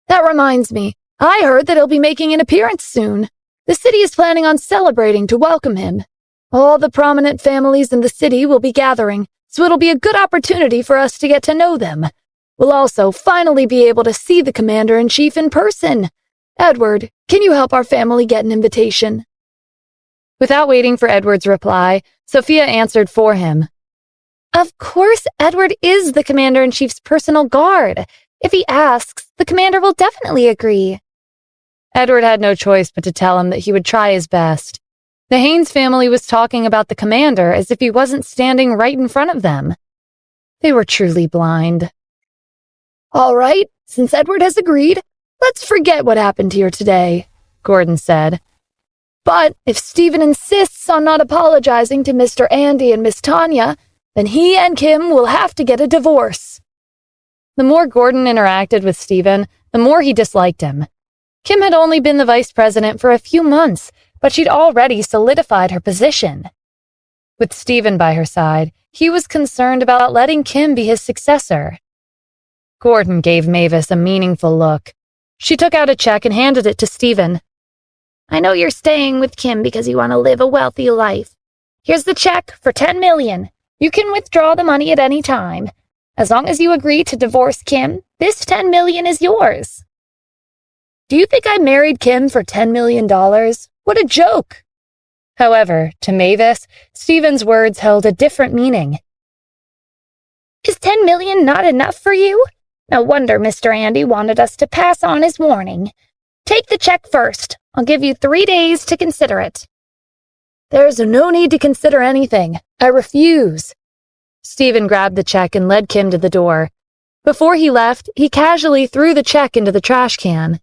That reminds me, I heard that he'll be making an appearance soon. The city is planning on celebrating to welcome him. All the prominent families in the city will be gathering, so it'll be a good opportunity for us to get to know them. We'll also finally be able to see the Commander-in-Chief in person. Edward, can you help our family get an invitation?" Without waiting for Edward's reply, Sophia answered for him. "Of course, Edward is the Commander-in-Chief's personal guard. If he asks, the commander will definitely agree." Edward had no choice but to tell him that he would try his best. The Haynes family was talking about the commander as if he wasn't standing right in front of them. They were truly blind. "All right, since Edward has agreed, let's forget what happened here today," Gordon said. "But if Stephen insists on not apologizing to Mr. Andy and Miss Tanya, then he and Kim will have to get a divorce." The more Gordon interacted with Stephen, the more he disliked him. Kim had only been the vice president for a few months, but she'd already solidified her position. With Stephen by her side, he was concerned about letting Kim be his successor. Gordon gave Mavis a meaningful look. She took out a check and handed it to Stephen. "I know you're staying with Kim because you want to live a wealthy life. Here's the check for $10 million. You can withdraw the money at any time. As long as you agree to divorce Kim, this $10 million is yours." "Do you think I married Kim for $10 million? What a joke!" However, to Mavis, Stephen's words held a different meaning. "Is $10 million not enough for you? No wonder Mr. Andy wanted us to pass on his warning. Take the check first. I'll give you 3 days to consider it." "There's no need to consider anything. I refuse." Stephen grabbed the check and led Kim to the door. Before he left, he casually threw the check into the trash can.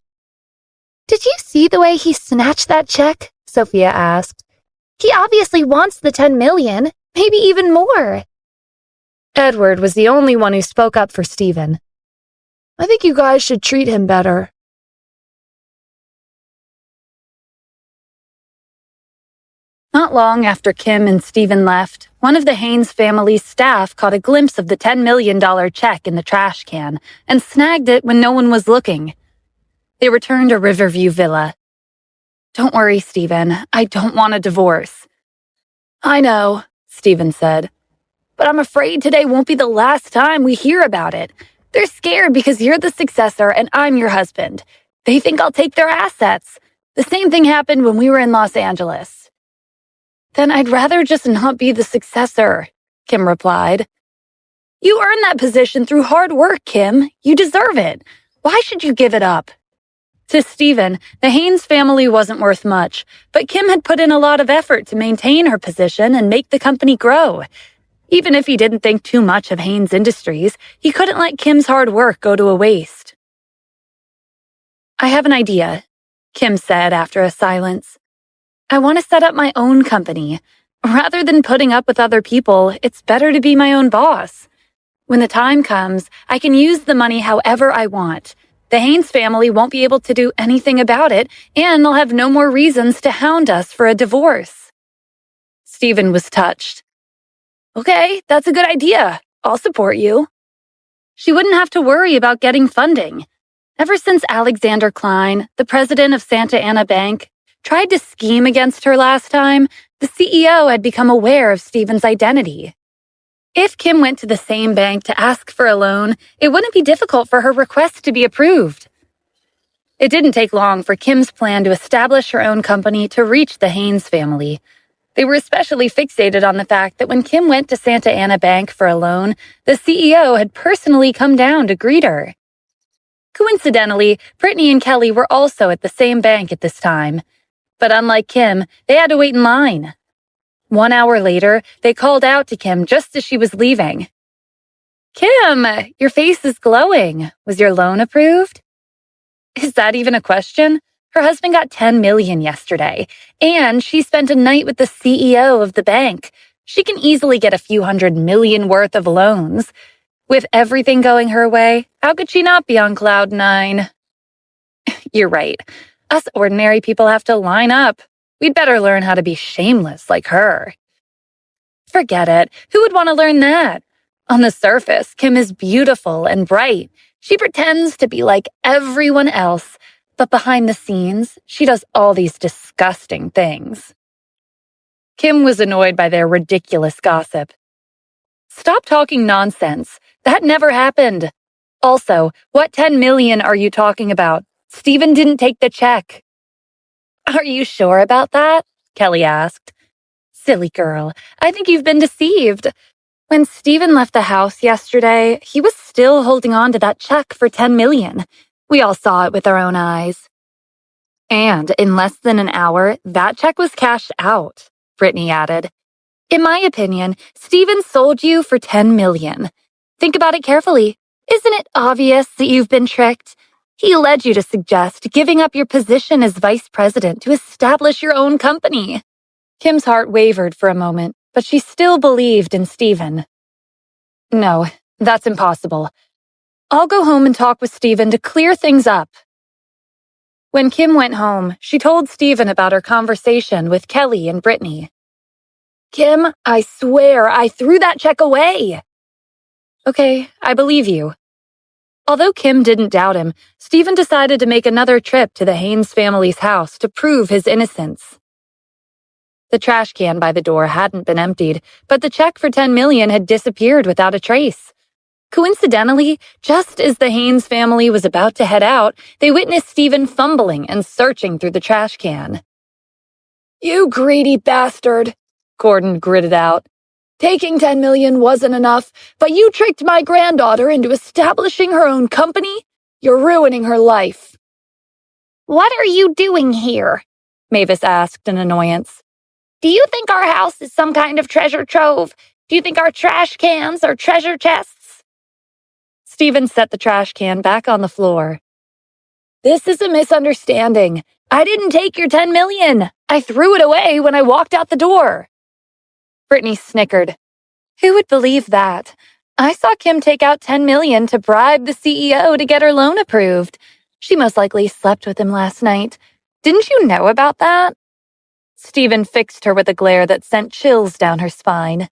"Did you see the way he snatched that check?" Sophia asked. "He obviously wants the $10 million, maybe even more." Edward was the only one who spoke up for Stephen. "I think you guys should treat him better." Not long after Kim and Stephen left, one of the Haynes family's staff caught a glimpse of the $10 million check in the trash can and snagged it when no one was looking. They returned to Riverview Villa. "Don't worry, Stephen. I don't want a divorce." "I know," Stephen said. "But I'm afraid today won't be the last time we hear about it. They're scared because you're the successor and I'm your husband. They think I'll take their assets. The same thing happened when we were in Los Angeles." "Then I'd rather just not be the successor," Kim replied. "You earned that position through hard work, Kim. You deserve it. Why should you give it up?" To Stephen, the Haynes family wasn't worth much, but Kim had put in a lot of effort to maintain her position and make the company grow. Even if he didn't think too much of Haynes Industries, he couldn't let Kim's hard work go to a waste. "I have an idea," Kim said after a silence. "I want to set up my own company. Rather than putting up with other people, it's better to be my own boss. When the time comes, I can use the money however I want. The Haynes family won't be able to do anything about it, and they'll have no more reasons to hound us for a divorce." Stephen was touched. "Okay, that's a good idea. I'll support you." She wouldn't have to worry about getting funding. Ever since Alexander Klein, the president of Santa Ana Bank, tried to scheme against her last time, the CEO had become aware of Stephen's identity. If Kim went to the same bank to ask for a loan, it wouldn't be difficult for her request to be approved. It didn't take long for Kim's plan to establish her own company to reach the Haynes family. They were especially fixated on the fact that when Kim went to Santa Ana Bank for a loan, the CEO had personally come down to greet her. Coincidentally, Brittany and Kelly were also at the same bank at this time. But unlike Kim, they had to wait in line. 1 hour later, they called out to Kim just as she was leaving. "Kim, your face is glowing. Was your loan approved?" Is that even a question? Her husband got $10 million yesterday, and she spent a night with the CEO of the bank. She can easily get a few $100 million worth of loans. With everything going her way, how could she not be on cloud 9? You're right. Us ordinary people have to line up. We'd better learn how to be shameless like her. Forget it. Who would want to learn that? On the surface, Kim is beautiful and bright. She pretends to be like everyone else. But behind the scenes, she does all these disgusting things. Kim was annoyed by their ridiculous gossip. Stop talking nonsense. That never happened. Also, what 10 million are you talking about? Stephen didn't take the check. Are you sure about that? Kelly asked. Silly girl, I think you've been deceived. When Stephen left the house yesterday, he was still holding on to that check for 10 million. We all saw it with our own eyes. And in less than an hour, that check was cashed out, Brittany added. In my opinion, Stephen sold you for 10 million. Think about it carefully. Isn't it obvious that you've been tricked? He led you to suggest giving up your position as vice president to establish your own company. Kim's heart wavered for a moment, but she still believed in Stephen. No, that's impossible. I'll go home and talk with Stephen to clear things up. When Kim went home, she told Stephen about her conversation with Kelly and Brittany. Kim, I swear I threw that check away. Okay, I believe you. Although Kim didn't doubt him, Stephen decided to make another trip to the Haynes family's house to prove his innocence. The trash can by the door hadn't been emptied, but the check for 10 million had disappeared without a trace. Coincidentally, just as the Haynes family was about to head out, they witnessed Stephen fumbling and searching through the trash can. You greedy bastard, Gordon gritted out. Taking 10 million wasn't enough, but you tricked my granddaughter into establishing her own company? You're ruining her life. What are you doing here? Mavis asked in annoyance. Do you think our house is some kind of treasure trove? Do you think our trash cans are treasure chests? Stephen set the trash can back on the floor. This is a misunderstanding. I didn't take your 10 million. I threw it away when I walked out the door. Brittany snickered. Who would believe that? I saw Kim take out 10 million to bribe the CEO to get her loan approved. She most likely slept with him last night. Didn't you know about that? Stephen fixed her with a glare that sent chills down her spine.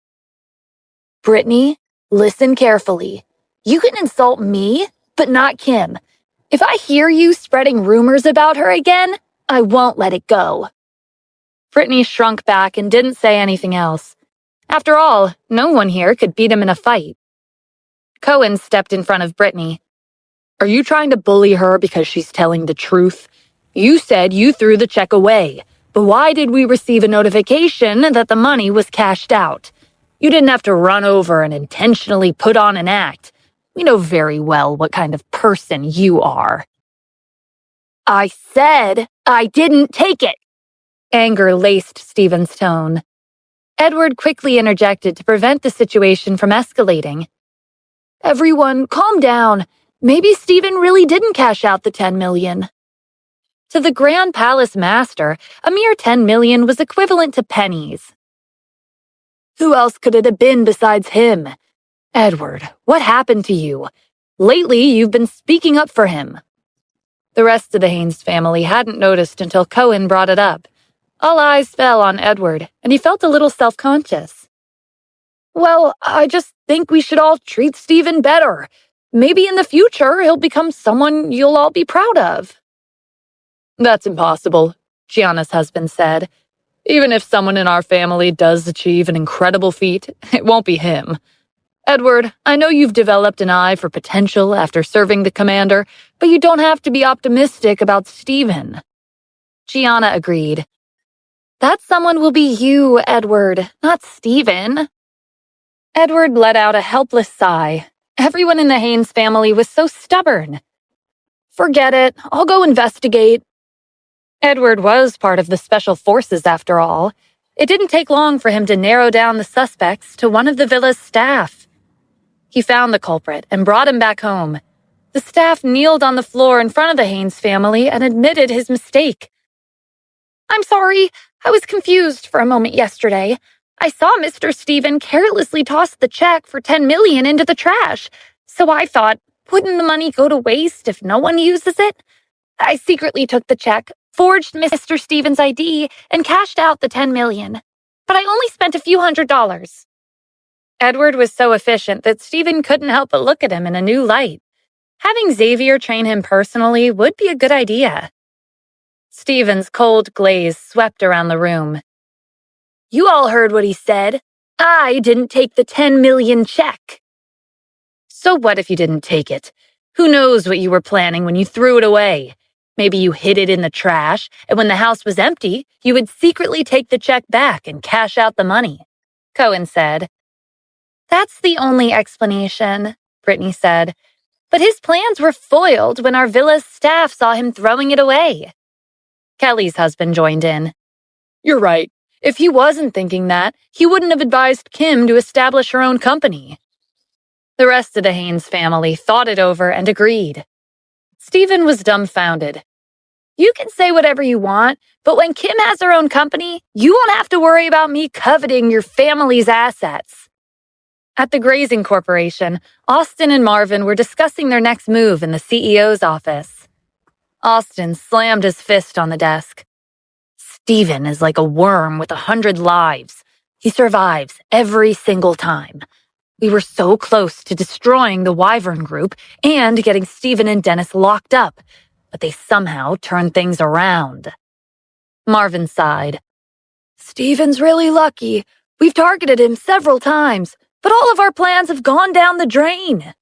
Brittany, listen carefully. You can insult me, but not Kim. If I hear you spreading rumors about her again, I won't let it go. Brittany shrunk back and didn't say anything else. After all, no one here could beat him in a fight. Cohen stepped in front of Brittany. Are you trying to bully her because she's telling the truth? You said you threw the check away, but why did we receive a notification that the money was cashed out? You didn't have to run over and intentionally put on an act. We know very well what kind of person you are. I said I didn't take it. Anger laced Stephen's tone. Edward quickly interjected to prevent the situation from escalating. Everyone, calm down. Maybe Stephen really didn't cash out the 10 million. To the Grand Palace Master, a mere 10 million was equivalent to pennies. Who else could it have been besides him? Edward, what happened to you? Lately, you've been speaking up for him. The rest of the Haynes family hadn't noticed until Cohen brought it up. All eyes fell on Edward, and he felt a little self-conscious. Well, I just think we should all treat Stephen better. Maybe in the future he'll become someone you'll all be proud of. That's impossible, Gianna's husband said. Even if someone in our family does achieve an incredible feat, it won't be him. Edward, I know you've developed an eye for potential after serving the commander, but you don't have to be optimistic about Stephen. Gianna agreed. That someone will be you, Edward, not Stephen. Edward let out a helpless sigh. Everyone in the Haynes family was so stubborn. Forget it. I'll go investigate. Edward was part of the special forces after all. It didn't take long for him to narrow down the suspects to one of the villa's staff. He found the culprit and brought him back home. The staff kneeled on the floor in front of the Haynes family and admitted his mistake. I'm sorry. I was confused for a moment yesterday. I saw Mr. Stephen carelessly toss the check for 10 million into the trash, so I thought, wouldn't the money go to waste if no one uses it? I secretly took the check, forged Mr. Stephen's ID, and cashed out the 10 million. But I only spent a few $100s. Edward was so efficient that Stephen couldn't help but look at him in a new light. Having Xavier train him personally would be a good idea. Stephen's cold glaze swept around the room. You all heard what he said. I didn't take the 10 million check. So what if you didn't take it? Who knows what you were planning when you threw it away? Maybe you hid it in the trash, and when the house was empty, you would secretly take the check back and cash out the money, Cohen said. That's the only explanation, Brittany said. But his plans were foiled when our villa's staff saw him throwing it away. Kelly's husband joined in. You're right. If he wasn't thinking that, he wouldn't have advised Kim to establish her own company. The rest of the Haynes family thought it over and agreed. Stephen was dumbfounded. You can say whatever you want, but when Kim has her own company, you won't have to worry about me coveting your family's assets. At the Grazing Corporation, Austin and Marvin were discussing their next move in the CEO's office. Austin slammed his fist on the desk. Stephen is like a worm with 100 lives. He survives every single time. We were so close to destroying the Wyvern Group and getting Stephen and Dennis locked up, but they somehow turned things around. Marvin sighed. Stephen's really lucky. We've targeted him several times, but all of our plans have gone down the drain.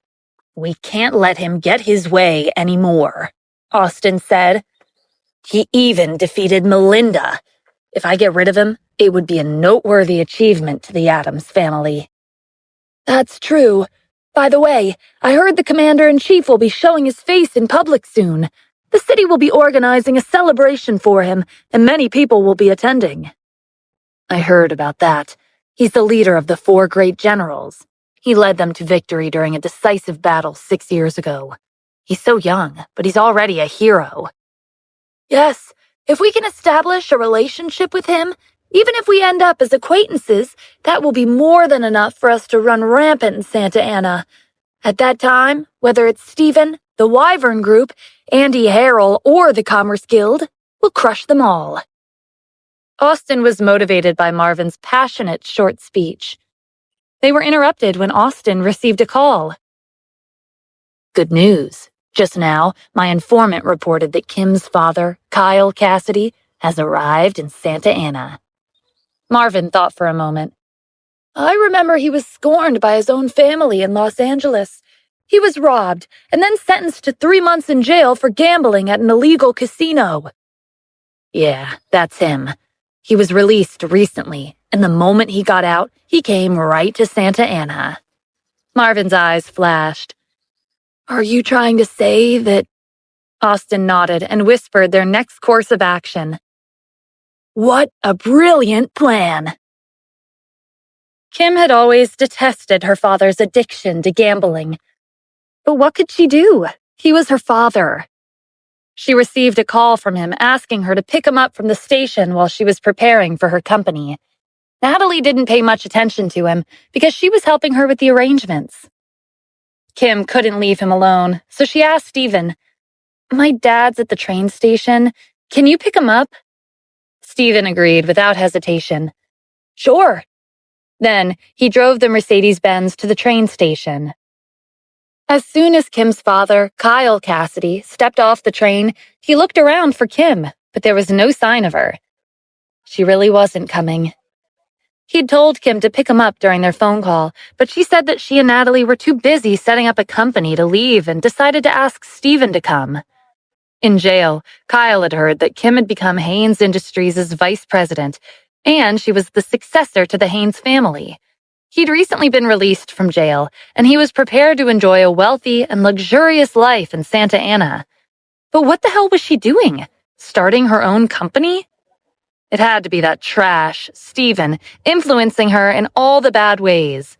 We can't let him get his way anymore, Austin said. He even defeated Melinda. If I get rid of him, it would be a noteworthy achievement to the Addams family. That's true. By the way, I heard the commander-in-chief will be showing his face in public soon. The city will be organizing a celebration for him, and many people will be attending. I heard about that. He's the leader of the 4 great generals. He led them to victory during a decisive battle 6 years ago. He's so young, but he's already a hero. Yes, if we can establish a relationship with him, even if we end up as acquaintances, that will be more than enough for us to run rampant in Santa Ana. At that time, whether it's Stephen, the Wyvern Group, Andy Harrell, or the Commerce Guild, we'll crush them all. Austin was motivated by Marvin's passionate short speech. They were interrupted when Austin received a call. Good news. Just now, my informant reported that Kim's father, Kyle Cassidy, has arrived in Santa Ana. Marvin thought for a moment. I remember he was scorned by his own family in Los Angeles. He was robbed and then sentenced to 3 months in jail for gambling at an illegal casino. Yeah, that's him. He was released recently, and the moment he got out, he came right to Santa Ana. Marvin's eyes flashed. Are you trying to say that... Austin nodded and whispered their next course of action. What a brilliant plan! Kim had always detested her father's addiction to gambling. But what could she do? He was her father. She received a call from him asking her to pick him up from the station while she was preparing for her company. Natalie didn't pay much attention to him because she was helping her with the arrangements. Kim couldn't leave him alone, so she asked Stephen, My dad's at the train station. Can you pick him up? Stephen agreed without hesitation. Sure. Then he drove the Mercedes-Benz to the train station. As soon as Kim's father, Kyle Cassidy, stepped off the train, he looked around for Kim, but there was no sign of her. She really wasn't coming. He'd told Kim to pick him up during their phone call, but she said that she and Natalie were too busy setting up a company to leave and decided to ask Stephen to come. In jail, Kyle had heard that Kim had become Haynes Industries' vice president, and she was the successor to the Haynes family. He'd recently been released from jail, and he was prepared to enjoy a wealthy and luxurious life in Santa Ana. But what the hell was she doing? Starting her own company? It had to be that trash, Stephen, influencing her in all the bad ways.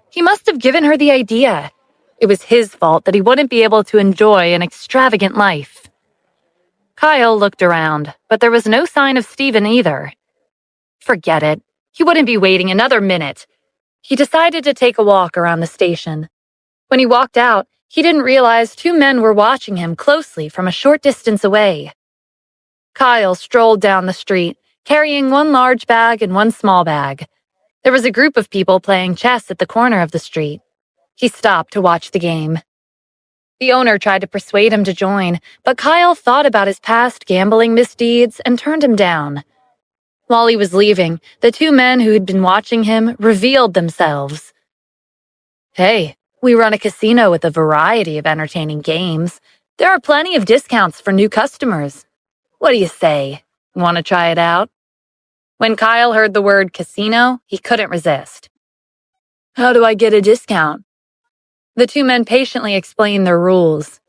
He must have given her the idea. It was his fault that he wouldn't be able to enjoy an extravagant life. Kyle looked around, but there was no sign of Stephen either. Forget it. He wouldn't be waiting another minute. He decided to take a walk around the station. When he walked out, he didn't realize 2 men were watching him closely from a short distance away. Kyle strolled down the street, carrying 1 large bag and 1 small bag. There was a group of people playing chess at the corner of the street. He stopped to watch the game. The owner tried to persuade him to join, but Kyle thought about his past gambling misdeeds and turned him down. While he was leaving, the two men who had been watching him revealed themselves. "Hey, we run a casino with a variety of entertaining games. There are plenty of discounts for new customers. What do you say? Want to try it out?" When Kyle heard the word casino, he couldn't resist. "How do I get a discount?" The two men patiently explained their rules.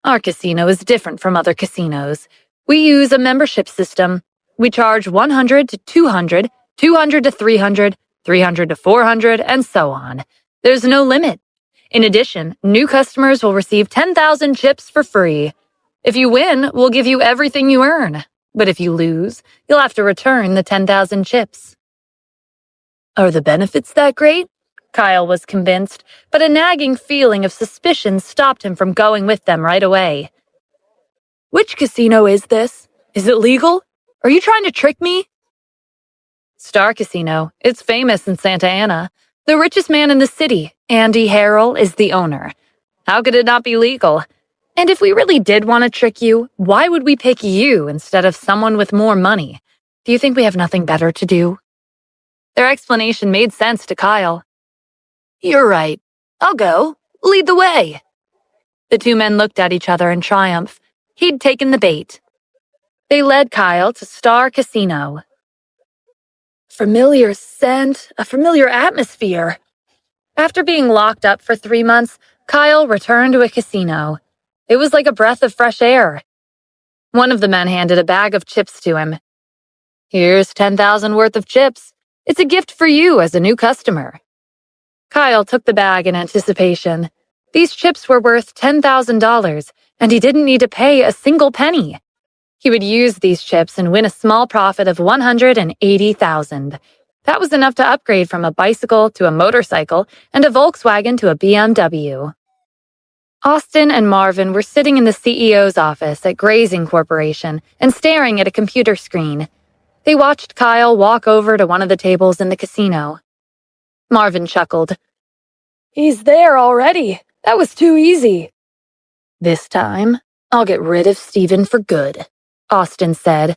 "Our casino is different from other casinos. We use a membership system. We charge 100 to 200, 200 to 300, 300 to 400, and so on. There's no limit. In addition, new customers will receive 10,000 chips for free. If you win, we'll give you everything you earn. But if you lose, you'll have to return the 10,000 chips." "Are the benefits that great?" Kyle was convinced, but a nagging feeling of suspicion stopped him from going with them right away. "Which casino is this? Is it legal? Are you trying to trick me?" "Star Casino. It's famous in Santa Ana. The richest man in the city, Andy Harrell, is the owner. How could it not be legal? And if we really did want to trick you, why would we pick you instead of someone with more money? Do you think we have nothing better to do?" Their explanation made sense to Kyle. "You're right. I'll go. Lead the way." The two men looked at each other in triumph. He'd taken the bait. They led Kyle to Star Casino. Familiar scent, a familiar atmosphere. After being locked up for 3 months, Kyle returned to a casino. It was like a breath of fresh air. One of the men handed a bag of chips to him. "Here's 10,000 worth of chips. It's a gift for you as a new customer." Kyle took the bag in anticipation. These chips were worth $10,000, and he didn't need to pay a single penny. He would use these chips and win a small profit of $180,000. That was enough to upgrade from a bicycle to a motorcycle and a Volkswagen to a BMW. Austin and Marvin were sitting in the CEO's office at Grazing Corporation and staring at a computer screen. They watched Kyle walk over to one of the tables in the casino. Marvin chuckled. "He's there already. That was too easy." "This time, I'll get rid of Stephen for good," Austin said.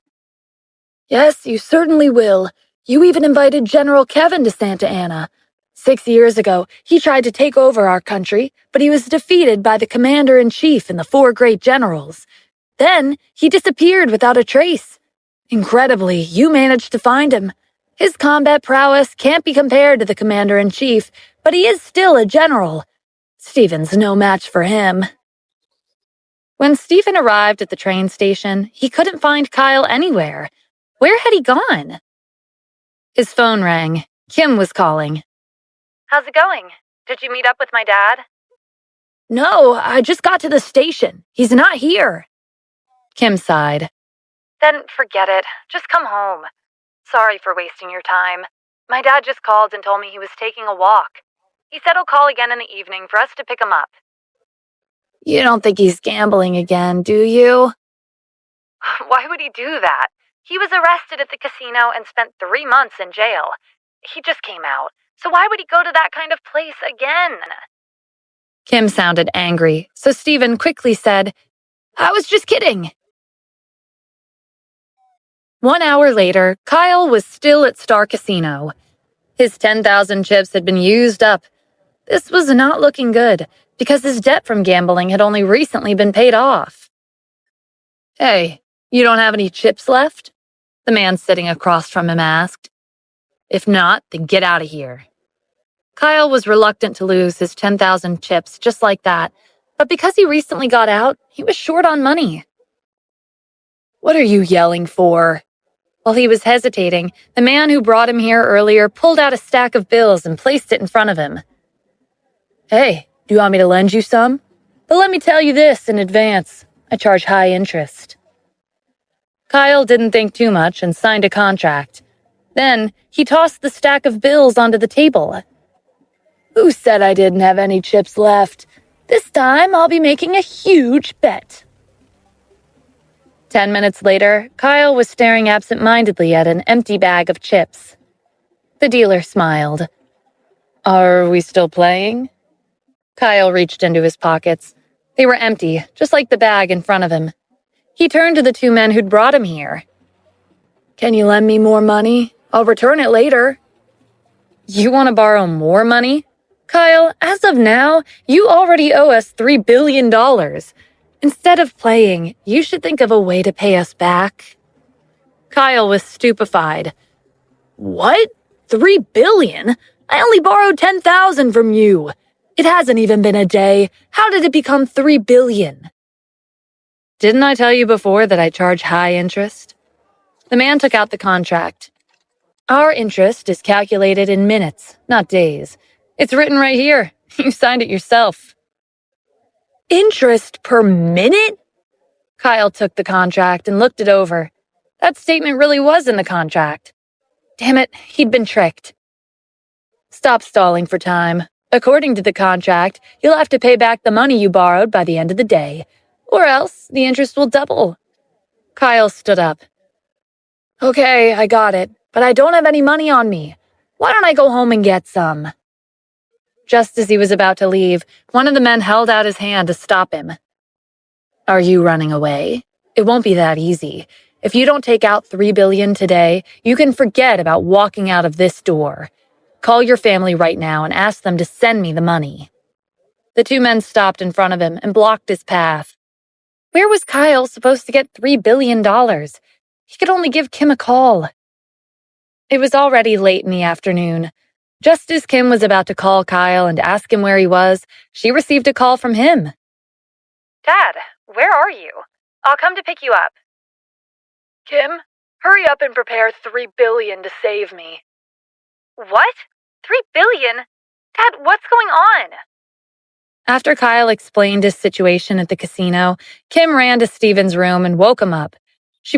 "Yes, you certainly will. You even invited General Kevin to Santa Ana. 6 years ago, he tried to take over our country, but he was defeated by the commander-in-chief and the 4 great generals. Then, he disappeared without a trace. Incredibly, you managed to find him. His combat prowess can't be compared to the commander-in-chief, but he is still a general. Stephen's no match for him." When Stephen arrived at the train station, he couldn't find Kyle anywhere. Where had he gone? His phone rang. Kim was calling. "How's it going? Did you meet up with my dad?" "No, I just got to the station. He's not here." Kim sighed. "Then forget it. Just come home. Sorry for wasting your time. My dad just called and told me he was taking a walk. He said he'll call again in the evening for us to pick him up." "You don't think he's gambling again, do you?" "Why would he do that? He was arrested at the casino and spent 3 months in jail. He just came out, so why would he go to that kind of place again?" Kim sounded angry, so Stephen quickly said, "I was just kidding." 1 hour later, Kyle was still at Star Casino. His 10,000 chips had been used up. This was not looking good, because his debt from gambling had only recently been paid off. "Hey, you don't have any chips left?" the man sitting across from him asked. "If not, then get out of here." Kyle was reluctant to lose his 10,000 chips just like that, but because he recently got out, he was short on money. "What are you yelling for?" While he was hesitating, the man who brought him here earlier pulled out a stack of bills and placed it in front of him. "Hey, do you want me to lend you some? But let me tell you this in advance. I charge high interest." Kyle didn't think too much and signed a contract. Then, he tossed the stack of bills onto the table. "Who said I didn't have any chips left? This time, I'll be making a huge bet." 10 minutes later, Kyle was staring absent-mindedly at an empty bag of chips. The dealer smiled. "Are we still playing?" Kyle reached into his pockets. They were empty, just like the bag in front of him. He turned to the two men who'd brought him here. Can you lend me more money? I'll return it later. You want to borrow more money? Kyle, as of now, you already owe us $3 billion. Instead of playing, you should think of a way to pay us back. Kyle was stupefied. What? $3 billion? I only borrowed $10,000 from you. It hasn't even been a day. How did it become $3 billion? Didn't I tell you before that I charge high interest? The man took out the contract. Our interest is calculated in minutes, not days. It's written right here. You signed it yourself. Interest per minute? Kyle took the contract and looked it over. That statement really was in the contract. Damn it, he'd been tricked. Stop stalling for time. According to the contract, you'll have to pay back the money you borrowed by the end of the day, or else the interest will double. Kyle stood up. Okay, I got it, but I don't have any money on me. Why don't I go home and get some? Just as he was about to leave, one of the men held out his hand to stop him. Are you running away? It won't be that easy. If you don't take out $3 billion today, you can forget about walking out of this door. Call your family right now and ask them to send me the money. The two men stopped in front of him and blocked his path. Where was Kyle supposed to get $3 billion? He could only give Kim a call. It was already late in the afternoon. Just as Kim was about to call Kyle and ask him where he was, she received a call from him. Dad, where are you? I'll come to pick you up. Kim, hurry up and prepare $3 billion to save me. What? $3 billion? Dad, what's going on? After Kyle explained his situation at the casino, Kim ran to Steven's room and woke him up. She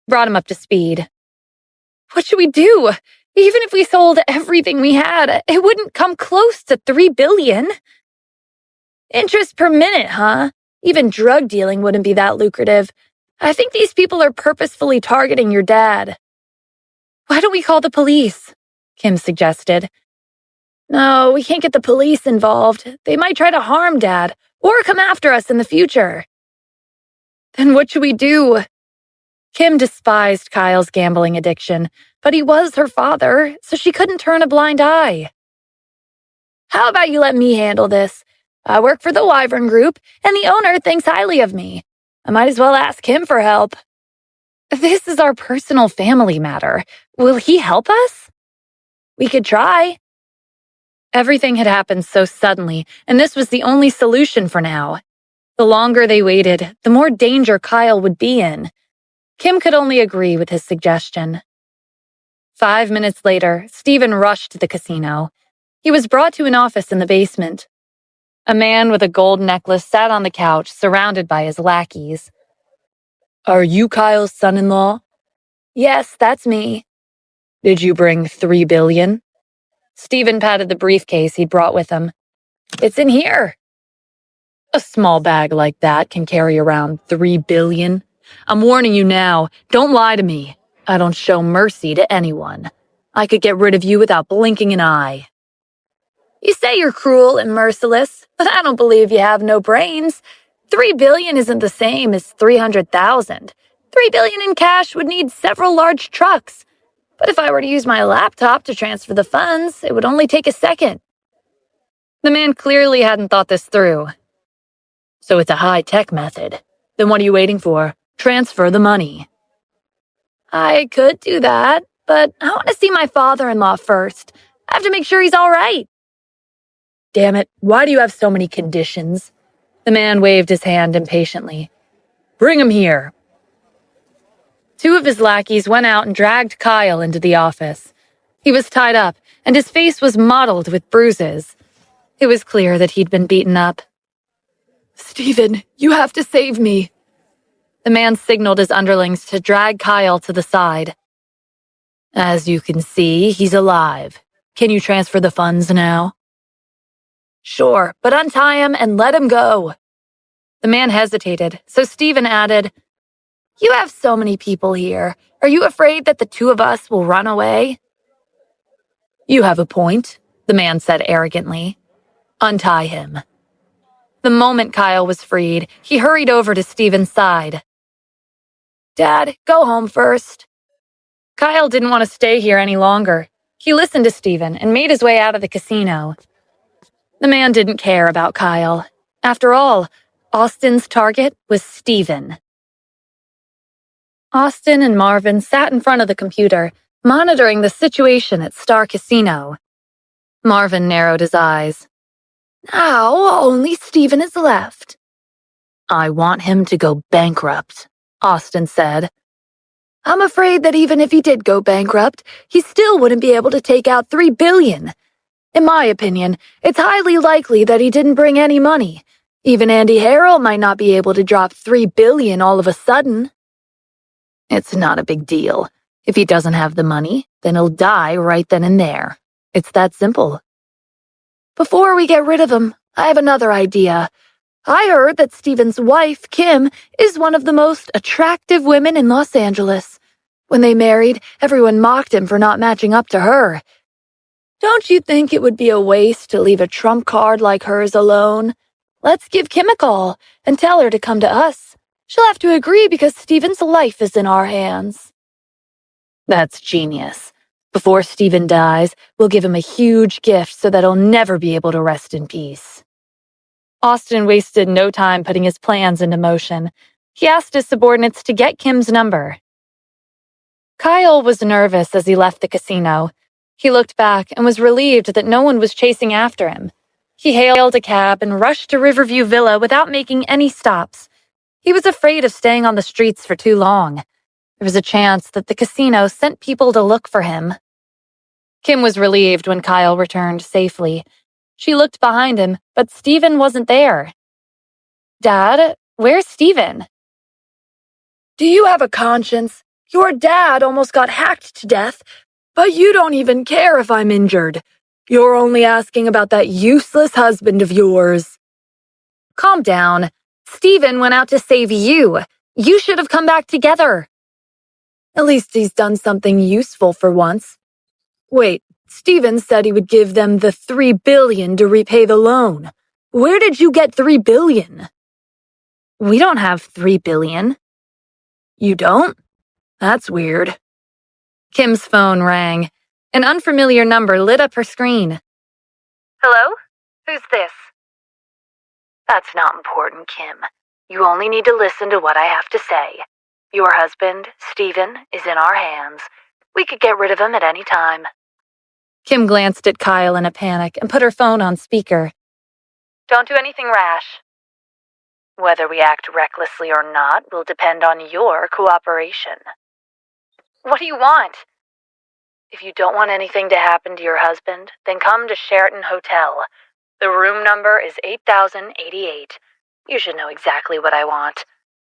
brought him up to speed. What should we do? Even if we sold everything we had, it wouldn't come close to $3 billion. Interest per minute, huh? Even drug dealing wouldn't be that lucrative. I think these people are purposefully targeting your dad. Why don't we call the police? Kim suggested. No, we can't get the police involved. They might try to harm Dad or come after us in the future. Then what should we do? Kim despised Kyle's gambling addiction, but he was her father, so she couldn't turn a blind eye. How about you let me handle this? I work for the Wyvern Group, and the owner thinks highly of me. I might as well ask him for help. This is our personal family matter. Will he help us? We could try. Everything had happened so suddenly, and this was the only solution for now. The longer they waited, the more danger Kyle would be in. Kim could only agree with his suggestion. 5 minutes later, Stephen rushed to the casino. He was brought to an office in the basement. A man with a gold necklace sat on the couch, surrounded by his lackeys. Are you Kyle's son-in-law? Yes, that's me. Did you bring $3 billion? Stephen patted the briefcase he'd brought with him. It's in here. A small bag like that can carry around $3 billion. I'm warning you now, don't lie to me. I don't show mercy to anyone. I could get rid of you without blinking an eye. You say you're cruel and merciless, but I don't believe you have no brains. $3 billion isn't the same as 300,000. $3 billion in cash would need several large trucks. But if I were to use my laptop to transfer the funds, it would only take a second. The man clearly hadn't thought this through. So it's a high-tech method. Then what are you waiting for? Transfer the money. I could do that, but I want to see my father-in-law first. I have to make sure he's all right. Damn it, why do you have so many conditions? The man waved his hand impatiently. Bring him here. 2 of his lackeys went out and dragged Kyle into the office. He was tied up, and his face was mottled with bruises. It was clear that he'd been beaten up. Stephen, you have to save me. The man signaled his underlings to drag Kyle to the side. As you can see, he's alive. Can you transfer the funds now? Sure, but untie him and let him go. The man hesitated, so Stephen added, You have so many people here. Are you afraid that the 2 of us will run away? You have a point, the man said arrogantly. Untie him. The moment Kyle was freed, he hurried over to Stephen's side. Dad, go home first. Kyle didn't want to stay here any longer. He listened to Stephen and made his way out of the casino. The man didn't care about Kyle. After all, Austin's target was Stephen. Austin and Marvin sat in front of the computer, monitoring the situation at Star Casino. Marvin narrowed his eyes. Now only Stephen is left. I want him to go bankrupt, Austin said. I'm afraid that even if he did go bankrupt, he still wouldn't be able to take out $3 billion. In my opinion, it's highly likely that he didn't bring any money. Even Andy Harrell might not be able to drop $3 billion all of a sudden. It's not a big deal. If he doesn't have the money, then he'll die right then and there. It's that simple. Before we get rid of him, I have another idea. I heard that Stephen's wife, Kim, is one of the most attractive women in Los Angeles. When they married, everyone mocked him for not matching up to her. Don't you think it would be a waste to leave a trump card like hers alone? Let's give Kim a call and tell her to come to us. She'll have to agree because Stephen's life is in our hands. That's genius. Before Stephen dies, we'll give him a huge gift so that he'll never be able to rest in peace. Austin wasted no time putting his plans into motion. He asked his subordinates to get Kim's number. Kyle was nervous as he left the casino. He looked back and was relieved that no one was chasing after him. He hailed a cab and rushed to Riverview Villa without making any stops. He was afraid of staying on the streets for too long. There was a chance that the casino sent people to look for him. Kim was relieved when Kyle returned safely. She looked behind him, but Stephen wasn't there. Dad, where's Stephen? Do you have a conscience? Your dad almost got hacked to death, but you don't even care if I'm injured. You're only asking about that useless husband of yours. Calm down. Stephen went out to save you. You should have come back together. At least he's done something useful for once. Wait, Stephen said he would give them the $3 billion to repay the loan. Where did you get $3 billion? We don't have $3 billion. You don't? That's weird. Kim's phone rang. An unfamiliar number lit up her screen. Hello? Who's this? That's not important, Kim. You only need to listen to what I have to say. Your husband, Stephen, is in our hands. We could get rid of him at any time. Kim glanced at Kyle in a panic and put her phone on speaker. Don't do anything rash. Whether we act recklessly or not will depend on your cooperation. What do you want? If you don't want anything to happen to your husband, then come to Sheraton Hotel. The room number is 8088. You should know exactly what I want.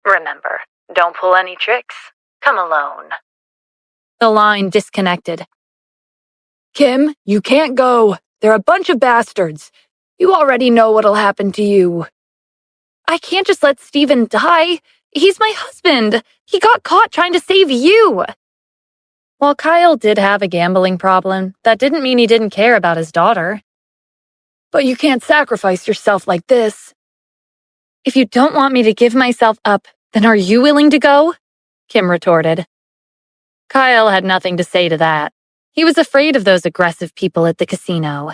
Remember, don't pull any tricks. Come alone. The line disconnected. Kim, you can't go. They're a bunch of bastards. You already know what'll happen to you. I can't just let Stephen die. He's my husband. He got caught trying to save you. While Kyle did have a gambling problem, that didn't mean he didn't care about his daughter. But you can't sacrifice yourself like this. If you don't want me to give myself up, then are you willing to go? Kim retorted. Kyle had nothing to say to that. He was afraid of those aggressive people at the casino.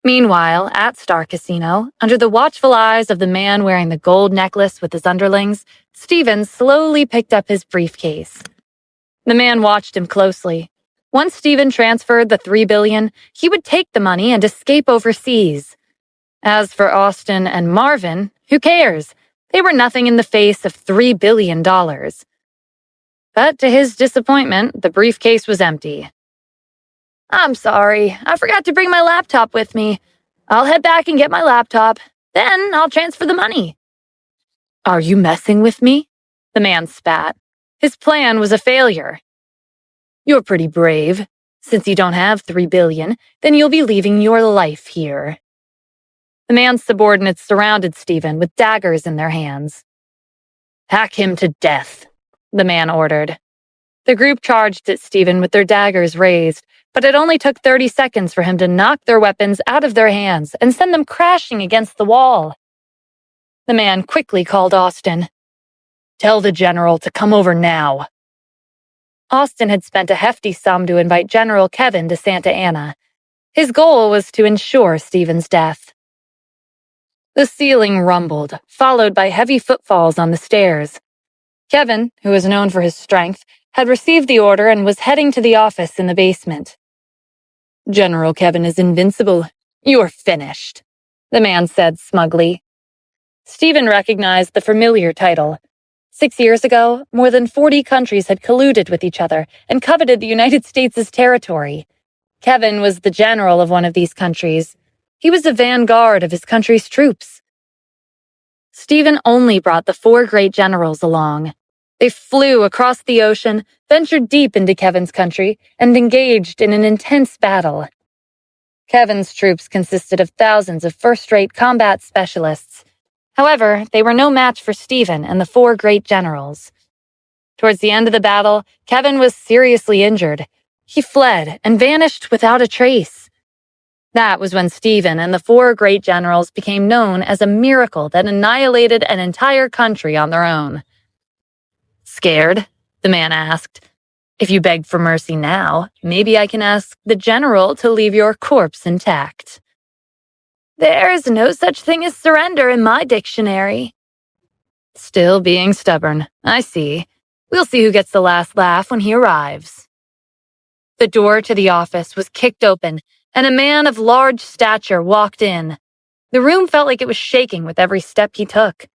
Meanwhile, at Star Casino, under the watchful eyes of the man wearing the gold necklace with his underlings, Stephen slowly picked up his briefcase. The man watched him closely. Once Stephen transferred the $3 billion, he would take the money and escape overseas. As for Austin and Marvin, who cares? They were nothing in the face of $3 billion. But to his disappointment, the briefcase was empty. I'm sorry, I forgot to bring my laptop with me. I'll head back and get my laptop. Then I'll transfer the money. Are you messing with me? The man spat. His plan was a failure. You're pretty brave. Since you don't have $3 billion, then you'll be leaving your life here. The man's subordinates surrounded Stephen with daggers in their hands. Hack him to death, the man ordered. The group charged at Stephen with their daggers raised, but it only took 30 seconds for him to knock their weapons out of their hands and send them crashing against the wall. The man quickly called Austin. "Tell the general to come over now." Austin had spent a hefty sum to invite General Kevin to Santa Ana. His goal was to ensure Stephen's death. The ceiling rumbled, followed by heavy footfalls on the stairs. Kevin, who was known for his strength, had received the order and was heading to the office in the basement. "General Kevin is invincible. You're finished," the man said smugly. Stephen recognized the familiar title. 6 years ago, more than 40 countries had colluded with each other and coveted the United States' territory. Kevin was the general of one of these countries. He was the vanguard of his country's troops. Stephen only brought the 4 great generals along. They flew across the ocean, ventured deep into Kevin's country, and engaged in an intense battle. Kevin's troops consisted of thousands of first-rate combat specialists. However, they were no match for Stephen and the 4 great generals. Towards the end of the battle, Kevin was seriously injured. He fled and vanished without a trace. That was when Stephen and the 4 great generals became known as a miracle that annihilated an entire country on their own. "Scared?" the man asked. "If you beg for mercy now, maybe I can ask the general to leave your corpse intact." "There's no such thing as surrender in my dictionary." "Still being stubborn. I see. We'll see who gets the last laugh when he arrives." The door to the office was kicked open, and a man of large stature walked in. The room felt like it was shaking with every step he took.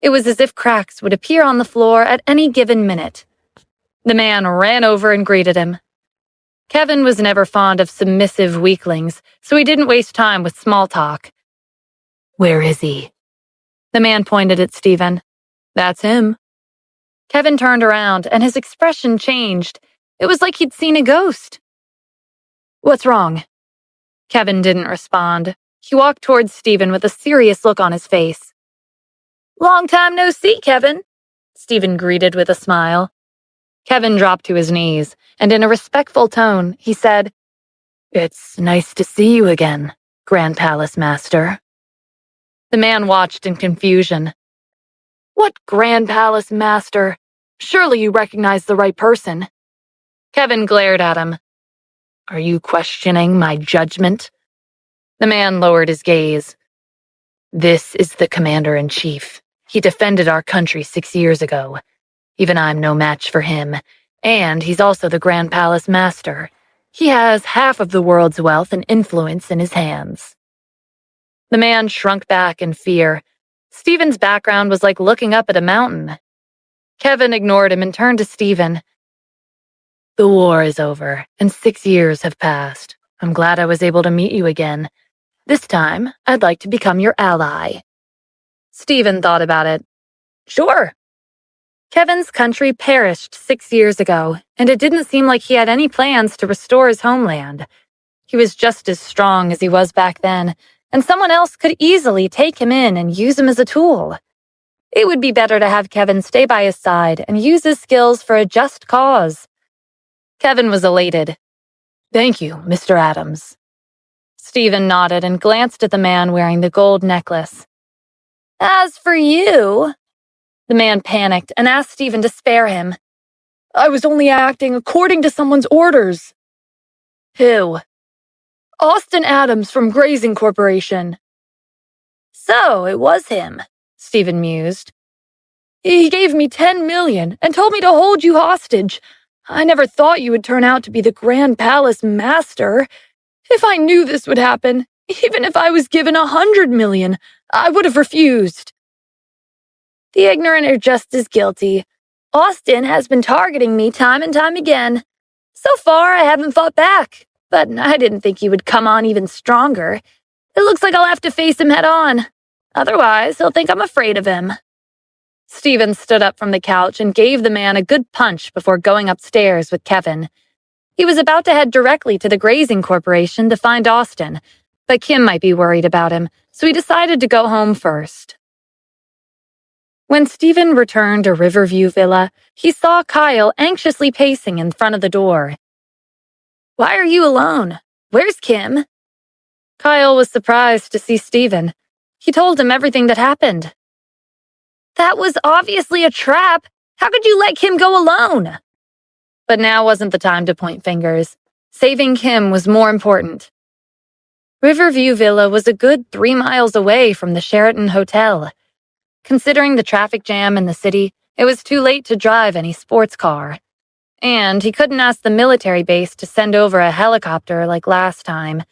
It was as if cracks would appear on the floor at any given minute. The man ran over and greeted him. Kevin was never fond of submissive weaklings, so he didn't waste time with small talk. "Where is he?" The man pointed at Stephen. "That's him." Kevin turned around, and his expression changed. It was like he'd seen a ghost. "What's wrong?" Kevin didn't respond. He walked towards Stephen with a serious look on his face. "Long time no see, Kevin," Stephen greeted with a smile. Kevin dropped to his knees, and in a respectful tone, he said, "It's nice to see you again, Grand Palace Master." The man watched in confusion. "What Grand Palace Master? Surely you recognize the right person." Kevin glared at him. "Are you questioning my judgment?" The man lowered his gaze. "This is the Commander-in-Chief. He defended our country 6 years ago. Even I'm no match for him, and he's also the Grand Palace Master. He has half of the world's wealth and influence in his hands." The man shrunk back in fear. Stephen's background was like looking up at a mountain. Kevin ignored him and turned to Stephen. "The war is over, and 6 years have passed. I'm glad I was able to meet you again. This time, I'd like to become your ally." Stephen thought about it. "Sure." Kevin's country perished 6 years ago, and it didn't seem like he had any plans to restore his homeland. He was just as strong as he was back then, and someone else could easily take him in and use him as a tool. It would be better to have Kevin stay by his side and use his skills for a just cause. Kevin was elated. "Thank you, Mr. Adams." Stephen nodded and glanced at the man wearing the gold necklace. "As for you..." The man panicked and asked Stephen to spare him. "I was only acting according to someone's orders." "Who?" "Austin Adams from Grazing Corporation." "So it was him," Stephen mused. "He gave me 10 million and told me to hold you hostage. I never thought you would turn out to be the Grand Palace Master. If I knew this would happen, even if I was given 100 million, I would have refused." "The ignorant are just as guilty. Austin has been targeting me time and time again. So far, I haven't fought back, but I didn't think he would come on even stronger. It looks like I'll have to face him head on. Otherwise, he'll think I'm afraid of him." Stephen stood up from the couch and gave the man a good punch before going upstairs with Kevin. He was about to head directly to the Grazing Corporation to find Austin, but Kim might be worried about him, so he decided to go home first. When Stephen returned to Riverview Villa, he saw Kyle anxiously pacing in front of the door. Why are you alone? Where's Kim? Kyle was surprised to see Stephen. He told him everything that happened. That was obviously a trap. How could you let Kim go alone? But now wasn't the time to point fingers. Saving Kim was more important. Riverview Villa was a good 3 miles away from the Sheraton Hotel. Considering the traffic jam in the city, it was too late to drive any sports car. And he couldn't ask the military base to send over a helicopter like last time.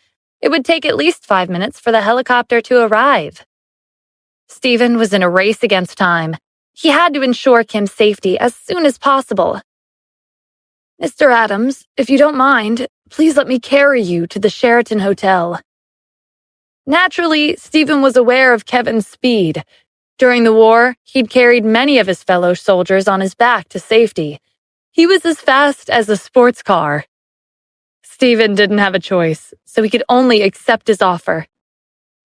It would take at least 5 minutes for the helicopter to arrive. Stephen was in a race against time. He had to ensure Kim's safety as soon as possible. Mr. Adams, if you don't mind, please let me carry you to the Sheraton Hotel. Naturally, Stephen was aware of Kevin's speed. During the war, he'd carried many of his fellow soldiers on his back to safety. He was as fast as a sports car. Stephen didn't have a choice, so he could only accept his offer.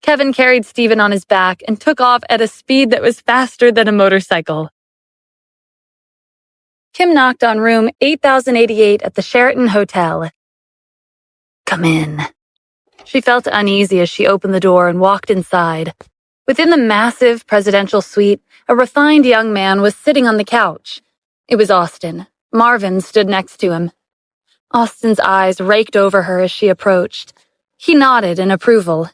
Kevin carried Stephen on his back and took off at a speed that was faster than a motorcycle. Kim knocked on room 8088 at the Sheraton Hotel. Come in. She felt uneasy as she opened the door and walked inside. Within the massive presidential suite, a refined young man was sitting on the couch. It was Austin. Marvin stood next to him. Austin's eyes raked over her as she approached. He nodded in approval.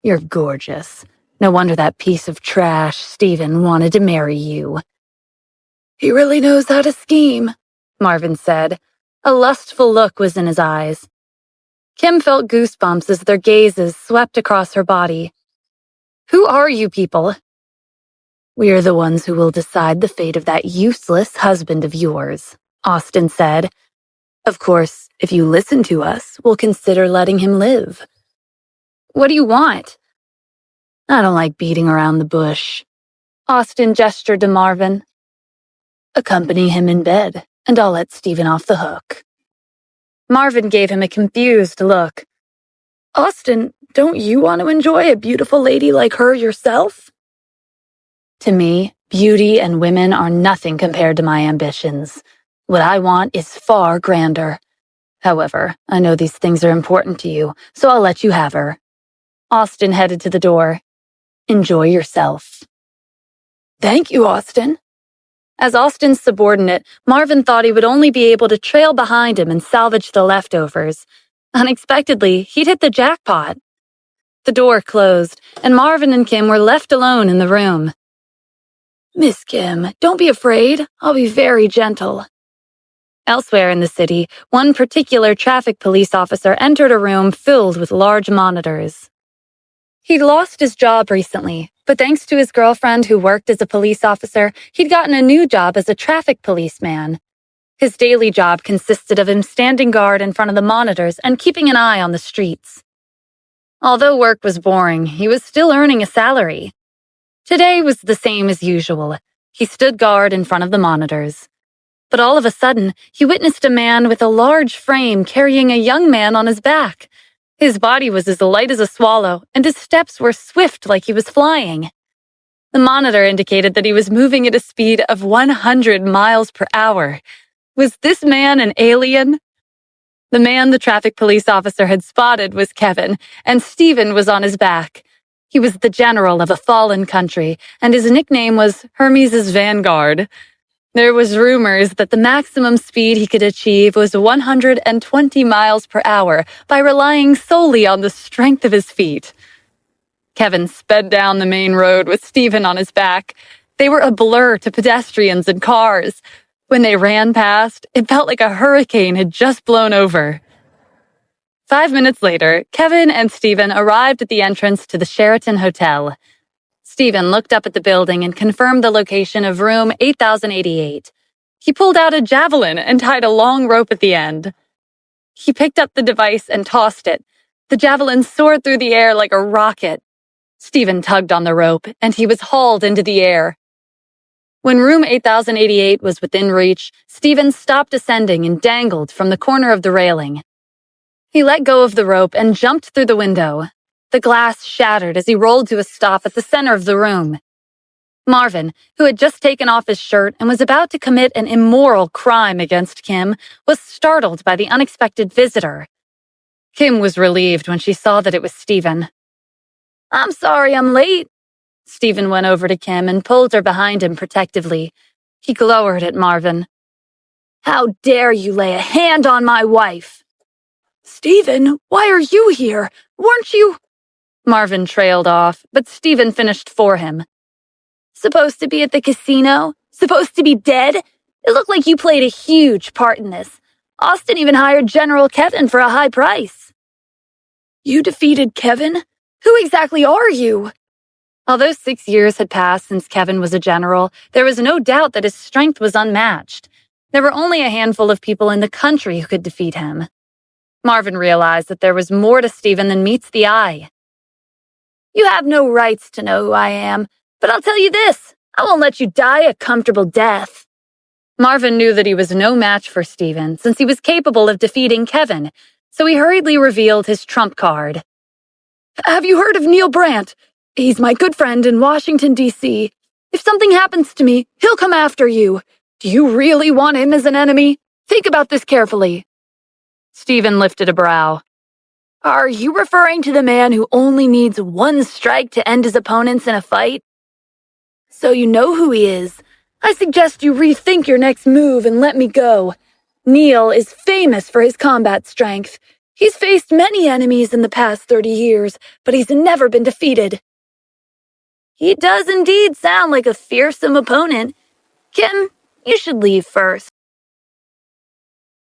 You're gorgeous. No wonder that piece of trash, Stephen, wanted to marry you. He really knows how to scheme, Marvin said. A lustful look was in his eyes. Kim felt goosebumps as their gazes swept across her body. Who are you people? We are the ones who will decide the fate of that useless husband of yours, Austin said. Of course, if you listen to us, we'll consider letting him live. What do you want? I don't like beating around the bush. Austin gestured to Marvin. Accompany him in bed, and I'll let Stephen off the hook. Marvin gave him a confused look. Austin, don't you want to enjoy a beautiful lady like her yourself? To me, beauty and women are nothing compared to my ambitions. What I want is far grander. However, I know these things are important to you, so I'll let you have her. Austin headed to the door. Enjoy yourself. Thank you, Austin. As Austin's subordinate, Marvin thought he would only be able to trail behind him and salvage the leftovers. Unexpectedly, he'd hit the jackpot. The door closed, and Marvin and Kim were left alone in the room. Miss Kim, don't be afraid. I'll be very gentle. Elsewhere in the city, one particular traffic police officer entered a room filled with large monitors. He'd lost his job recently, but thanks to his girlfriend who worked as a police officer, he'd gotten a new job as a traffic policeman. His daily job consisted of him standing guard in front of the monitors and keeping an eye on the streets. Although work was boring, he was still earning a salary. Today was the same as usual. He stood guard in front of the monitors. But all of a sudden, he witnessed a man with a large frame carrying a young man on his back. His body was as light as a swallow, and his steps were swift like he was flying. The monitor indicated that he was moving at a speed of 100 miles per hour. Was this man an alien? The man the traffic police officer had spotted was Kevin, and Stephen was on his back. He was the general of a fallen country, and his nickname was Hermes' Vanguard. There was rumors that the maximum speed he could achieve was 120 miles per hour by relying solely on the strength of his feet. Kevin sped down the main road with Stephen on his back. They were a blur to pedestrians and cars. When they ran past, it felt like a hurricane had just blown over. 5 minutes later, Kevin and Stephen arrived at the entrance to the Sheraton Hotel. Stephen looked up at the building and confirmed the location of room 8088. He pulled out a javelin and tied a long rope at the end. He picked up the device and tossed it. The javelin soared through the air like a rocket. Stephen tugged on the rope, and he was hauled into the air. When room 8088 was within reach, Stephen stopped ascending and dangled from the corner of the railing. He let go of the rope and jumped through the window. The glass shattered as he rolled to a stop at the center of the room. Marvin, who had just taken off his shirt and was about to commit an immoral crime against Kim, was startled by the unexpected visitor. Kim was relieved when she saw that it was Stephen. I'm sorry I'm late. Stephen went over to Kim and pulled her behind him protectively. He glowered at Marvin. How dare you lay a hand on my wife? Stephen, why are you here? Weren't you? Marvin trailed off, but Stephen finished for him. Supposed to be at the casino? Supposed to be dead? It looked like you played a huge part in this. Austin even hired General Kevin for a high price. You defeated Kevin? Who exactly are you? Although 6 years had passed since Kevin was a general, there was no doubt that his strength was unmatched. There were only a handful of people in the country who could defeat him. Marvin realized that there was more to Stephen than meets the eye. You have no rights to know who I am, but I'll tell you this, I won't let you die a comfortable death. Marvin knew that he was no match for Stephen, since he was capable of defeating Kevin, so he hurriedly revealed his trump card. Have you heard of Neil Brandt? He's my good friend in Washington, D.C. If something happens to me, he'll come after you. Do you really want him as an enemy? Think about this carefully. Stephen lifted a brow. Are you referring to the man who only needs one strike to end his opponents in a fight? So you know who he is. I suggest you rethink your next move and let me go. Neil is famous for his combat strength. He's faced many enemies in the past 30 years, but he's never been defeated. He does indeed sound like a fearsome opponent. Kim, you should leave first.